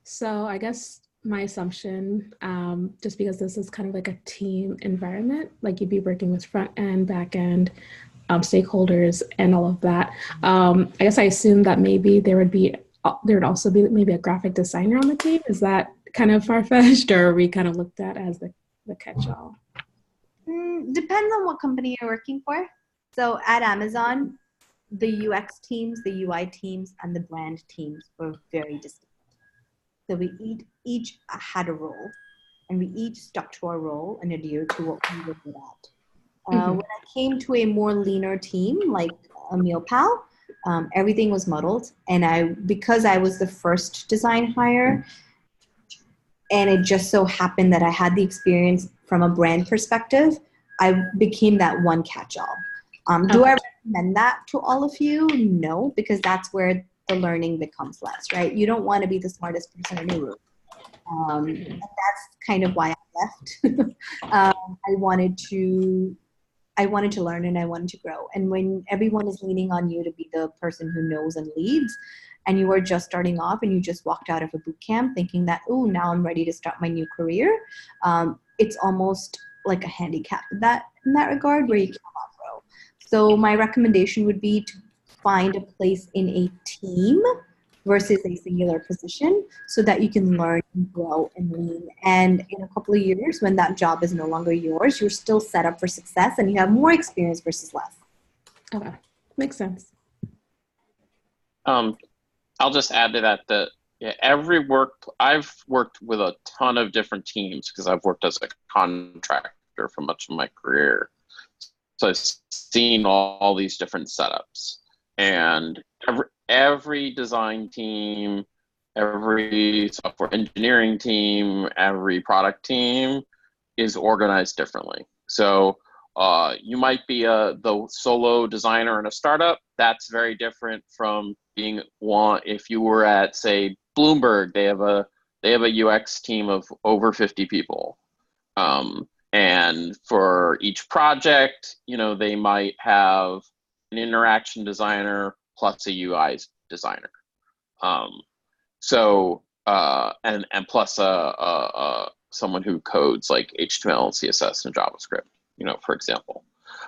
So I guess my assumption, just because this is kind of like a team environment, like you'd be working with front end, back end, stakeholders, and all of that. I guess I assume that maybe there would also be maybe a graphic designer on the team. Is that kind of far-fetched, or are we kind of looked at as the catch-all? Depends on what company you're working for. So at Amazon, the UX teams, the UI teams, and the brand teams were very distinct. So we each had a role, and we each stuck to our role and adhered to what we were good at. When I came to a more leaner team, like a meal pal, everything was muddled. And because I was the first design hire, and it just so happened that I had the experience from a brand perspective, I became that one catch-all. Do I recommend that to all of you? No, because that's where the learning becomes less, right? You don't want to be the smartest person in the room. And that's kind of why I left. I wanted to learn and I wanted to grow. And when everyone is leaning on you to be the person who knows and leads, and you are just starting off and you just walked out of a boot camp thinking that, oh, now I'm ready to start my new career, it's almost like a handicap in that regard where you cannot grow. So my recommendation would be to find a place in a team versus a singular position so that you can learn and grow and lean. And in a couple of years, when that job is no longer yours, you're still set up for success and you have more experience versus less. Okay, makes sense. I'll just add to that I've worked with a ton of different teams because I've worked as a contractor for much of my career. So I've seen all these different setups. And every design team, every software engineering team, every product team is organized differently. So you might be the solo designer in a startup. That's very different from being one. If you were at, say, Bloomberg, they have a UX team of over 50 people. And for each project, they might have an interaction designer plus a UI designer. And plus someone who codes like HTML and CSS and JavaScript, for example.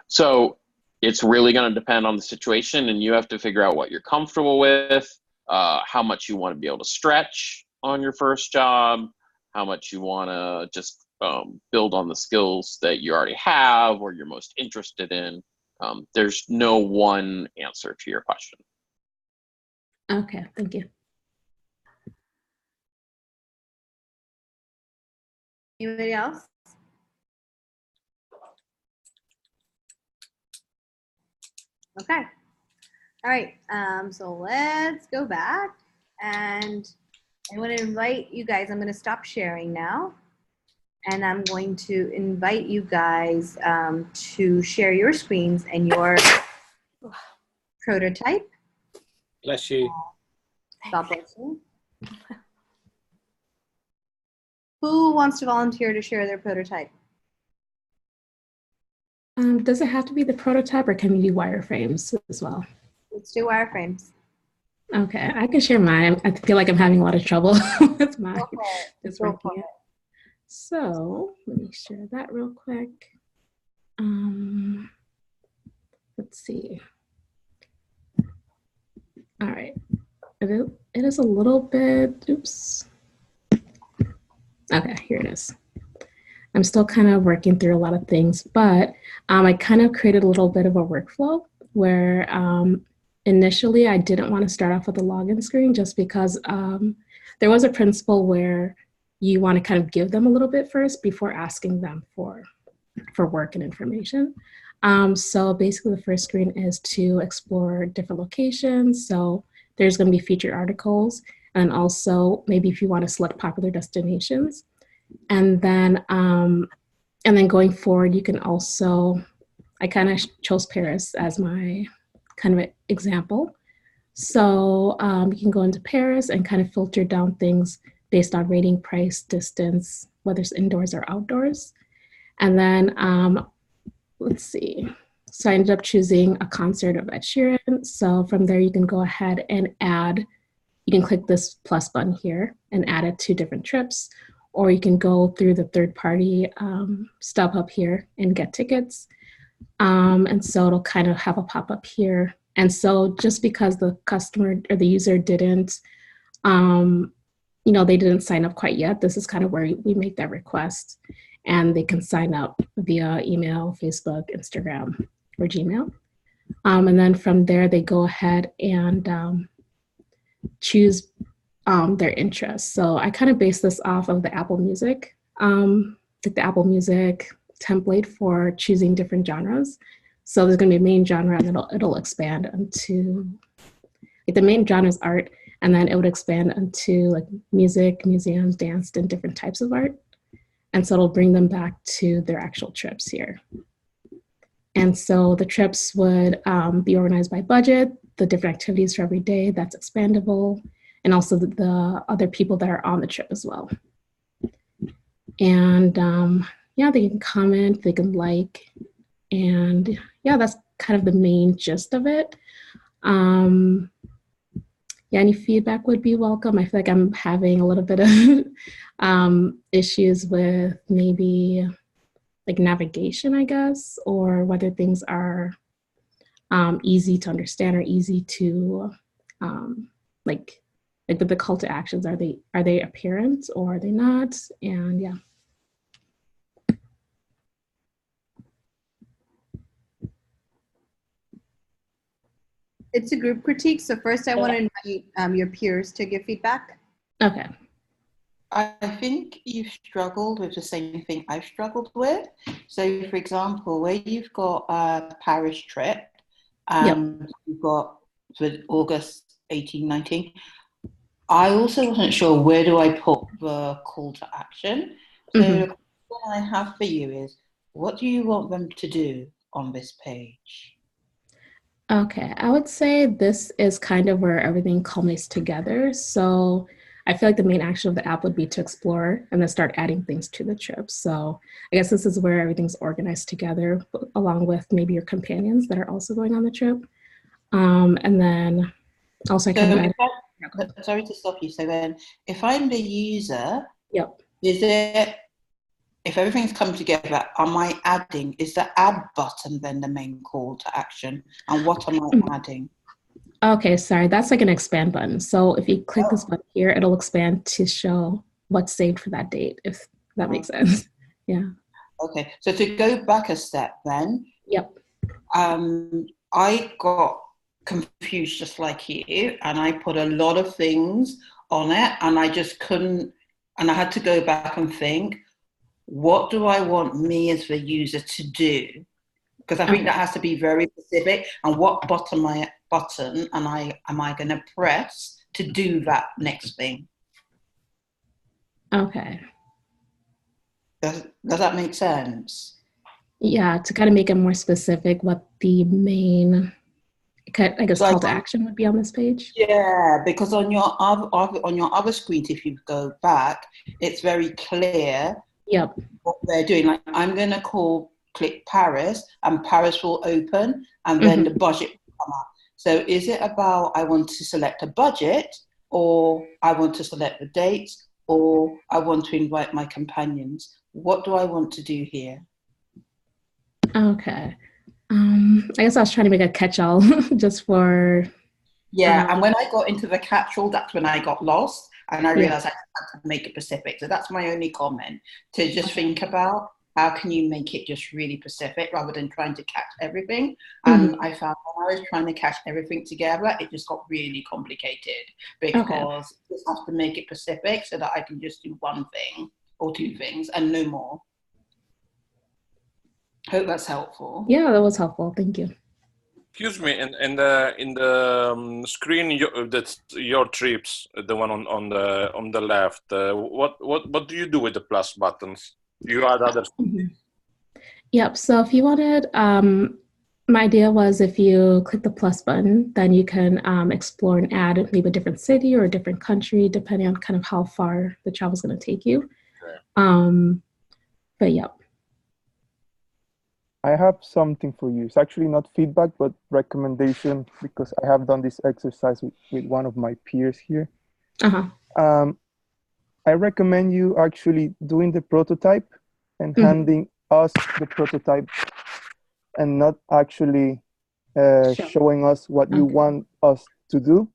So it's really going to depend on the situation, and you have to figure out what you're comfortable with, how much you want to be able to stretch on your first job, how much you want to just build on the skills that you already have or you're most interested in. There's no one answer to your question. Okay, thank you. Anybody else? Okay. All right. So let's go back, and I want to invite you guys. I'm going to stop sharing now, and I'm going to invite you guys to share your screens and your prototype. Bless you. God bless you. Who wants to volunteer to share their prototype? Does it have to be the prototype, or can we do wireframes as well? Let's do wireframes. Okay, I can share mine. I feel like I'm having a lot of trouble with mine. Just working it. So let me share that real quick. Let's see. All right. It is a little bit, oops. Okay, here it is. I'm still kind of working through a lot of things, but I kind of created a little bit of a workflow where initially I didn't want to start off with a login screen just because there was a principle where you want to kind of give them a little bit first before asking them for work and information. So basically the first screen is to explore different locations. So there's going to be featured articles, and also maybe if you want to select popular destinations. And then going forward, you can also, I kind of chose Paris as my kind of example. So you can go into Paris and kind of filter down things based on rating, price, distance, whether it's indoors or outdoors. And then let's see. So I ended up choosing a concert of Ed Sheeran. So from there, you can go ahead and add, you can click this plus button here and add it to different trips, or you can go through the third-party StubHub here and get tickets. And so it'll kind of have a pop-up here. And so just because the customer or the user didn't, they didn't sign up quite yet, this is kind of where we make that request. And they can sign up via email, Facebook, Instagram, or Gmail. And then from there, they go ahead and choose their interests. So I kind of base this off of the Apple Music, the Apple Music template for choosing different genres. So there's going to be a main genre, and it'll expand into, like, the main genre is art, and then it would expand into like music, museums, dance, and different types of art. And so it'll bring them back to their actual trips here. And so the trips would be organized by budget, the different activities for every day that's expandable, and also the other people that are on the trip as well. And they can comment, they can like, and that's kind of the main gist of it. Any feedback would be welcome. I feel like I'm having a little bit of issues with maybe like navigation, I guess, or whether things are easy to understand or easy to like with the call to actions. Are they apparent or are they not? And yeah. It's a group critique. So first I want to invite your peers to give feedback. Okay. I think you've struggled with the same thing I've struggled with. So for example, where you've got a Paris trip, you've got for August 18, 19, I also wasn't sure where do I put the call to action. So the question I have for you is, what do you want them to do on this page? Okay, I would say this is kind of where everything culminates together. So I feel like the main action of the app would be to explore and then start adding things to the trip. So I guess this is where everything's organized together, along with maybe your companions that are also going on the trip. And then also sorry to stop you. So then if I'm the user, yep. If everything's come together, am I adding, is the add button then the main call to action? And what am I adding? Okay, sorry, that's like an expand button. So if you click this button here, it'll expand to show what's saved for that date, if that makes sense. Yeah. Okay, so to go back a step then. Yep. I got confused just like you, and I put a lot of things on it, and I just couldn't, and I had to go back and think, what do I want me as the user to do Because I think that has to be very specific. And what button am I going to press to do that next thing? Okay. Does that make sense? Yeah, to kind of make it more specific, what the main, I guess, Like, call to action would be on this page. Yeah, because on your other screens, if you go back, it's very clear. Yep. What they're doing. Like, I'm going to click Paris, and Paris will open, and then the budget will come up. So is it about I want to select a budget, or I want to select the dates, or I want to invite my companions? What do I want to do here? Okay. I guess I was trying to make a catch-all just for... Yeah, and when I got into the catch-all, that's when I got lost, and I realized I had to make it specific. So that's my only comment, to just think about how can you make it just really specific rather than trying to catch everything. And I found when I was trying to catch everything together, it just got really complicated because you just have to make it specific so that I can just do one thing or two things and no more. Hope that's helpful. Yeah, that was helpful. Thank you. Excuse me, in the screen that's your trips, the one on the left. What do you do with the plus buttons? Do you add others? Yep. So if you wanted, my idea was if you click the plus button, then you can explore and add maybe a different city or a different country, depending on kind of how far the travel is going to take you. Okay. But yep. I have something for you. It's actually not feedback, but recommendation, because I have done this exercise with one of my peers here. I recommend you actually doing the prototype and handing us the prototype and not actually showing us what you want us to do.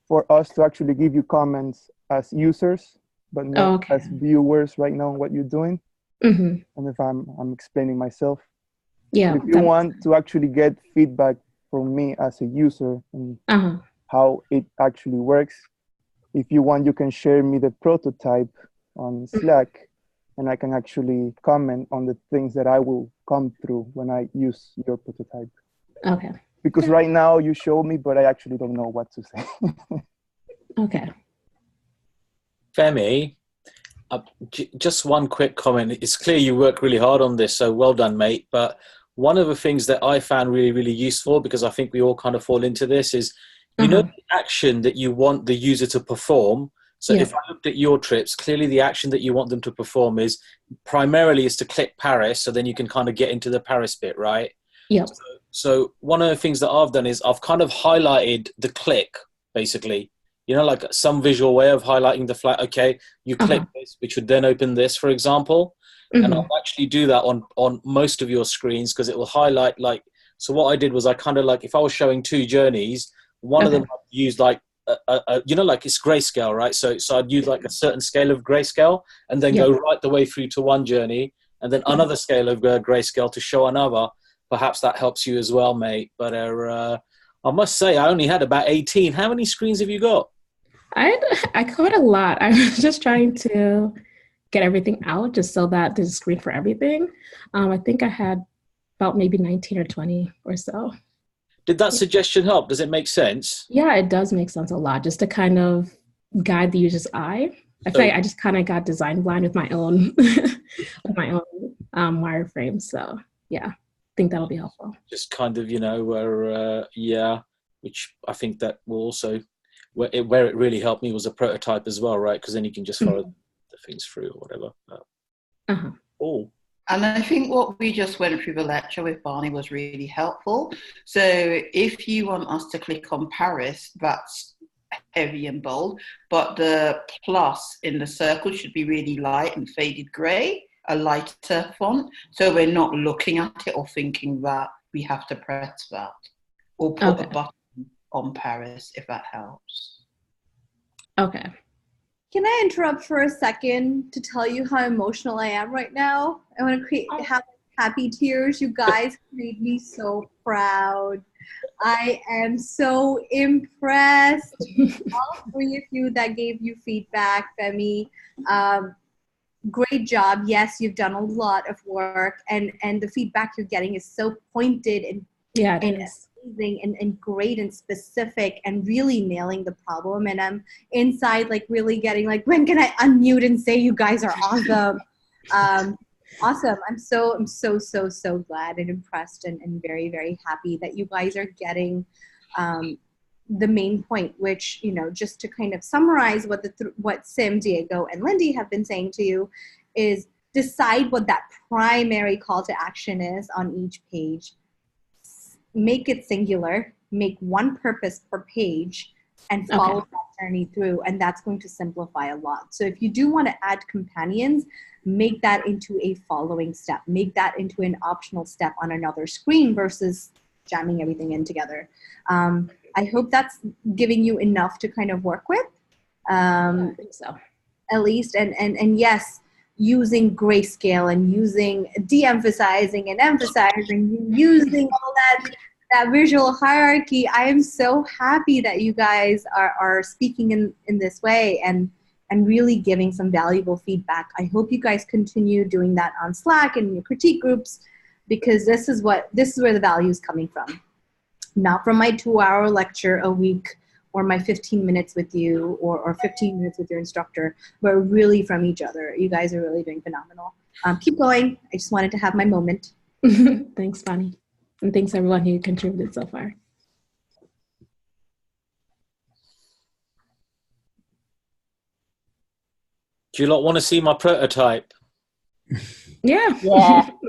For us to actually give you comments as users, but not as viewers right now on what you're doing. And if I'm explaining myself, but if you want to actually get feedback from me as a user and how it actually works, if you want, you can share me the prototype on Slack, and I can actually comment on the things that I will come through when I use your prototype. Okay. Because right now you show me, but I actually don't know what to say. Okay. Femi, just one quick comment. It's clear you work really hard on this, so well done, mate. But one of the things that I found really, really useful, because I think we all kind of fall into this, is you know the action that you want the user to perform. So if I looked at your trips, clearly the action that you want them to perform is primarily is to click Paris, so then you can kind of get into the Paris bit, right? Yep. So one of the things that I've done is I've kind of highlighted the click, basically. You know, like some visual way of highlighting the flag. Okay, you click this, which would then open this, for example. And I'll actually do that on most of your screens because it will highlight, like, so what I did was I kind of like, if I was showing two journeys, one of them I'd use like, you know, like it's grayscale, right? So I'd use like a certain scale of grayscale and then go right the way through to one journey and then another scale of grayscale to show another. Perhaps that helps you as well, mate. But I must say, I only had about 18. How many screens have you got? I covered a lot. I was just trying to get everything out just so that there's a screen for everything. I think I had about maybe 19 or 20 or so. Did that suggestion help? Does it make sense? Yeah, it does make sense a lot, just to kind of guide the user's eye. I feel like I just kind of got design blind with my own wireframe. So yeah, I think that'll be helpful. Just kind of, you know, where which I think that will also where it really helped me was a prototype as well, right? Because then you can just follow the things through or whatever. And I think what we just went through the lecture with Barney was really helpful. So if you want us to click on Paris, that's heavy and bold, but the plus in the circle should be really light and faded gray, a lighter font. So we're not looking at it or thinking that we have to press that or put a button on Paris, if that helps. Okay. Can I interrupt for a second to tell you how emotional I am right now? I want to have happy tears. You guys made me so proud. I am so impressed. All three of you that gave you feedback, Femi. great job. Yes, you've done a lot of work, and the feedback you're getting is so pointed and amazing and great and specific and really nailing the problem. And I'm inside like really getting like, when can I unmute and say you guys are awesome? Awesome. I'm so glad and impressed and very, very happy that you guys are getting the main point, which, you know, just to kind of summarize what Sim, Diego, and Lindy have been saying to you is decide what that primary call to action is on each page. Make it singular, make one purpose per page, and follow that journey through, and that's going to simplify a lot. So if you do want to add companions, make that into a following step. Make that into an optional step on another screen versus jamming everything in together. I hope that's giving you enough to kind of work with. I think so. At least, and yes, using grayscale and using de-emphasizing and emphasizing, using all that visual hierarchy. I am so happy that you guys are speaking in this way and really giving some valuable feedback. I hope you guys continue doing that on Slack and in your critique groups, because this is where the value is coming from. Not from my 2-hour lecture a week or my 15 minutes with you or 15 minutes with your instructor, but really from each other. You guys are really doing phenomenal. Keep going. I just wanted to have my moment. Thanks, Bonnie. And thanks everyone who contributed so far. Do you lot want to see my prototype? Yeah.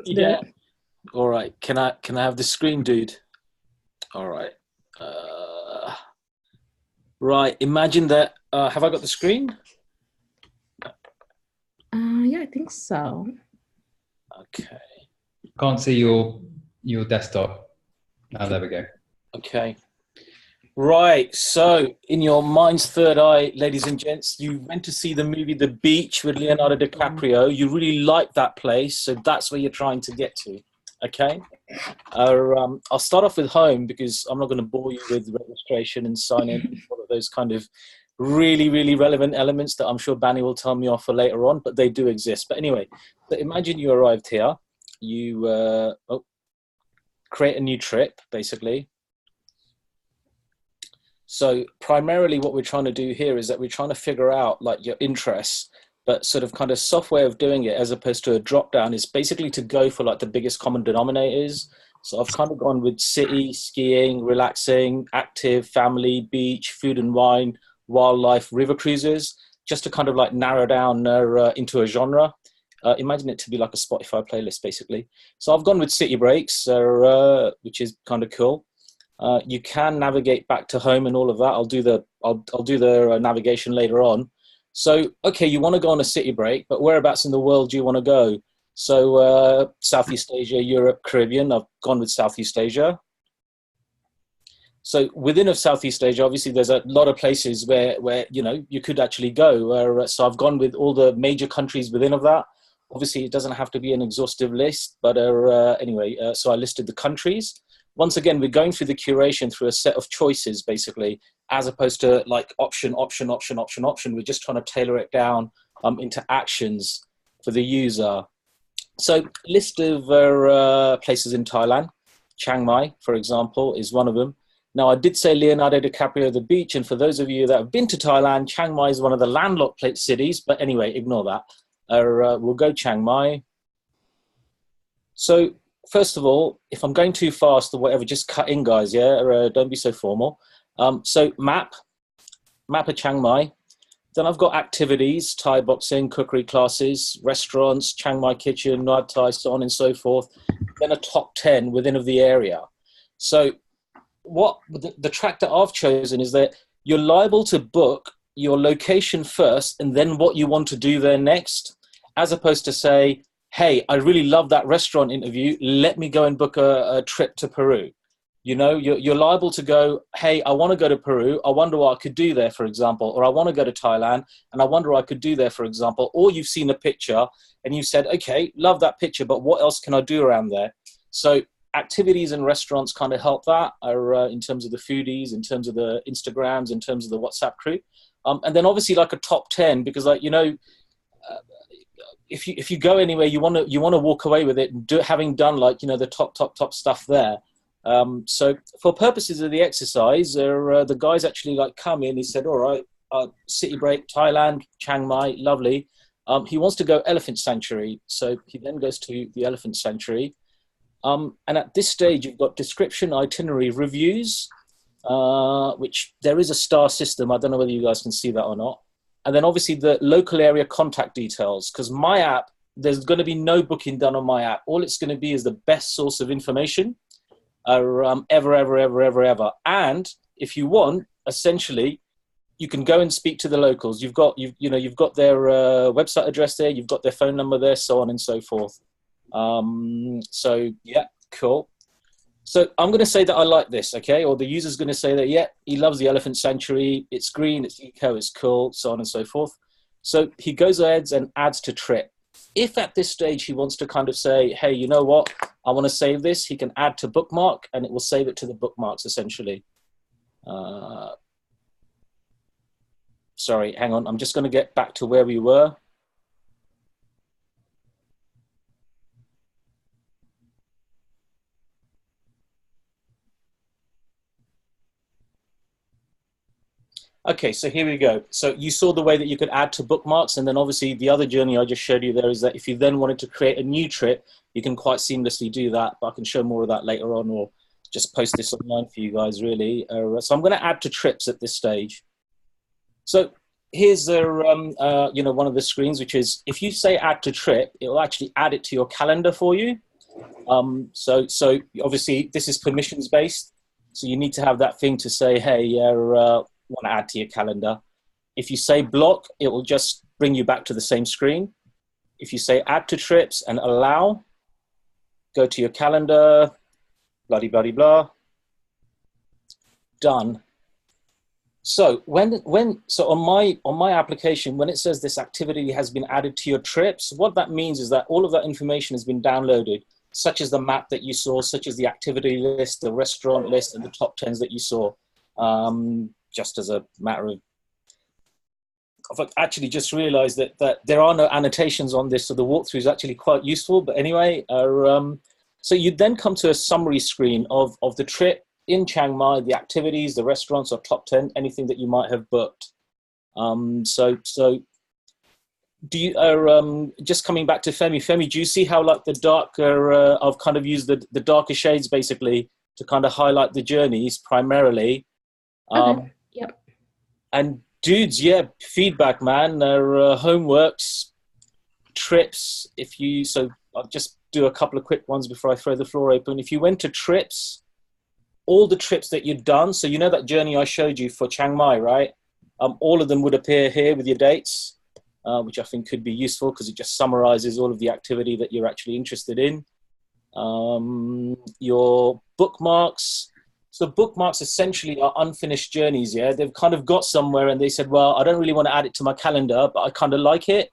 Yeah. All right. Can I have the screen, dude? All right. Right. Imagine that. Have I got the screen? Yeah, I think so. Okay. Can't see your desktop. Oh, there we go. Okay. Right. So, in your mind's third eye, ladies and gents, you went to see the movie The Beach with Leonardo DiCaprio. You really like that place, so that's where you're trying to get to. Okay. I'll start off with home because I'm not going to bore you with registration and sign in, all of those kind of really, really relevant elements that I'm sure Banny will tell me off for later on, but they do exist. But anyway, so imagine you arrived here. You create a new trip, basically. So primarily what we're trying to do here is that we're trying to figure out like your interests, but sort of kind of soft way of doing it as opposed to a drop down is basically to go for like the biggest common denominators. So I've kind of gone with city, skiing, relaxing, active, family, beach, food and wine, wildlife, river cruises, just to kind of like narrow down into a genre. Imagine it to be like a Spotify playlist basically. So I've gone with city breaks, which is kind of cool. You can navigate back to home and all of that. I'll do the navigation later on. So, okay, you want to go on a city break, but whereabouts in the world do you want to go? So, Southeast Asia, Europe, Caribbean. I've gone with Southeast Asia. So, within of Southeast Asia, obviously, there's a lot of places where you know you could actually go. So, I've gone with all the major countries within of that. Obviously, it doesn't have to be an exhaustive list, but anyway, so I listed the countries. Once again, we're going through the curation through a set of choices, basically, as opposed to like option. We're just trying to tailor it down into actions for the user. So list of places in Thailand. Chiang Mai, for example, is one of them. Now, I did say Leonardo DiCaprio, the beach, and for those of you that have been to Thailand, Chiang Mai is one of the landlocked cities, but anyway, ignore that. We'll go Chiang Mai. So, first of all, if I'm going too fast or whatever, just cut in, guys, yeah? Don't be so formal. So map of Chiang Mai. Then I've got activities, Thai boxing, cookery classes, restaurants, Chiang Mai kitchen, Nai Thai, so on and so forth. Then a top 10 within of the area. So what the track that I've chosen is that you're liable to book your location first and then what you want to do there next, as opposed to say, hey, I really love that restaurant interview. Let me go and book a trip to Peru. You know, you're liable to go, hey, I want to go to Peru. I wonder what I could do there, for example. Or I want to go to Thailand and I wonder what I could do there, for example. Or you've seen a picture and you said, okay, love that picture, but what else can I do around there? So activities and restaurants kind of help that in terms of the foodies, in terms of the Instagrams, in terms of the WhatsApp crew. And then obviously like a top 10, because like, you know, if you go anywhere, you want to walk away with it, and having done like the top stuff there. So for purposes of the exercise, the guys actually like come in. He said, "All right, city break, Thailand, Chiang Mai, lovely." He wants to go elephant sanctuary, so he then goes to the elephant sanctuary. And at this stage, you've got description, itinerary, reviews, which there is a star system. I don't know whether you guys can see that or not. And then obviously the local area contact details, because my app, there's going to be no booking done on my app. All it's going to be is the best source of information ever. And if you want, essentially, you can go and speak to the locals. You've got their website address there, you've got their phone number there, so on and so forth. So yeah, cool. So I'm going to say that I like this, okay? Or the user's going to say that, yeah, he loves the elephant sanctuary. It's green, it's eco, it's cool, so on and so forth. So he goes ahead and adds to trip. If at this stage he wants to kind of say, hey, you know what? I want to save this. He can add to bookmark, and it will save it to the bookmarks, essentially. Sorry, hang on. I'm just going to get back to where we were. Okay, so here we go. So you saw the way that you could add to bookmarks, and then obviously the other journey I just showed you there is that if you then wanted to create a new trip, you can quite seamlessly do that, but I can show more of that later on, or just post this online for you guys, really. So I'm going to add to trips at this stage. So here's one of the screens, which is if you say add to trip, it will actually add it to your calendar for you. So obviously this is permissions based, so you need to have that thing to say, hey, want to add to your calendar. If you say block, it will just bring you back to the same screen. If you say add to trips and allow, go to your calendar, bloody blah, done. So so on my application, when it says this activity has been added to your trips, what that means is that all of that information has been downloaded, such as the map that you saw, such as the activity list, the restaurant list, and the top 10s that you saw. Just as a matter of, I've actually just realized that there are no annotations on this, so the walkthrough is actually quite useful. But anyway, so you then come to a summary screen of the trip in Chiang Mai, the activities, the restaurants, or top 10, anything that you might have booked. So do you, just coming back to Femi, do you see how like the darker, I've kind of used the darker shades basically to kind of highlight the journeys primarily. Okay. Yep. And dudes, yeah, feedback, man. Homeworks, trips. So I'll just do a couple of quick ones before I throw the floor open. If you went to trips, all the trips that you'd done, so you know that journey I showed you for Chiang Mai, right? All of them would appear here with your dates, which I think could be useful because it just summarizes all of the activity that you're actually interested in. Your bookmarks. So bookmarks essentially are unfinished journeys, yeah? They've kind of got somewhere and they said, well, I don't really want to add it to my calendar, but I kind of like it.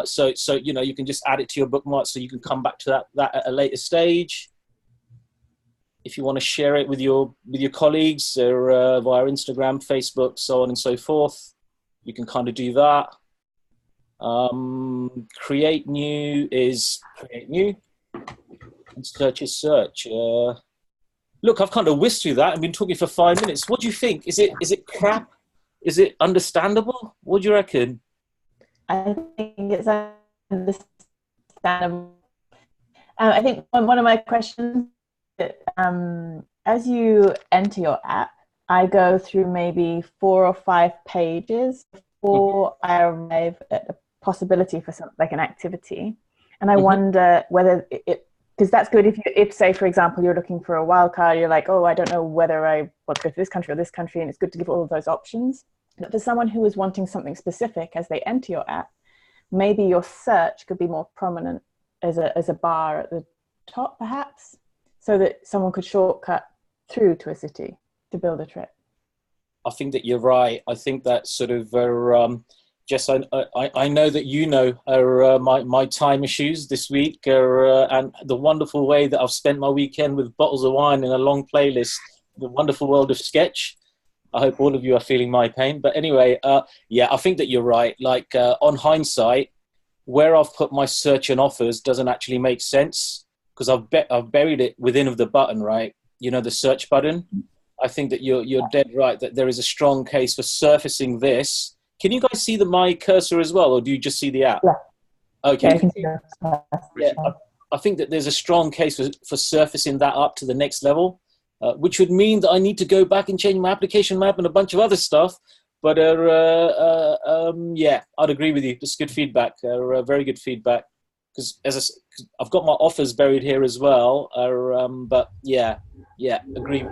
So you can just add it to your bookmarks so you can come back to that at a later stage. If you want to share it with your colleagues or via Instagram, Facebook, so on and so forth, you can kind of do that. Create new is create new, and search is search. Look, I've kind of whizzed through that. I've been talking for 5 minutes. What do you think? Is it crap? Is it understandable? What do you reckon? I think it's understandable. I think one of my questions, as you enter your app, I go through maybe 4 or 5 pages before I arrive at a possibility for something like an activity. And I wonder whether because that's good if say, for example, you're looking for a wild card, you're like, oh, I don't know whether I want to go to this country or this country, and it's good to give all of those options. But for someone who is wanting something specific as they enter your app, maybe your search could be more prominent as a bar at the top, perhaps, so that someone could shortcut through to a city to build a trip. I think that you're right. I think that sort of Jess, I know that you know my time issues this week and the wonderful way that I've spent my weekend with bottles of wine and a long playlist, The Wonderful World of Sketch. I hope all of you are feeling my pain. But anyway, yeah, I think that you're right. Like on hindsight, where I've put my search and offers doesn't actually make sense because I've buried it within of the button, right? You know, the search button. I think that you're dead right that there is a strong case for surfacing this. Can you guys see my cursor as well, or do you just see the app? Yeah. Okay. Yeah, I can see that. Yeah, I think that there's a strong case for surfacing that up to the next level, which would mean that I need to go back and change my application map and a bunch of other stuff. But yeah, I'd agree with you. It's good feedback, very good feedback. Because I've got my offers buried here as well. But yeah, agree.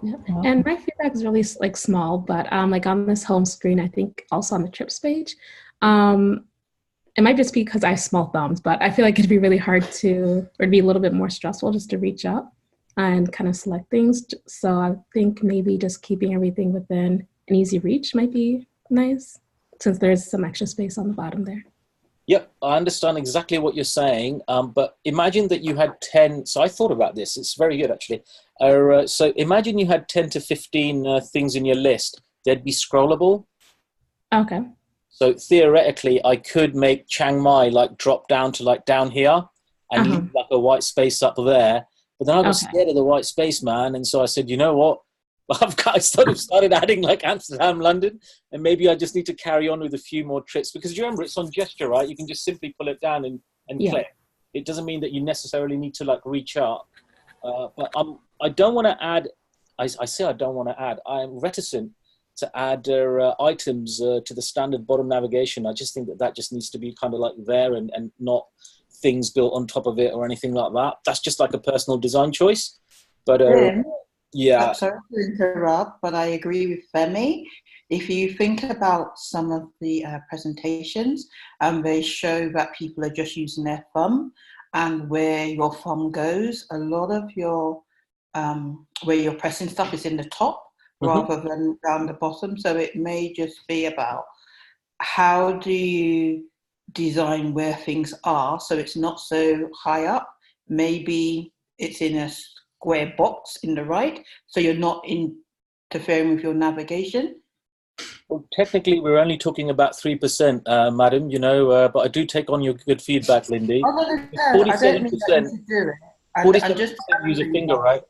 Yep. And my feedback is really like small, but like on this home screen, I think also on the trips page, it might just be because I have small thumbs, but I feel like it'd be really hard or it'd be a little bit more stressful just to reach up and kind of select things. So I think maybe just keeping everything within an easy reach might be nice, since there's some extra space on the bottom there. Yep, I understand exactly what you're saying. But imagine that you had 10. So I thought about this. It's very good, actually. So imagine you had 10 to 15 things in your list. They'd be scrollable. Okay. So theoretically, I could make Chiang Mai like drop down to like down here and leave like a white space up there. But then I got scared of the white space, man. And so I said, you know what? I started adding like Amsterdam, London, and maybe I just need to carry on with a few more trips because you remember it's on gesture, right? You can just simply pull it down and click. It doesn't mean that you necessarily need to like reach up. But I don't want to add. I say I don't want to add. I'm reticent to add items to the standard bottom navigation. I just think that just needs to be kind of like there and not things built on top of it or anything like that. That's just like a personal design choice. But yeah. I'm sorry to interrupt, but I agree with Femi. If you think about some of the presentations, they show that people are just using their thumb, and where your thumb goes, a lot of your where you're pressing stuff is in the top rather than down the bottom. So it may just be about how do you design where things are so it's not so high up. Maybe it's in a square box in the right, so you're not interfering with your navigation. Well, technically, we're only talking about 3%, madam, you know, but I do take on your good feedback, Lindy. I don't mean that to do it. 47% use a finger, right?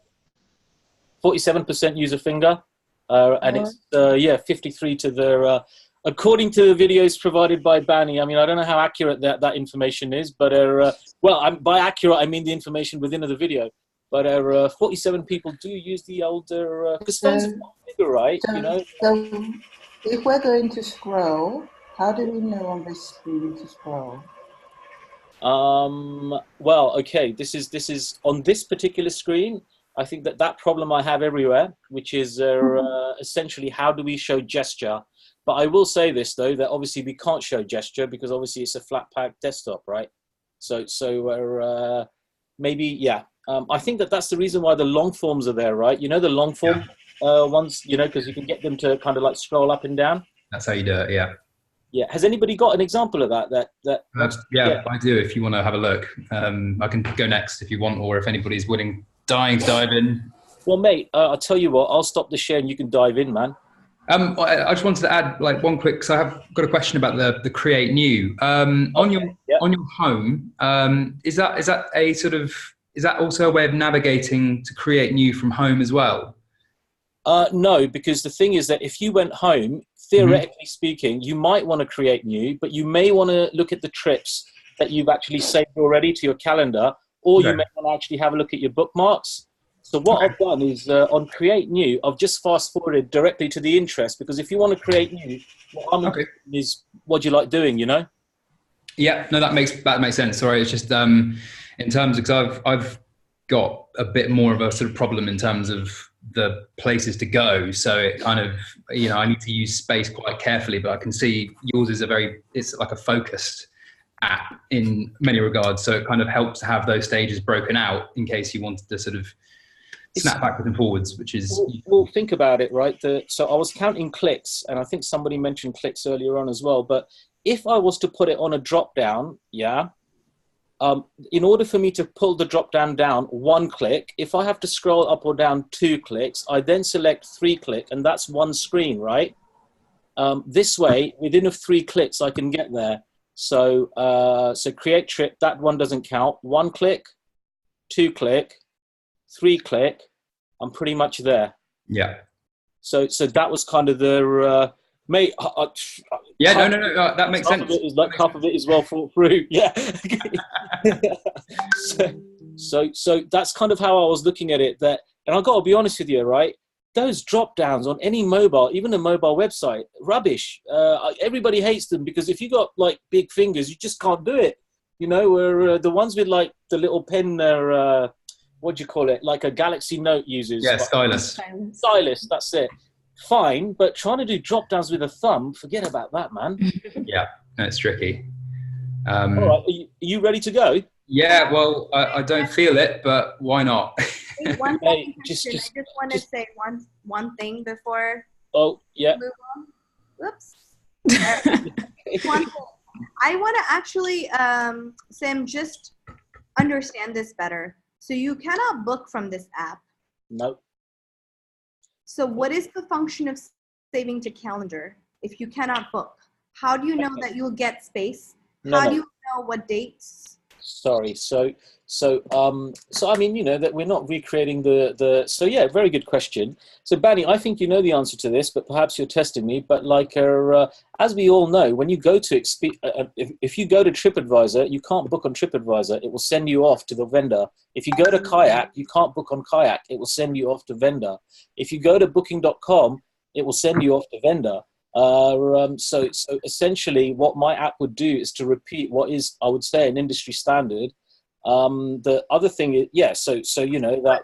47% use a finger, and it's 53 to their. According to the videos provided by Banny, I mean, I don't know how accurate that information is, but by accurate I mean the information within the video. But 47 people do use the older because phones are bigger, right? So, you know. So if we're going to scroll, how do we know on this screen to scroll? Well, okay. This is on this particular screen. I think that problem I have everywhere, which is essentially how do we show gesture? But I will say this though, that obviously we can't show gesture because obviously it's a flat pack desktop, right? So maybe yeah. I think that's the reason why the long forms are there, right? You know, the long form ones, you know, because you can get them to kind of like scroll up and down. That's how you do it, yeah. Yeah. Has anybody got an example of that? Yeah, I do. If you want to have a look, I can go next if you want, or if anybody's dying to dive in. Well, mate, I'll tell you what. I'll stop the share and you can dive in, man. I just wanted to add like one quick, because I have got a question about the create new on your home. Is that a sort of Is that also a way of navigating to create new from home as well? No, because the thing is that if you went home, theoretically speaking, you might want to create new, but you may want to look at the trips that you've actually saved already to your calendar, or you may want to actually have a look at your bookmarks. So what I've done is on create new, I've just fast forwarded directly to the interest, because if you want to create new, what I'm interested in is what do you like doing, you know? Yeah, no, that makes sense. Sorry, it's just in terms of, because I've got a bit more of a sort of problem in terms of the places to go. So it kind of, you know, I need to use space quite carefully, but I can see yours is it's like a focused app in many regards. So it kind of helps to have those stages broken out in case you wanted to sort of snap backwards and forwards, which is... Well, think about it, right? So I was counting clicks, and I think somebody mentioned clicks earlier on as well, but if I was to put it on a drop down, in order for me to pull the drop down one click, if I have to scroll up or down 2 clicks, I then select 3 click, and that's one screen, right? This way, within 3 clicks, I can get there. So so create trip, that one doesn't count. 1 click, 2 click, 3 click, I'm pretty much there. Yeah. So that was kind of the mate. Yeah, no, that makes sense. Half of it is well thought through. Yeah. so that's kind of how I was looking at it. That, and I got to be honest with you, right? Those drop downs on any mobile, even a mobile website, rubbish. Everybody hates them because if you got like big fingers, you just can't do it. You know, where the ones with like the little pen, what do you call it? Like a Galaxy Note uses. Yeah, stylus. Stylus, that's it. Fine, but trying to do drop downs with a thumb, forget about that, man. Yeah, that's tricky. All right, are you ready to go? Yeah, well, I don't feel it, but why not? One second, Christian. I just want to say one thing before. Oh, yeah. Move on. Whoops. One thing. I want to actually, Sam, just understand this better. So you cannot book from this app. No. So what is the function of saving to calendar if you cannot book? How do you know that you'll get space? How do you know what dates? Sorry. So I mean, you know, that we're not recreating the so yeah, very good question. So Banny, I think you know the answer to this, but perhaps you're testing me. But like, as we all know, when you go to if you go to TripAdvisor, you can't book on TripAdvisor. It will send you off to the vendor. If you go to Kayak, you can't book on Kayak. It will send you off to vendor. If you go to Booking.com, it will send you off to vendor. So essentially what my app would do is to repeat what is, I would say, an industry standard. The other thing is, yeah, so you know that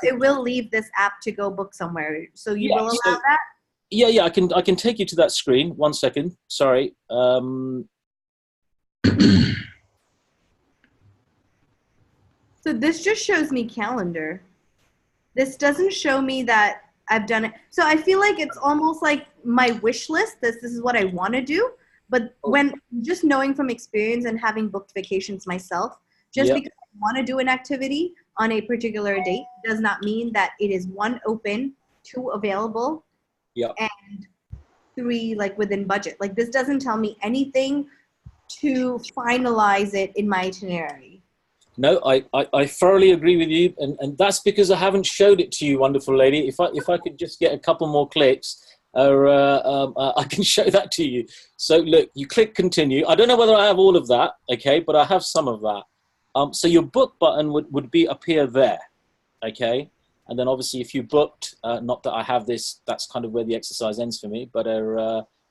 it will leave this app to go book somewhere. So you will allow that? Yeah, I can take you to that screen. 1 second. Sorry. So this just shows me calendar. This doesn't show me that I've done it. So I feel like it's almost like my wish list. This is what I want to do. But when just knowing from experience and having booked vacations myself, just because I want to do an activity on a particular date does not mean that it is 1, open, 2, available, and 3, like within budget. Like this doesn't tell me anything to finalize it in my itinerary. No, I thoroughly agree with you, and that's because I haven't showed it to you, wonderful lady. If I could just get a couple more clicks, I can show that to you. So look, you click continue. I don't know whether I have all of that, okay, but I have some of that. So your book button would be appear there, okay, and then obviously if you booked, not that I have this, that's kind of where the exercise ends for me. But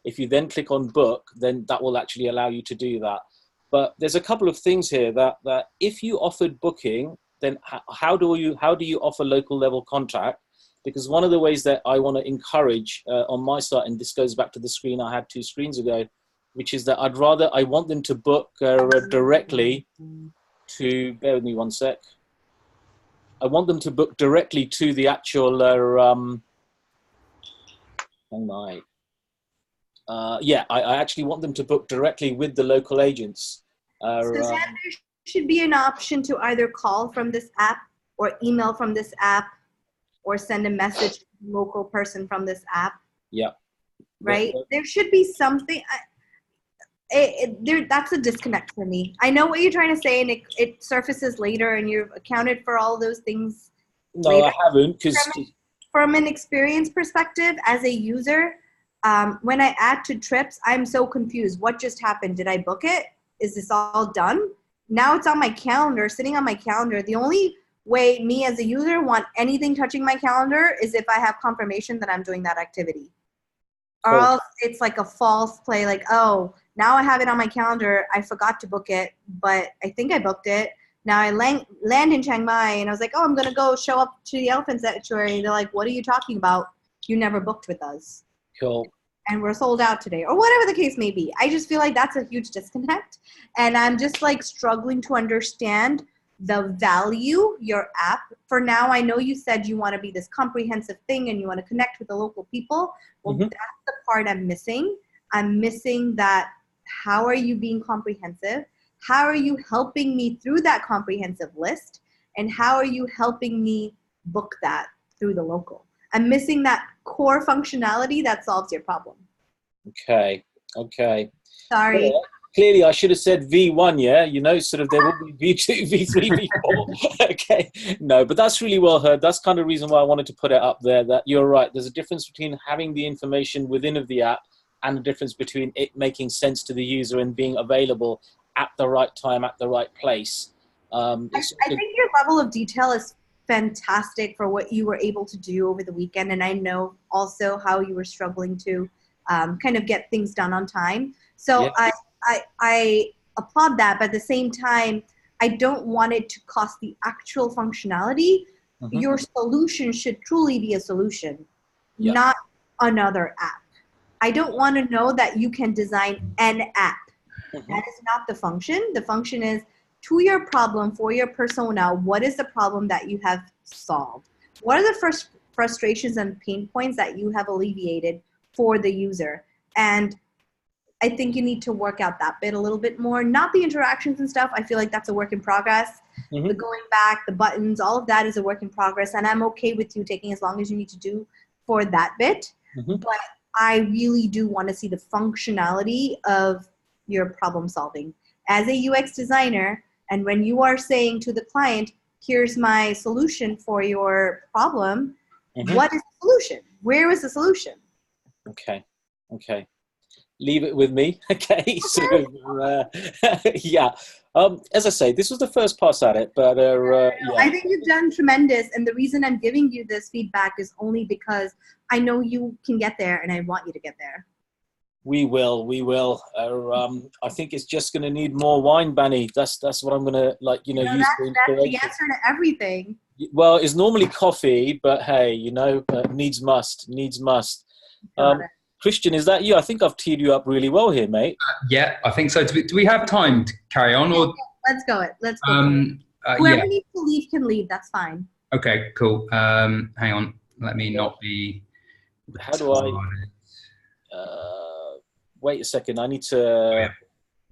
if you then click on book, then that will actually allow you to do that. But there's a couple of things here that if you offered booking, then how do you offer local level contact? Because one of the ways that I want to encourage on my site, and this goes back to the screen I had 2 screens ago, which is that I want them to book directly to, bear with me 1 sec. I want them to book directly to the actual, I actually want them to book directly with the local agents. So there should be an option to either call from this app or email from this app or send a message to the local person from this app. Yeah. Right? There should be something. That's a disconnect for me. I know what you're trying to say, and it surfaces later, and you've accounted for all those things. No, later. I haven't. From an experience perspective, as a user, when I add to trips, I'm so confused. What just happened? Did I book it? Is this all done? Now it's on my calendar, sitting on my calendar. The only way me as a user want anything touching my calendar is if I have confirmation that I'm doing that activity. Or else it's like a false play, like, oh, now I have it on my calendar. I forgot to book it, but I think I booked it. Now I land in Chiang Mai, and I was like, oh, I'm going to go show up to the elephant sanctuary. They're like, what are you talking about? You never booked with us. Cool. And we're sold out today, or whatever the case may be. I just feel like that's a huge disconnect. And I'm just like struggling to understand the value your app. For now, I know you said you want to be this comprehensive thing and you want to connect with the local people. Well, that's the part I'm missing. I'm missing that. How are you being comprehensive? How are you helping me through that comprehensive list? And how are you helping me book that through the local? I'm missing that core functionality that solves your problem. Okay. Sorry. clearly I should have said V1, yeah, you know, sort of there will be V2, V3, V4. Okay, no, but that's really well heard. That's kind of the reason why I wanted to put it up there, that you're right. There's a difference between having the information within of the app and the difference between it making sense to the user and being available at the right time, at the right place. I think your level of detail is fantastic for what you were able to do over the weekend. And I know also how you were struggling to kind of get things done on time. So yeah. I applaud that, but at the same time, I don't want it to cost the actual functionality. Mm-hmm. Your solution should truly be a solution, yeah. not another app. I don't want to know that you can design an app. Mm-hmm. That is not the function. The function is to your problem, for your persona, what is the problem that you have solved? What are the first frustrations and pain points that you have alleviated for the user? And I think you need to work out that bit a little bit more. Not the interactions and stuff. I feel like that's a work in progress. Mm-hmm. The going back, the buttons, all of that is a work in progress. And I'm okay with you taking as long as you need to do for that bit. Mm-hmm. But I really do want to see the functionality of your problem solving. As a UX designer, and when you are saying to the client, here's my solution for your problem, mm-hmm. what is the solution? Where is the solution? Okay. Leave it with me. Okay. So, yeah. As I say, this was the first pass at it, but yeah. I think you've done tremendous. And the reason I'm giving you this feedback is only because I know you can get there and I want you to get there. We will. I think it's just going to need more wine, Banny. That's what I'm going to use for inspiration. That's the answer to everything. Well, it's normally coffee, but hey, needs must. Christian, is that you? I think I've teed you up really well here, mate. Yeah, I think so. Do we have time to carry on? Or let's go. Whoever needs to leave can leave. That's fine. Okay, cool. Hang on. Let me not be. How do I? Wait a second. I need to.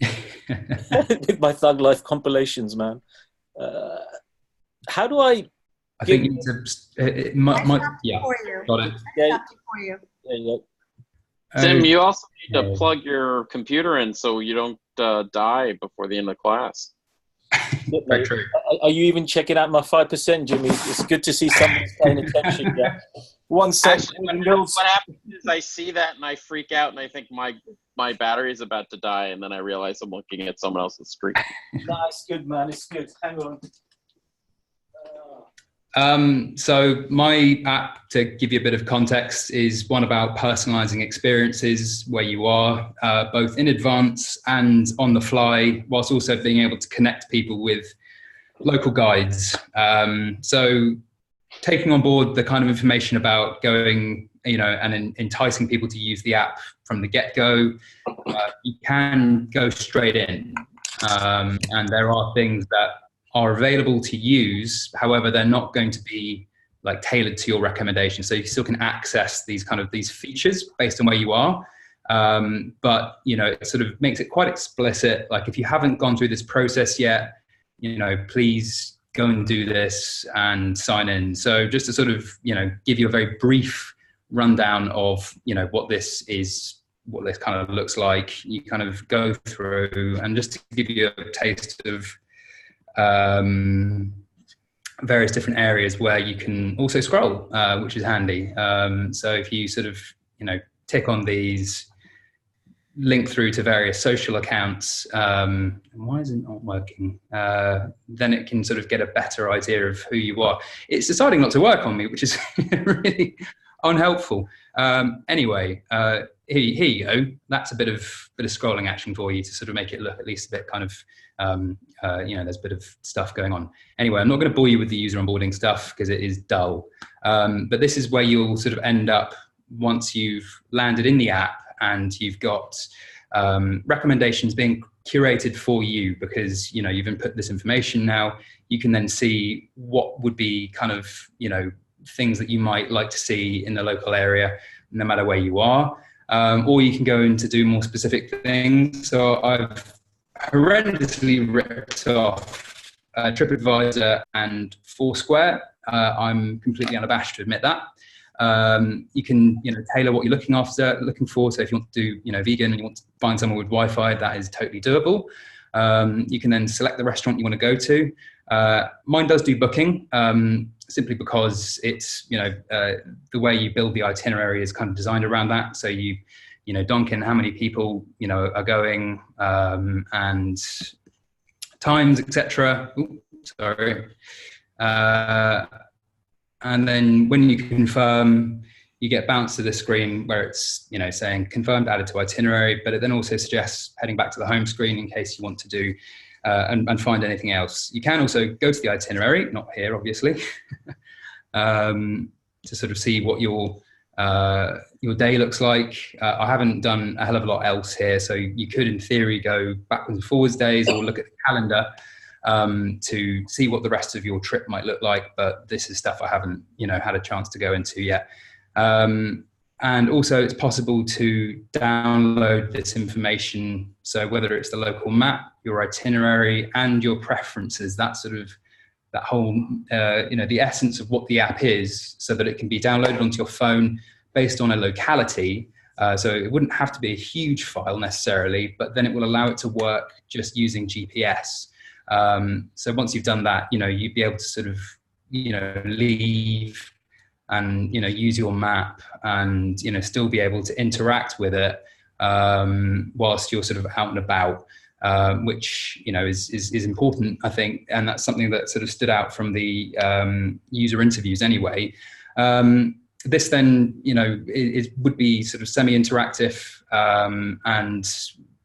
With my Thug Life compilations, man. How do I? I think you need to. Yeah. Got it. Yeah. Tim, you also need to plug your computer in so you don't die before the end of class. Very true. Are you even checking out my 5%, Jimmy? It's good to see someone's paying attention. Yeah. One second. What happens is I see that and I freak out and I think my battery is about to die, and then I realize I'm looking at someone else's screen. No, it's good, man. It's good. Hang on. So my app, to give you a bit of context, is one about personalizing experiences where you are, both in advance and on the fly, whilst also being able to connect people with local guides. So taking on board the kind of information about going, and enticing people to use the app from the get-go, you can go straight in. And there are things that are available to use. However, they're not going to be tailored to your recommendation. So you still can access these features based on where you are. But, it sort of makes it quite explicit. Like, if you haven't gone through this process yet, please go and do this and sign in. So just to sort of, give you a very brief rundown of, what this is, what this kind of looks like, you kind of go through, and just to give you a taste of various different areas where you can also scroll, which is handy. So if you sort of, tick on these, link through to various social accounts, why is it not working? Then it can sort of get a better idea of who you are. It's deciding not to work on me, which is really unhelpful. Anyway, here you go. That's a bit of scrolling action for you to sort of make it look at least a bit kind of, there's a bit of stuff going on. Anyway, I'm not going to bore you with the user onboarding stuff because it is dull. But this is where you'll sort of end up once you've landed in the app and you've got recommendations being curated for you, because, you've input this information now. You can then see what would be kind of, things that you might like to see in the local area, no matter where you are. Or you can go in to do more specific things. So I've horrendously ripped off TripAdvisor and Foursquare. I'm completely unabashed to admit that. You can, tailor what you're looking for. So if you want to do, vegan and you want to find someone with Wi-Fi, that is totally doable. You can then select the restaurant you want to go to. Mine does do booking, simply because it's, the way you build the itinerary is kind of designed around that. So you donk in how many people, are going, and times, etc. Sorry. And then when you confirm, you get bounced to the screen where it's, saying confirmed, added to itinerary, but it then also suggests heading back to the home screen in case you want to do and find anything else. You can also go to the itinerary, not here, obviously, to sort of see what your day looks like. I haven't done a hell of a lot else here, so you could, in theory, go backwards and forwards days or look at the calendar to see what the rest of your trip might look like. But this is stuff I haven't, had a chance to go into yet. And also it's possible to download this information. So whether it's the local map, your itinerary, and your preferences, that whole, the essence of what the app is, so that it can be downloaded onto your phone based on a locality. So it wouldn't have to be a huge file necessarily, but then it will allow it to work just using GPS. So once you've done that, you'd be able to sort of, leave and, use your map and, still be able to interact with it whilst you're sort of out and about, which, is important, I think. And that's something that sort of stood out from the user interviews anyway. This then, would be sort of semi-interactive, and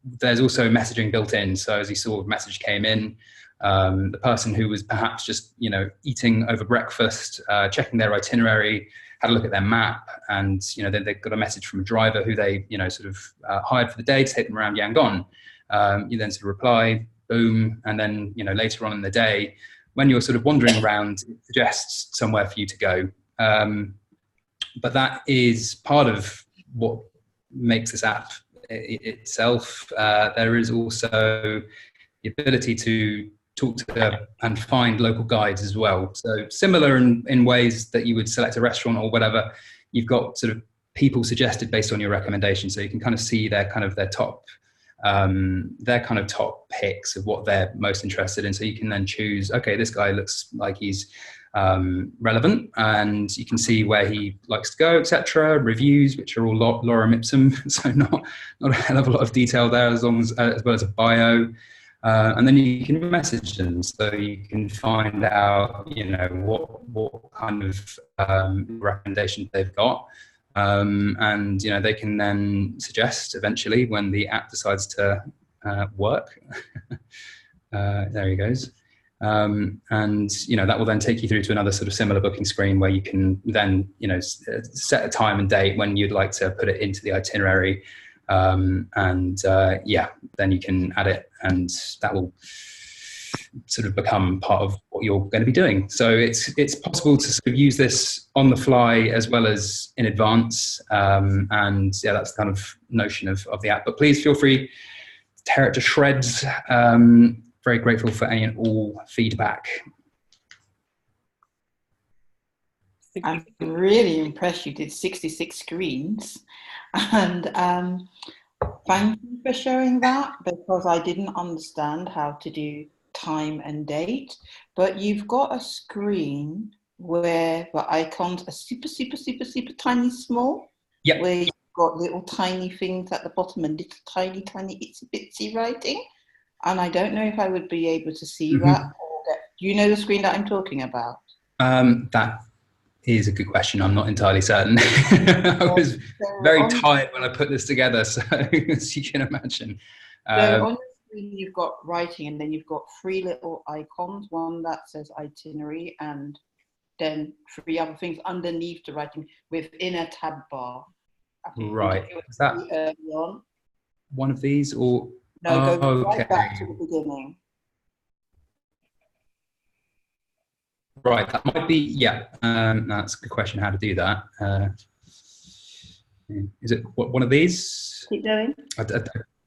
there's also messaging built in. So as you saw, message came in, the person who was perhaps just, eating over breakfast, checking their itinerary, had a look at their map, and, then they got a message from a driver who they, sort of hired for the day to take them around Yangon. You then sort of reply, boom, and then, later on in the day, when you're sort of wandering around, it suggests somewhere for you to go. But that is part of what makes this app itself. There is also the ability to talk to and find local guides as well. So similar in ways that you would select a restaurant or whatever, you've got sort of people suggested based on your recommendation. So you can kind of see their top picks of what they're most interested in. So you can then choose, okay, this guy looks like he's relevant, and you can see where he likes to go, etc. Reviews, which are all lorem ipsum, so not a hell of a lot of detail there, as well as a bio. And then you can message them, so you can find out, what kind of recommendations they've got, and they can then suggest eventually when the app decides to work. There he goes. And that will then take you through to another sort of similar booking screen where you can then set a time and date when you'd like to put it into the itinerary, then you can add it, and that will sort of become part of what you're going to be doing. So it's possible to sort of use this on the fly as well as in advance, that's the kind of notion of the app. But please feel free to tear it to shreds. Very grateful for any and all feedback. I'm really impressed you did 66 screens, and thank you for showing that, because I didn't understand how to do time and date. But you've got a screen where the icons are super tiny small. Yep. Where you've got little tiny things at the bottom and little tiny itsy bitsy writing. And I don't know if I would be able to see that. Do you know the screen that I'm talking about? That is a good question. I'm not entirely certain. I was very tired when I put this together, so as you can imagine. So on the screen, you've got writing, and then you've got 3 little icons. One that says itinerary, and then 3 other things underneath the writing within a tab bar. Right. Is that early on. One of these, or? No, go right back to the beginning. Right, that might be, yeah. That's a good question, how to do that. Is it one of these? Keep going.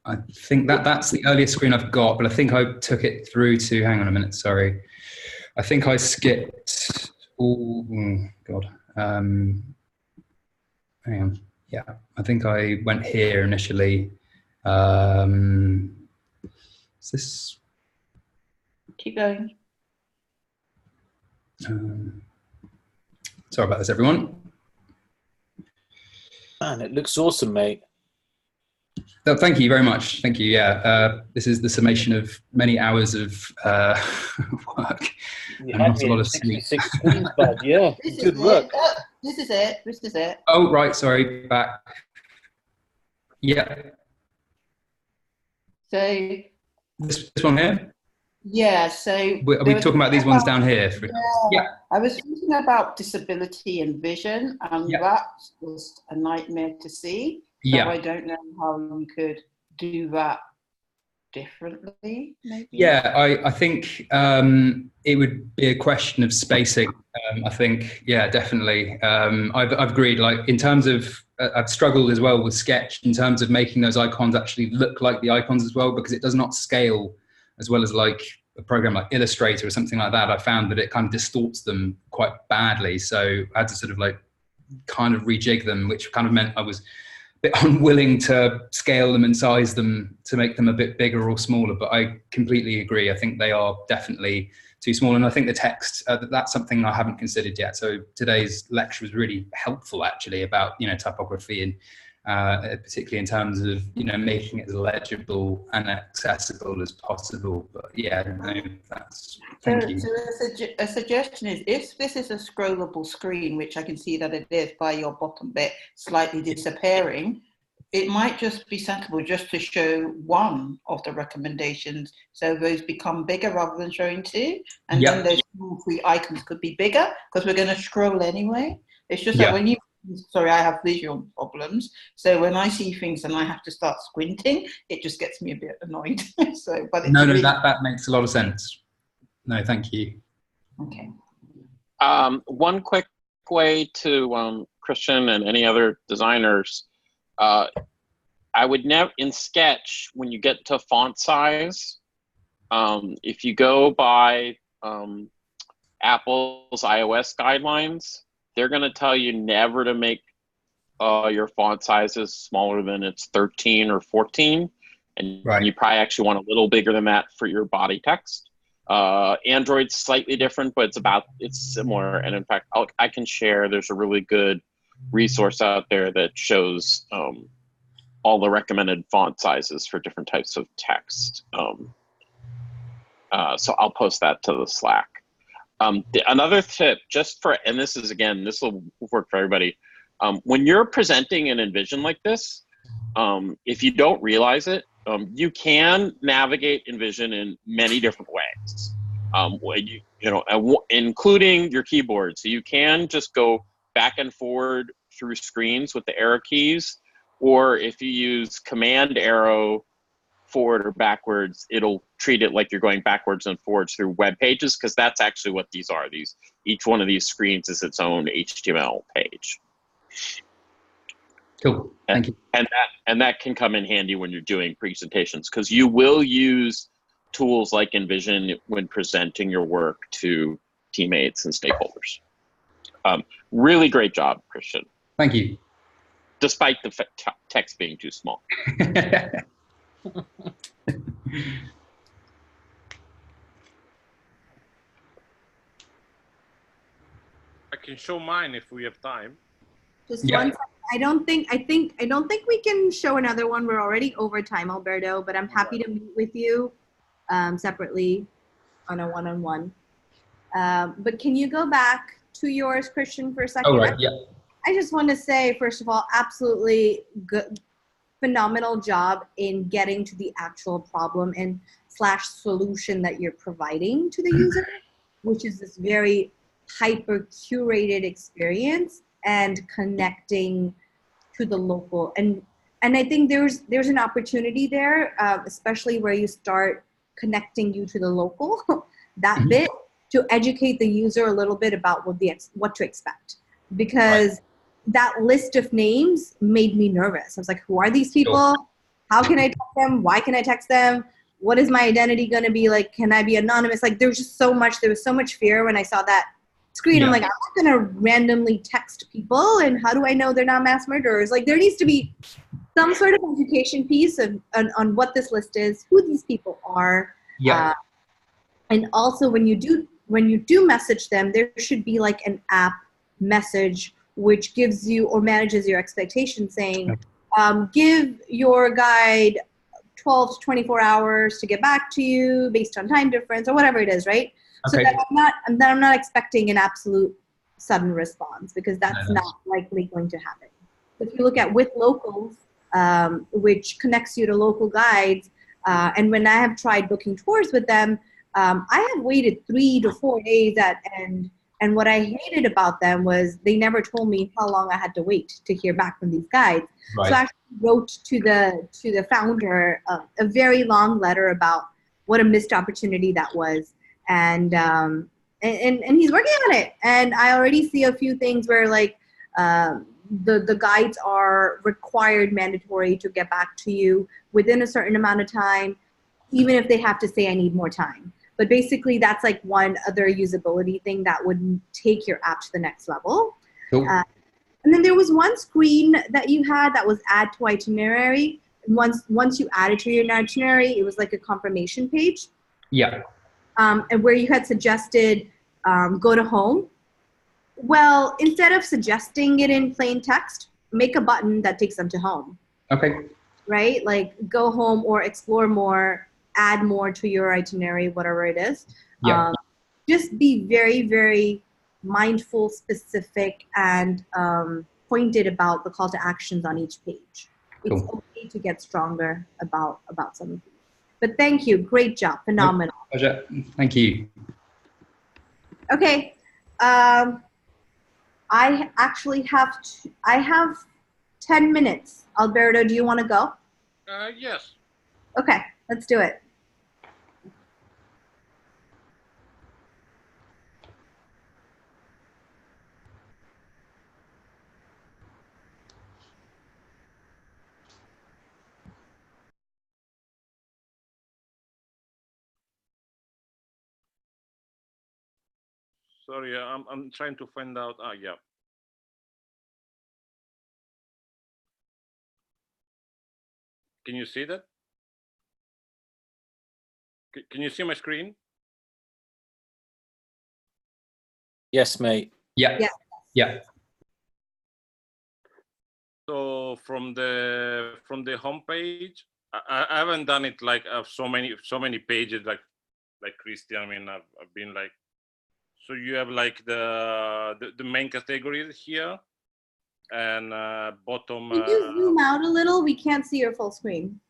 I think that's the earliest screen I've got, but I think I took it through to, hang on a minute, sorry. I think I skipped, hang on. Yeah, I think I went here initially. Is this? Keep going. Sorry about this, everyone. Man, it looks awesome, mate. Oh, thank you very much. Thank you. Yeah, this is the summation of many hours of work You and had not me a lot at of sleep. 66 screens, bud. Yeah, good work. This is it. This is it. Oh, right. Sorry. Back. Yeah. So This one here. yeah. So Are we talking about these ones down here? Yeah. I was thinking about disability and vision, and Yeah. that's just a nightmare to see. So Yeah. I don't know how you could do that differently, maybe. Yeah, I think it would be a question of spacing. I think, yeah, definitely. I've agreed. Like in terms of, I've struggled as well with Sketch in terms of making those icons actually look like the icons as well, because it does not scale as well as like a program like Illustrator or something like that. I found that it kind of distorts them quite badly. So I had to sort of like kind of rejig them, which kind of meant I was bit unwilling to scale them and size them to make them a bit bigger or smaller, but I completely agree. I think they are definitely too small, and I think the text, that's something I haven't considered yet. So today's lecture was really helpful actually about, typography and particularly in terms of, making it as legible and accessible as possible. But yeah, no, thank you. So a suggestion is, if this is a scrollable screen, which I can see that it is by your bottom bit slightly disappearing, it might just be sensible just to show one of the recommendations, so those become bigger rather than showing two, and then those 3 icons could be bigger, because we're going to scroll anyway. It's just that when you, sorry, I have visual problems, so when I see things and I have to start squinting, it just gets me a bit annoyed. So, but it's really, that makes a lot of sense. No, thank you. Okay. One quick way to Christian and any other designers, I would never, in Sketch, when you get to font size, if you go by Apple's iOS guidelines, they're going to tell you never to make your font sizes smaller than it's 13 or 14. And you probably actually want a little bigger than that for your body text. Android's slightly different, but it's similar. And in fact, I can share, there's a really good resource out there that shows all the recommended font sizes for different types of text. So I'll post that to the Slack. Another tip, and this is, again, this will work for everybody. When you're presenting an Envision like this, if you don't realize it, you can navigate Envision in many different ways, including your keyboard. So you can just go back and forward through screens with the arrow keys, or if you use Command arrow forward or backwards, it'll treat it like you're going backwards and forwards through web pages, because that's actually what these are. Each one of these screens is its own HTML page. Cool. Thank you. And that can come in handy when you're doing presentations, because you will use tools like Envision when presenting your work to teammates and stakeholders. Really great job, Christian. Thank you. Despite the text being too small. I can show mine if we have time. Just one second. I don't think we can show another one. We're already over time, Alberto, but I'm happy to meet with you separately on a one-on-one. But can you go back to yours, Christian, for a second? Oh, right, yeah. I just want to say, first of all, absolutely good, phenomenal job in getting to the actual problem and / solution that you're providing to the user, which is this very hyper curated experience and connecting to the local. And I think there's an opportunity there, especially where you start connecting you to the local, that bit, to educate the user a little bit about what to expect. Because that list of names made me nervous. I was like, who are these people? How can I text them? Why can I text them? What is my identity going to be like? Can I be anonymous? Like, there was so much fear when I saw that screen. Yeah. I'm like, I'm not going to randomly text people, and how do I know they're not mass murderers? Like, there needs to be some sort of education piece on what this list is, who these people are. Yeah. And also when you do message them, there should be like an app message which gives you or manages your expectations, saying, give your guide 12 to 24 hours to get back to you based on time difference or whatever it is, right? So Okay. that I'm not expecting an absolute sudden response, because that's not likely going to happen. If you look at With Locals, which connects you to local guides, and when I have tried booking tours with them, I have waited 3 to 4 days at end. And what I hated about them was they never told me how long I had to wait to hear back from these guides. Right. So I actually wrote to the founder a very long letter about what a missed opportunity that was, and he's working on it. And I already see a few things where like the guides are required, mandatory to get back to you within a certain amount of time, even if they have to say I need more time. But basically, that's like one other usability thing that would take your app to the next level. Cool. And then there was one screen that you had that was add to itinerary. And once you add it to your itinerary, it was like a confirmation page. Yeah. And where you had suggested go to home. Well, instead of suggesting it in plain text, make a button that takes them to home. Okay. Right? Like go home or explore more, add more to your itinerary, whatever it is. Yeah. Just be very, very mindful, specific, and pointed about the call to actions on each page. Cool. It's okay to get stronger about some of these. But thank you. Great job. Phenomenal. Pleasure. Thank you. Okay. I actually have I have 10 minutes. Alberto, do you want to go? Yes. Okay, let's do it. Sorry, I'm trying to find out. Yeah. Can you see that? Can you see my screen? Yes, mate. Yeah. Yeah. Yeah. So from the homepage, I haven't done it like so many pages like Christian. I mean, I've been like, so you have like the main categories here, and bottom. Can you zoom out a little? We can't see your full screen.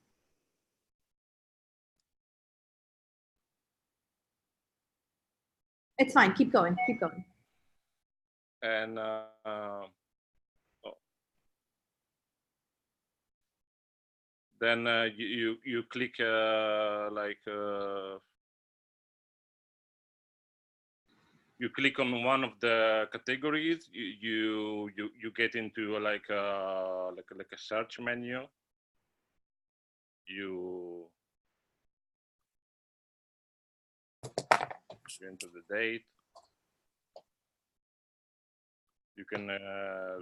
It's fine. Keep going. Keep going. And then you click you click on one of the categories. You get into like a search menu. You enter the date. You can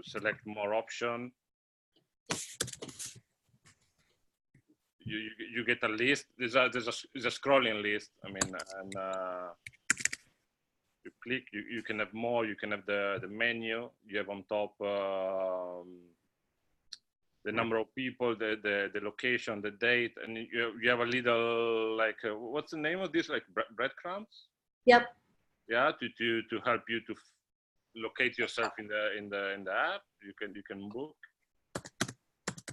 select more option. You get a list. There's a scrolling list. I mean, and you click. You can have more. You can have the menu. You have on top the number of people, the location, the date, and you have a little like what's the name of this, like breadcrumbs? Yep. Yeah, to help you to locate yourself in the app. You can book.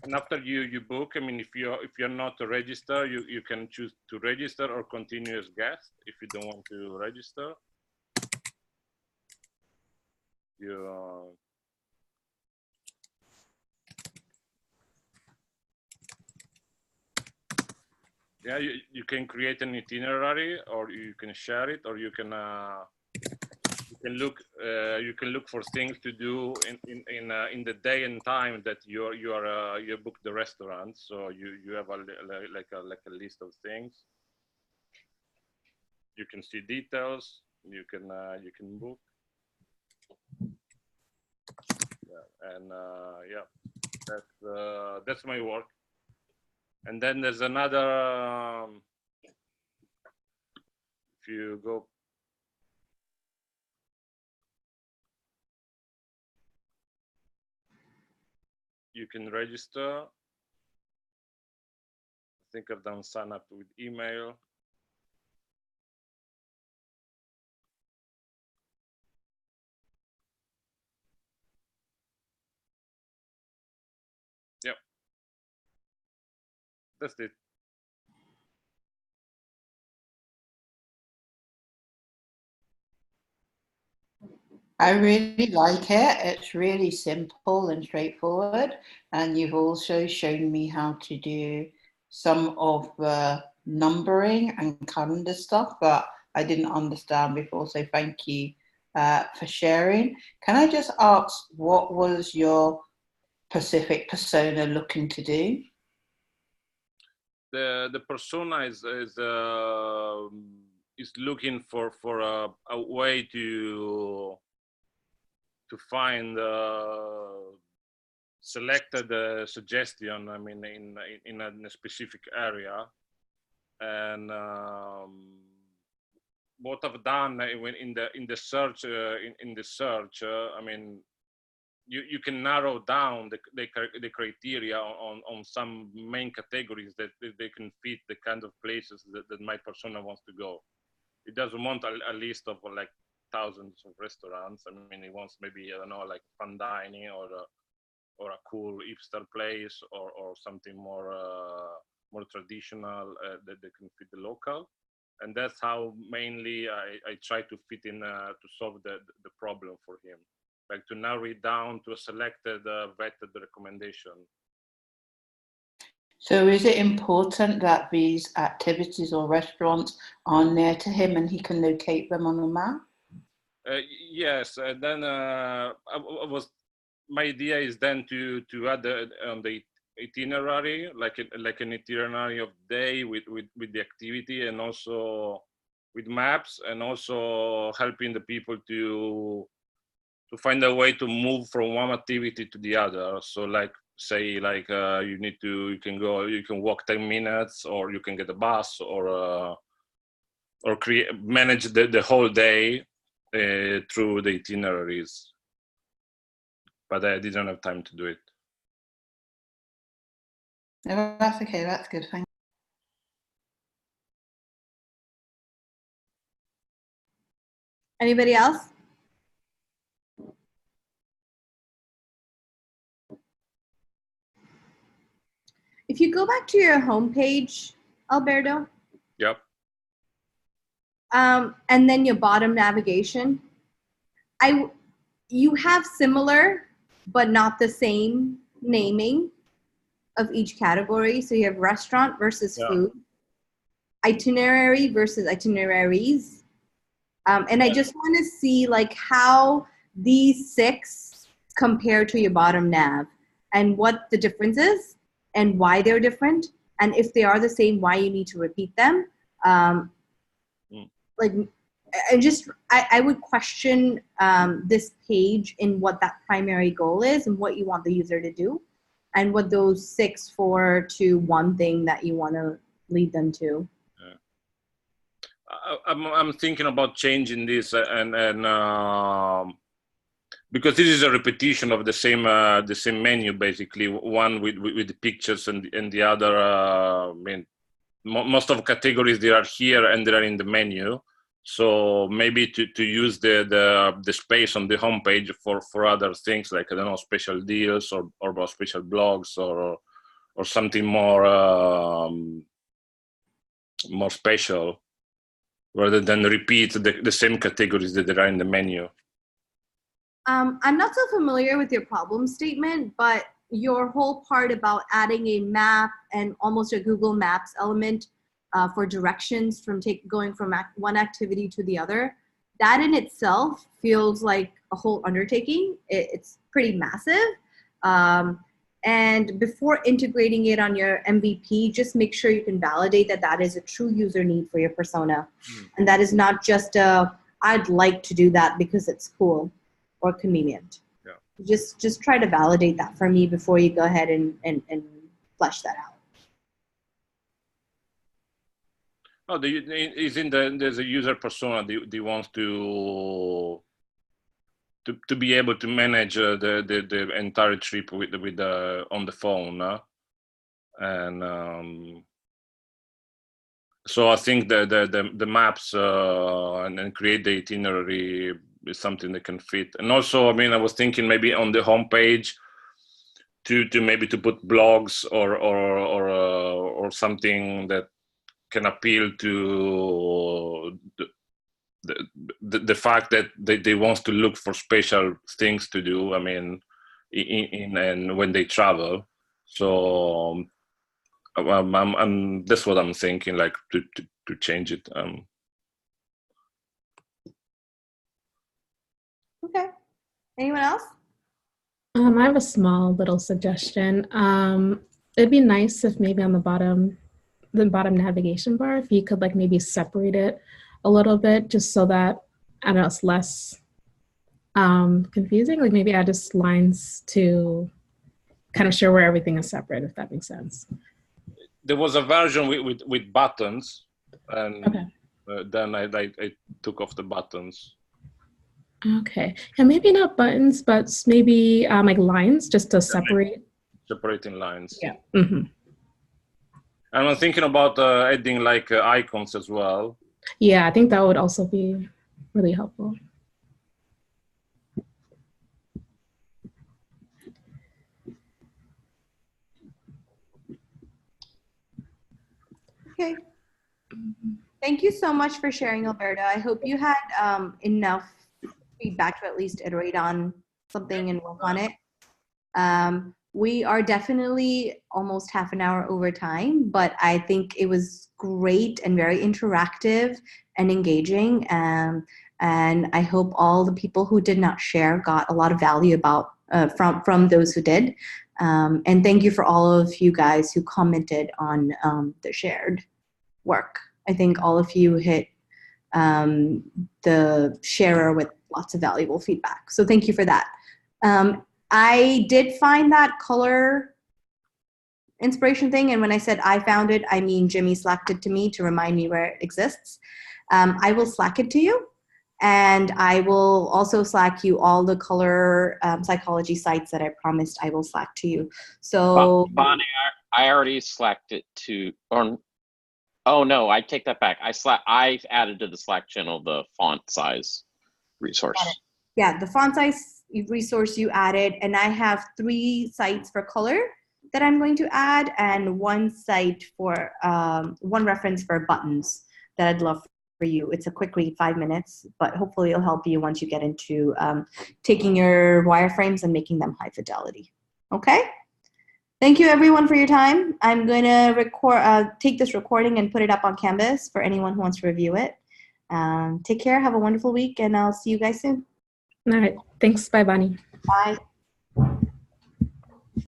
And after you book, I mean, if you're not a register, you can choose to register or continue as guest. If you don't want to register, yeah, you can create an itinerary, or you can share it, or you can look for things to do in the day and time that you book the restaurant. So you have a list of things. You can see details. You can book. Yeah, and that's my work. And then there's another. If you go. You can register. I think I've done sign up with email. Yep. That's it. I really like it. It's really simple and straightforward. And you've also shown me how to do some of the numbering and calendar stuff that I didn't understand before. So thank you for sharing. Can I just ask, what was your specific persona looking to do? The persona is looking for a way to find selected suggestion. I mean, in a specific area, and what I've done in the search I mean, you can narrow down the criteria on some main categories that they can fit the kind of places that my persona wants to go. It doesn't want a list of like thousands of restaurants. I mean, it wants maybe, I don't know, like fine dining or a cool hipster place or something more traditional that they can fit the local. And that's how mainly I try to fit in to solve the problem for him, like to narrow it down to a selected vetted recommendation. So is it important that these activities or restaurants are near to him and he can locate them on the map? Yes, and then my idea is then to add on the itinerary, like an itinerary of day with the activity, and also with maps, and also helping the people to find a way to move from one activity to the other. So like, say, like you can walk 10 minutes, or you can get a bus, or manage the whole day through the itineraries. But I didn't have time to do it. No, that's okay, that's good, thank you. Anybody else? If you go back to your homepage, Alberto. Yep. And then your bottom navigation, you have similar but not the same naming of each category. So you have restaurant versus food, itinerary versus itineraries. And I just want to see like how these 6 compare to your bottom nav and what the difference is and why they're different. And if they are the same, why you need to repeat them. Like, I would question this page in what that primary goal is and what you want the user to do, and what those 6, 4 to 1 thing that you want to lead them to. I'm thinking about changing this, and because this is a repetition of the same menu, basically, one with the pictures and the other. I mean, most of the categories, they are here and they are in the menu. So maybe to use the space on the homepage for other things, like, I don't know, special deals or special blogs or something more more special, rather than repeat the same categories that are in the menu. I'm not so familiar with your problem statement, but your whole part about adding a map and almost a Google Maps element for directions from going from one activity to the other, that in itself feels like a whole undertaking. It's pretty massive. And before integrating it on your MVP, just make sure you can validate that that is a true user need for your persona. And that is not just I'd like to do that because it's cool or convenient. Yeah. Just try to validate that for me before you go ahead and flesh that out. Oh, there's a user persona. They wants to be able to manage the entire trip with on the phone, and so I think the maps and create the itinerary is something that can fit. And also, I mean, I was thinking maybe on the homepage to maybe to put blogs or something that can appeal to the fact that they want to look for special things to do. I mean, and when they travel, so that's what I'm thinking, like to change it. Okay. Anyone else? I have a small little suggestion. It'd be nice if maybe on the bottom navigation bar, if you could like maybe separate it a little bit, just so that, I don't know, it's less confusing. Like maybe add just lines to kind of show where everything is separate, if that makes sense. There was a version with buttons, and okay. Then I took off the buttons. Okay, and maybe not buttons, but maybe like lines, just to separate. Separating lines. Yeah. Mm-hmm. And I'm thinking about adding like icons as well. Yeah, I think that would also be really helpful. Okay. Thank you so much for sharing, Alberto. I hope you had enough feedback to at least iterate on something and work on it. We are definitely almost half an hour over time, but I think it was great and very interactive and engaging. And I hope all the people who did not share got a lot of value about from those who did. And thank you for all of you guys who commented on the shared work. I think all of you hit the sharer with lots of valuable feedback. So thank you for that. I did find that color inspiration thing, and when I said I found it, I mean Jimmy slacked it to me to remind me where it exists. I will Slack it to you, and I will also Slack you all the color psychology sites that I promised I will Slack to you. So Bonnie, I already Slacked it to, or oh no, I take that back. I've added to the Slack channel the font size resource. Yeah, the font size resource you added, and I have 3 sites for color that I'm going to add, and 1 site for 1 reference for buttons that I'd love for you. It's a quick read, 5 minutes, but hopefully it'll help you once you get into taking your wireframes and making them high fidelity. Okay? Thank you everyone for your time. I'm going to take this recording and put it up on Canvas for anyone who wants to review it. Take care, have a wonderful week, and I'll see you guys soon. All right, thanks. Bye, Bonnie. Bye.